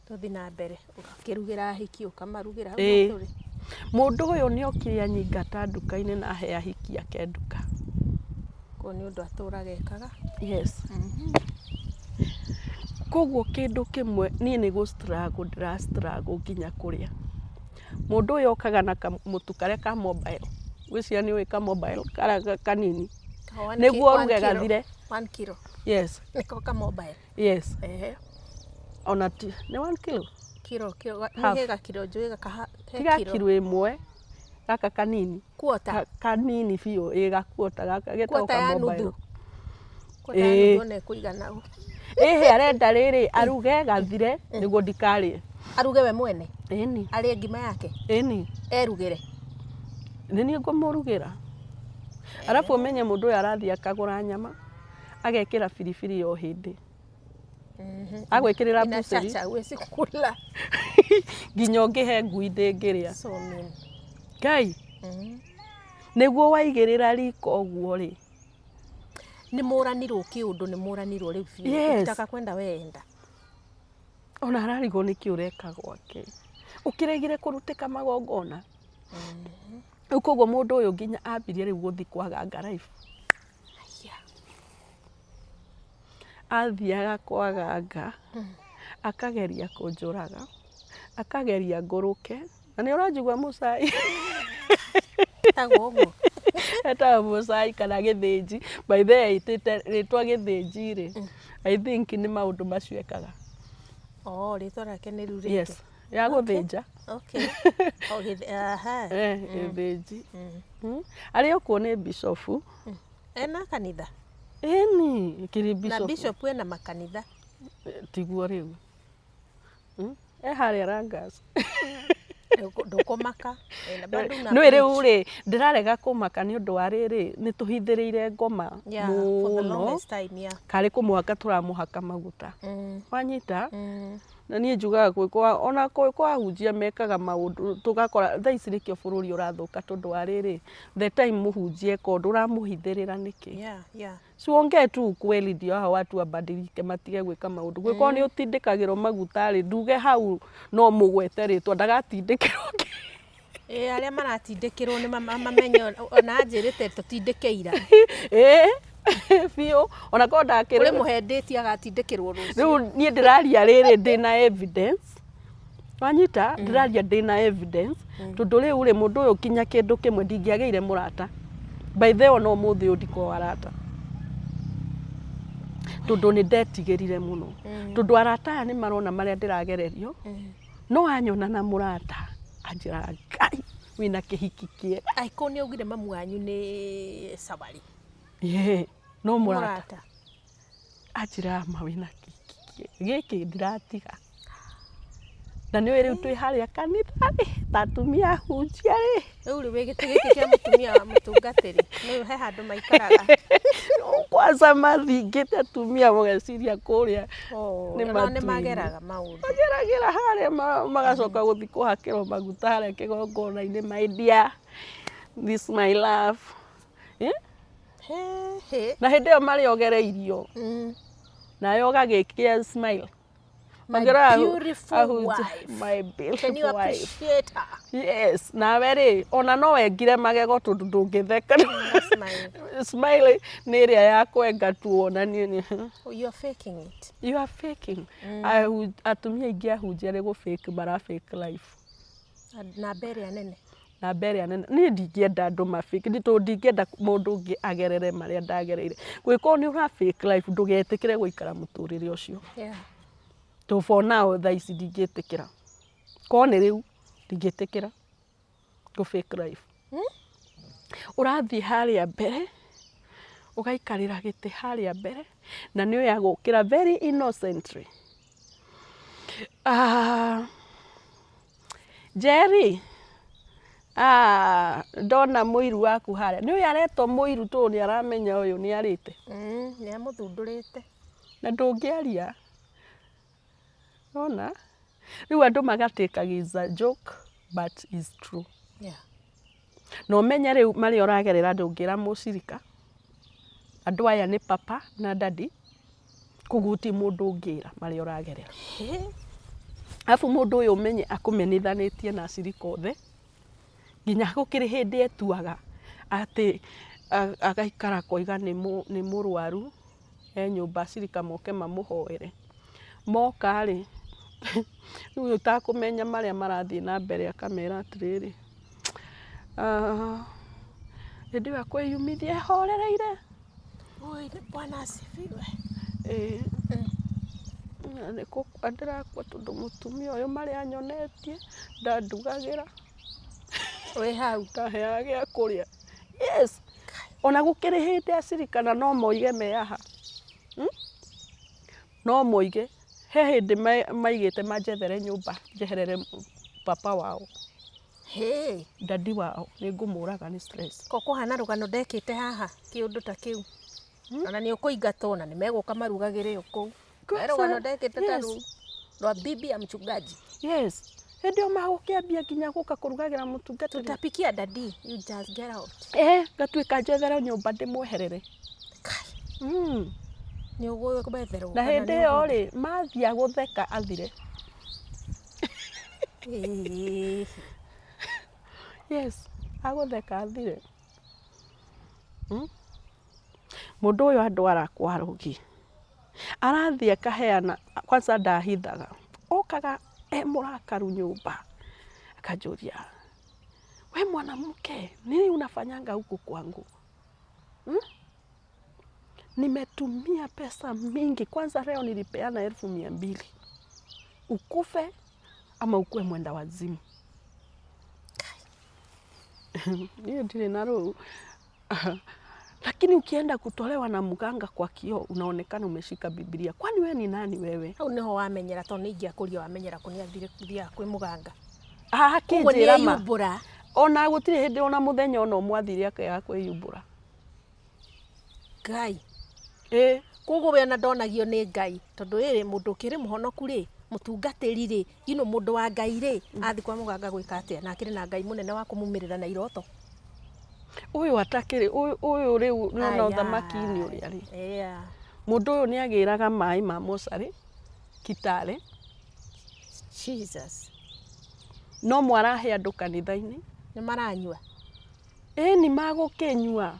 Tuthi na mbere ukakĩrugĩra ahiki ũkamarugĩra hau tũrĩ. Mũndũ ũyũ nĩ okire anyingata nduka-inĩ na ahe ahiki ake nduka. Ko nĩ ũndũ atũraga ekaga? Yes. Koguo kĩndũ kĩmwe niĩ nĩ ndĩra struggle nginya kũrĩa. Mũndũ ũyũ okaga na kamũtu karĩa ka mobile. Gwĩcia nĩ ũĩ ka mobile kanini. Nĩguo ruge gathire. 1 kilo. Yes. Nĩko ka mobile. Yes. Ona ti nĩ 1 kilo. Kilo nĩga kilo njũĩ gakaha tiga kilo ĩmwe gaka kanini. Kuota. Kanini biũ gakuota gaka getagwo ka mobile. Kuota ya nuthu nĩ kũigana. Arenda rĩrĩ aruge gathire nĩguo ndikarĩe. Aruge we mwene? Ĩni. Arĩe ngima yake? Ĩni. Erugĩre? Nĩ niĩ ngũmũrugĩra. Arabu ũmenye mũndũ ũyũ arathiĩ akagũra nyama agekĩra biribiri o hĩndĩ. Agwĩkĩrĩra bucĩri. Inachacha wezi kula. Nginya ũngĩhe ngui ndĩngĩrĩa. So mean. Ngai. Nĩguo waigĩrĩra riko ũguo rĩ. Nĩ mũranirwo kĩũndũ nĩ mũranirwo rĩu biũ. Ũtaka kwenda wenda. Ona ararigwo nĩkĩ ũreka gwake. Ũkĩregire kũrutĩka magongona. Rĩu koguo mũndũ ũyũ nginya ambirie rĩu gũthiĩ kwaganga life. Athiaga kwaganga akageria kũnjũraga akageria ngũrũke na nĩ ũranjigua mũcai. Etagwo ũguo. Etagwo mũcai kana gĩthĩnji. By the way rĩtwa gĩthĩnji rĩ. I think nĩ maũndũ macio ekaga. Rĩtwa rĩake nĩ rĩu rĩngĩ. Yes. Ya gũthĩnja. Okay. Gĩthĩnji. Arĩ okuo nĩ bishop. Ena kanitha? Ĩni kĩrĩ bishop. Na bishop ena makanitha? Tiguo rĩu. Harĩa Rangas. Ndũkũmaka. Nĩ rĩu rĩ ndĩrarega kũmaka nĩ ũndũ wa rĩrĩ nĩ tũhithĩrĩire ngoma mũno. Karĩ kũmũhaka tũramũhaka maguta. Wanyita? Na niĩ njugaga gwĩkwa ona gwĩkwa ahunjia mekaga maũndũ tũgakora thaa ici nĩkĩo bũrũri ũrathũka tondũ wa rĩrĩ the time mũhunjia eko ndũramũhithĩrĩra nĩkĩ. Siongee tu ukweli ndio hao watu wabadilike matige gwĩka maũndũ. Gwĩkwa nĩ ũtindĩkagĩrwo maguta rĩ nduge hau no mũgwete rĩtwa ndagatindĩkĩrwo. Arĩa maratindĩkĩrwo nĩ mamenye ona anjĩrĩte tũtindĩkĩira. Biũ ona ko ndakĩrĩ ũrĩ mũhendĩti agatindĩkĩrwo rũciũ. Rĩu niĩ ndĩraria rĩrĩ ndĩna evidence. Wanyita ndĩraria ndĩna evidence tondũ rĩu rĩ mũndũ ũyũ kinya kĩndũ kĩmwe ndingĩagĩire mũrata. By the way no mũthĩ ũyũ ndiko warata. Tondũ nĩ ndetigĩrire mũno. Tondũ arata aya nĩ marona marĩa ndĩragererio. No anyona na mũrata anjĩra Ngai wina kihiki kie Aiko ni ugire mamu wanyu ni Sabari. No murata ajira ma wina kihiki kie giki ndiratiga na nĩ wĩrĩu twĩ harĩa kanitha-rĩ tatumia hunjia-rĩ Rĩu rĩ gĩtĩ gĩkĩ kĩa mũtumia wa mũtungatĩri nĩ he handũ maikaraga kwanza mathingĩte atumia mũgeciria kũrĩa nĩ mageraga maũndũ mageragĩra harĩa magacoka gũthiĩ kũhakĩrwo maguta harĩa kĩgongona-inĩ my dear this my love na hĩndĩ ĩyo marĩogereirio nawe ũgagĩkia smile My beautiful wife. My beautiful Can you appreciate her? Yes. Nawe rĩ ona no wengire magego tondũ ndũngĩtheka. Smile nĩ ĩrĩa ya kwenga tu wonanie. You are faking it. You are faking. Atumia aingĩ ahunjia nĩ gũ-fake mara fake life. Na mbere nene. Na mbere nene. Niĩ ndingĩenda andũ ma-fake. Tondũ ndingĩenda mũndũ ũngĩ agerere marĩa ndagereire. Gwĩkorwo nĩ ũra-fake life ndũgetĩkĩre gũikara mũtũrĩre ũcio. Yeah. To for now thaa ici ndingĩtĩkĩra korwo nĩ rĩu ndingĩtĩkĩra go fake life ũrathiĩ harĩa mbere ũgaikarĩra gĩtĩ harĩa mbere na nĩ ũya gũkĩra very innocently Jerry ndona mũiru waku harĩa nĩ ũyũ aretwo mũiru tondũ nĩ aramenya ũyũ nĩ arĩte nĩ amũthundũrĩte na ndũngĩaria Ona rĩu andũ magatĩkaga is a joke but is true. Yeah. No ũmenye rĩu marĩa ũragerera ndũngĩra mũcirika. Andũ aya nĩ papa na daddy kuguti mũndũ ũngĩra marĩa ũragerera. Alafu mũndũ ũyũ ũmenye akũmenithanĩtie na acirika othe. Nginya gũkĩrĩ hĩndĩ etuaga atĩ agaikara koiga nĩ mũrwaru nyũmba acirika moke mamũhoere. Moka-rĩ rĩu ũtakũmenya marĩa marathiĩ na mbere akamera atĩrĩrĩ hĩndĩ ĩyo akwĩyumithia ehorereire Bwana asifiwe ndĩrakua tondũ mũtumia ũyũ marĩa anyonetie ndandugagĩra wĩ hau ndaheaga gĩa kũrĩa yes ona gũkĩrĩ hĩndĩ acirikana no moige meaha no moige he hĩndĩ maigĩte manjethere nyũmba njeherere papa wao dadi wao nĩ ngũmũraga nĩ stress ko kũhana rũgano ndekĩte haha kĩũndũ ta kĩu ona nĩ ũkũingatwo na nĩ megũka marugagĩre kũu rũgano ndekĩte ta rũu rwa bibi ya mchungaji yes hĩndĩ ĩyo magũkĩambia nginya gũka kũrugagĩra mũtungatĩri tutapikia dadi you just get out ngatuĩka njethere nyũmba ndĩmweherere nĩ ũgũbetherwo na hĩndĩ ĩyo-rĩ mathiĩ gũtheka athire yes agũtheka athire mũndũ ũyũ andwara kwa rũgi arathiĩ akaheana kwanza ndahithaga okaga mũrakaru nyũmba akanjũria we mwanamke nini unafanyanga huku kwangu nimetumia pesa mingi kwanza leo nilipeana 200,000 ukufe ama ukue mwenda wazimu hiyo ndio naro lakini ukienda kutolewa na mganga kwa kioo unaonekana umeshika Biblia kwani wewe ni nani wewe au niho wamenyera to ningi akuria wamenyera kuniathire kuthia kwĩ muganga akĩnjĩra ma ona gũtirĩ hĩndĩ ona mũthenya ona mwathire akaga kwĩyumbũra Ngai koguo we ona ndonagio nĩ Ngai tondũ rĩrĩ mũndũ ũkĩrĩ mũhonoku rĩ mũtungatĩri rĩ mũndũ wa Ngai rĩ athi kwa muganga gwĩka atĩa na akĩrĩ na Ngai mũnene wa kũmumĩrĩra na iroto ũyũ atakĩrĩ ũyũ rĩu no thamaki-inĩ ũrĩa rĩ mũndũ ũyũ nĩ agĩraga maĩ ma mocarĩ Kitale Jesus no mwarahe andũ kanitha-inĩ nĩ maranyua nĩ magũkĩnyua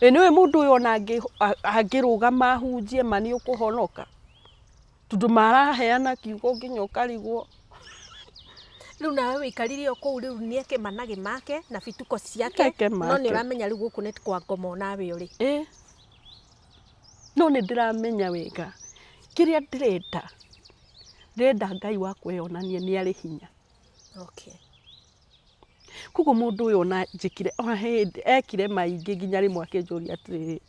nĩwe mũndũ ũyũ ona angĩrũgama ahunjie ma nĩ ũkũhonoka tondũ maraheana kiugo nginya ũkarigwo rĩu nawe wĩkarire kũu rĩu nĩ ekĩmanage make na bituko ciake no nĩ ũramenya rĩu gũkũ nĩ kwa ngoma nawe ũrĩ no nĩ ndĩramenya wega kĩrĩa ndĩrenda Ngai wa kwĩyonania nĩ arĩ hinya koguo mundu uyu ona njikire ona hindi ekire maingi nginya rimwe akinjuria atiriri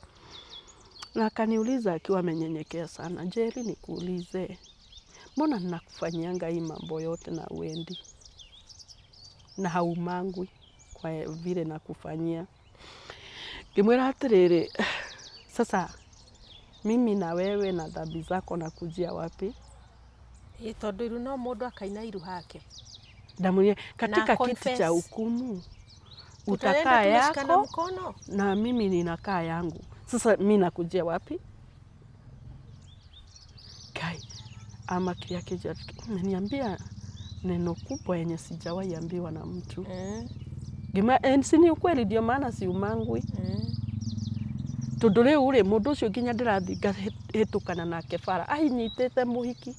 na akaniuliza akiwa amenyenyekea sana, Njeri nikuulize, mbona nakufanyanga hii mambo yote na uendi na haumangwi kwa vile nakufanyia? Ngimwira atiriri, sasa mimi na wewe na dhambi zako nakujia wapi? Tondu iru no mundu akaina iru hake. Ndamuria katika kiti cha hukumu utakaa yako na mimi ninakaa yangu. Sasa mimi nakujia wapi? Kai ama kia keja ameniambia neno kubwa yenye sijawahi ambiwa na mtu. Gima si ni ukweli, ndio maana si umangwi. Tondu riu ri mundu ucio nginya ndirathi ngahitukana nake bara ahinyitite muhiki.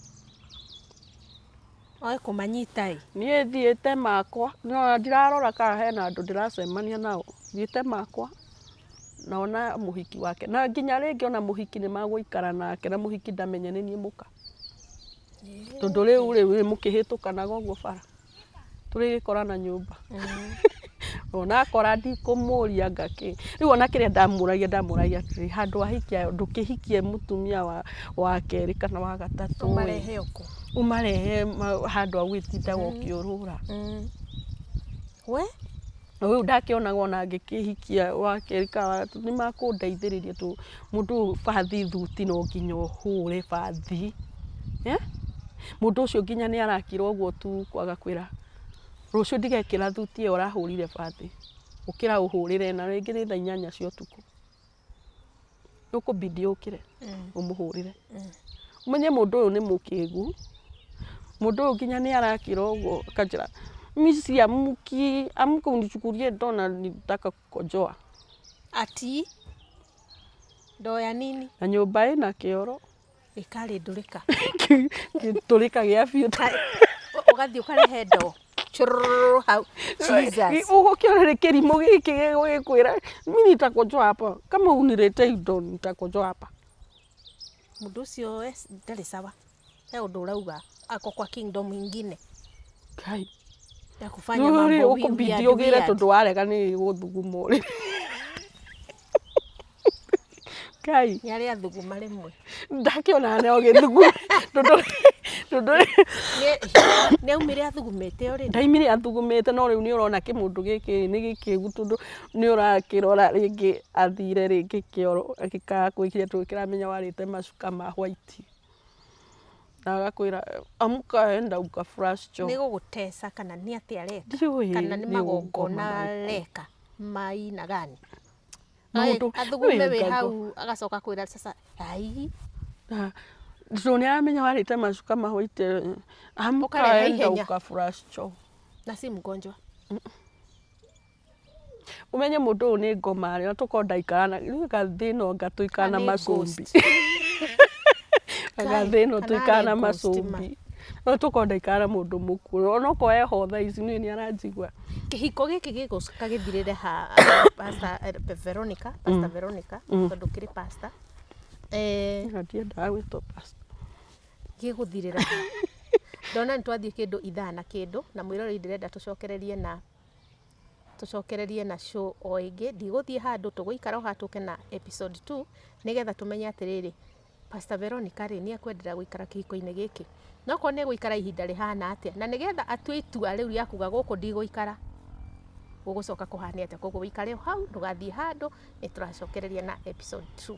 Oe kumanyita i. Nie thiete makwa no ndirarora kana hena andu ndiracemania nao. Thiete makwa naona muhiki wake na nginya ringi ona muhiki ni magũikara nake na muhiki ndamenye ni nie muka. Tondu riu mukihitukanaga uguo bara turigikorana nyumba. Ona akora ndikumuria ngaki riu ona kiria ndamuragia atiri handu ahikia ndukihikie mutumia wa keri kana wa gatatu umarehe uko umarehe handu agwitinda ukiurura. We riu ndakionaga ona ngikihikia wa keri kana wa gatatu ni makundeithiriria tu mundu bathi thuti no nginya uhure bathi mundu ucio nginya ni arakira uguo tu kwaga kwira rucio ndigekira thuti iyo urahurire bathi ukira uhurire na ringi ni thaa 8 cia utuku ukubidi ukire umuhurire umenye mundu uyu ni mukigu mundu uyu nginya ni arakira uguo kanjira misi amka unichukulie dona nitaka kukojoa ati ndoya nini na nyumba ina kioro ikari ndurika turika gia biu ugathi ukarehe ndo how Jesus ugokiona kirimo giki gikwira mimi nitakojoa hapa kama unirete indo nitakojoa hapa. Mundu ucio ndari sawa he undu urauga ako kwa kingdom ingine kai ya kufanya mambo ukubidi ugire tondu warega ni guthuguma uri kai yari athuguma rimwe ndakiona ne ogithuguma tondu ne umire athugumete uri ndaimire athugumete no riu ni urona kimundu giki ni gikigu tondu ni urakirora ringi athire ringi kioro agika kwikire tukiramenya warite macuka ma white na agakwira amuka enda uka flash cho ni gugutesa kana ni ati areka kana ni magongona reka mai na gani athugume we hau agacoka kwira sasa ai ndio ni amenya warite macuka ma white amuka enda uka flash cho na si mgonjwa umenye mundu ni ngoma ri tukonda ikarana riu gathino ngatuikana macumbi agathino tuikana macumbi no tukonda ikara mundu mukuru ono ko eho tha ici ni aranjigua kihiko giki gigucoka githirire ha Pastor Veronica tondu kiri pastor ndiendaga gwitwo pastor giguthirira ndona nitwathie kindu ithana kindu na mwirori ndirenda tucokererie na show o ingi ndiguthie handu tuguikara hatuke na episode 2 nigetha tumenye atiriri Pastor Veronica ri ni akwendera guikara kihiko-ini giki noko ne guikara ihinda rihana atia na nigetha atue itua riu ria kuga guku ndiguikara gugucoka kuhania atia koguo wikare hau ndugathie handu ni turacokereria na episode 2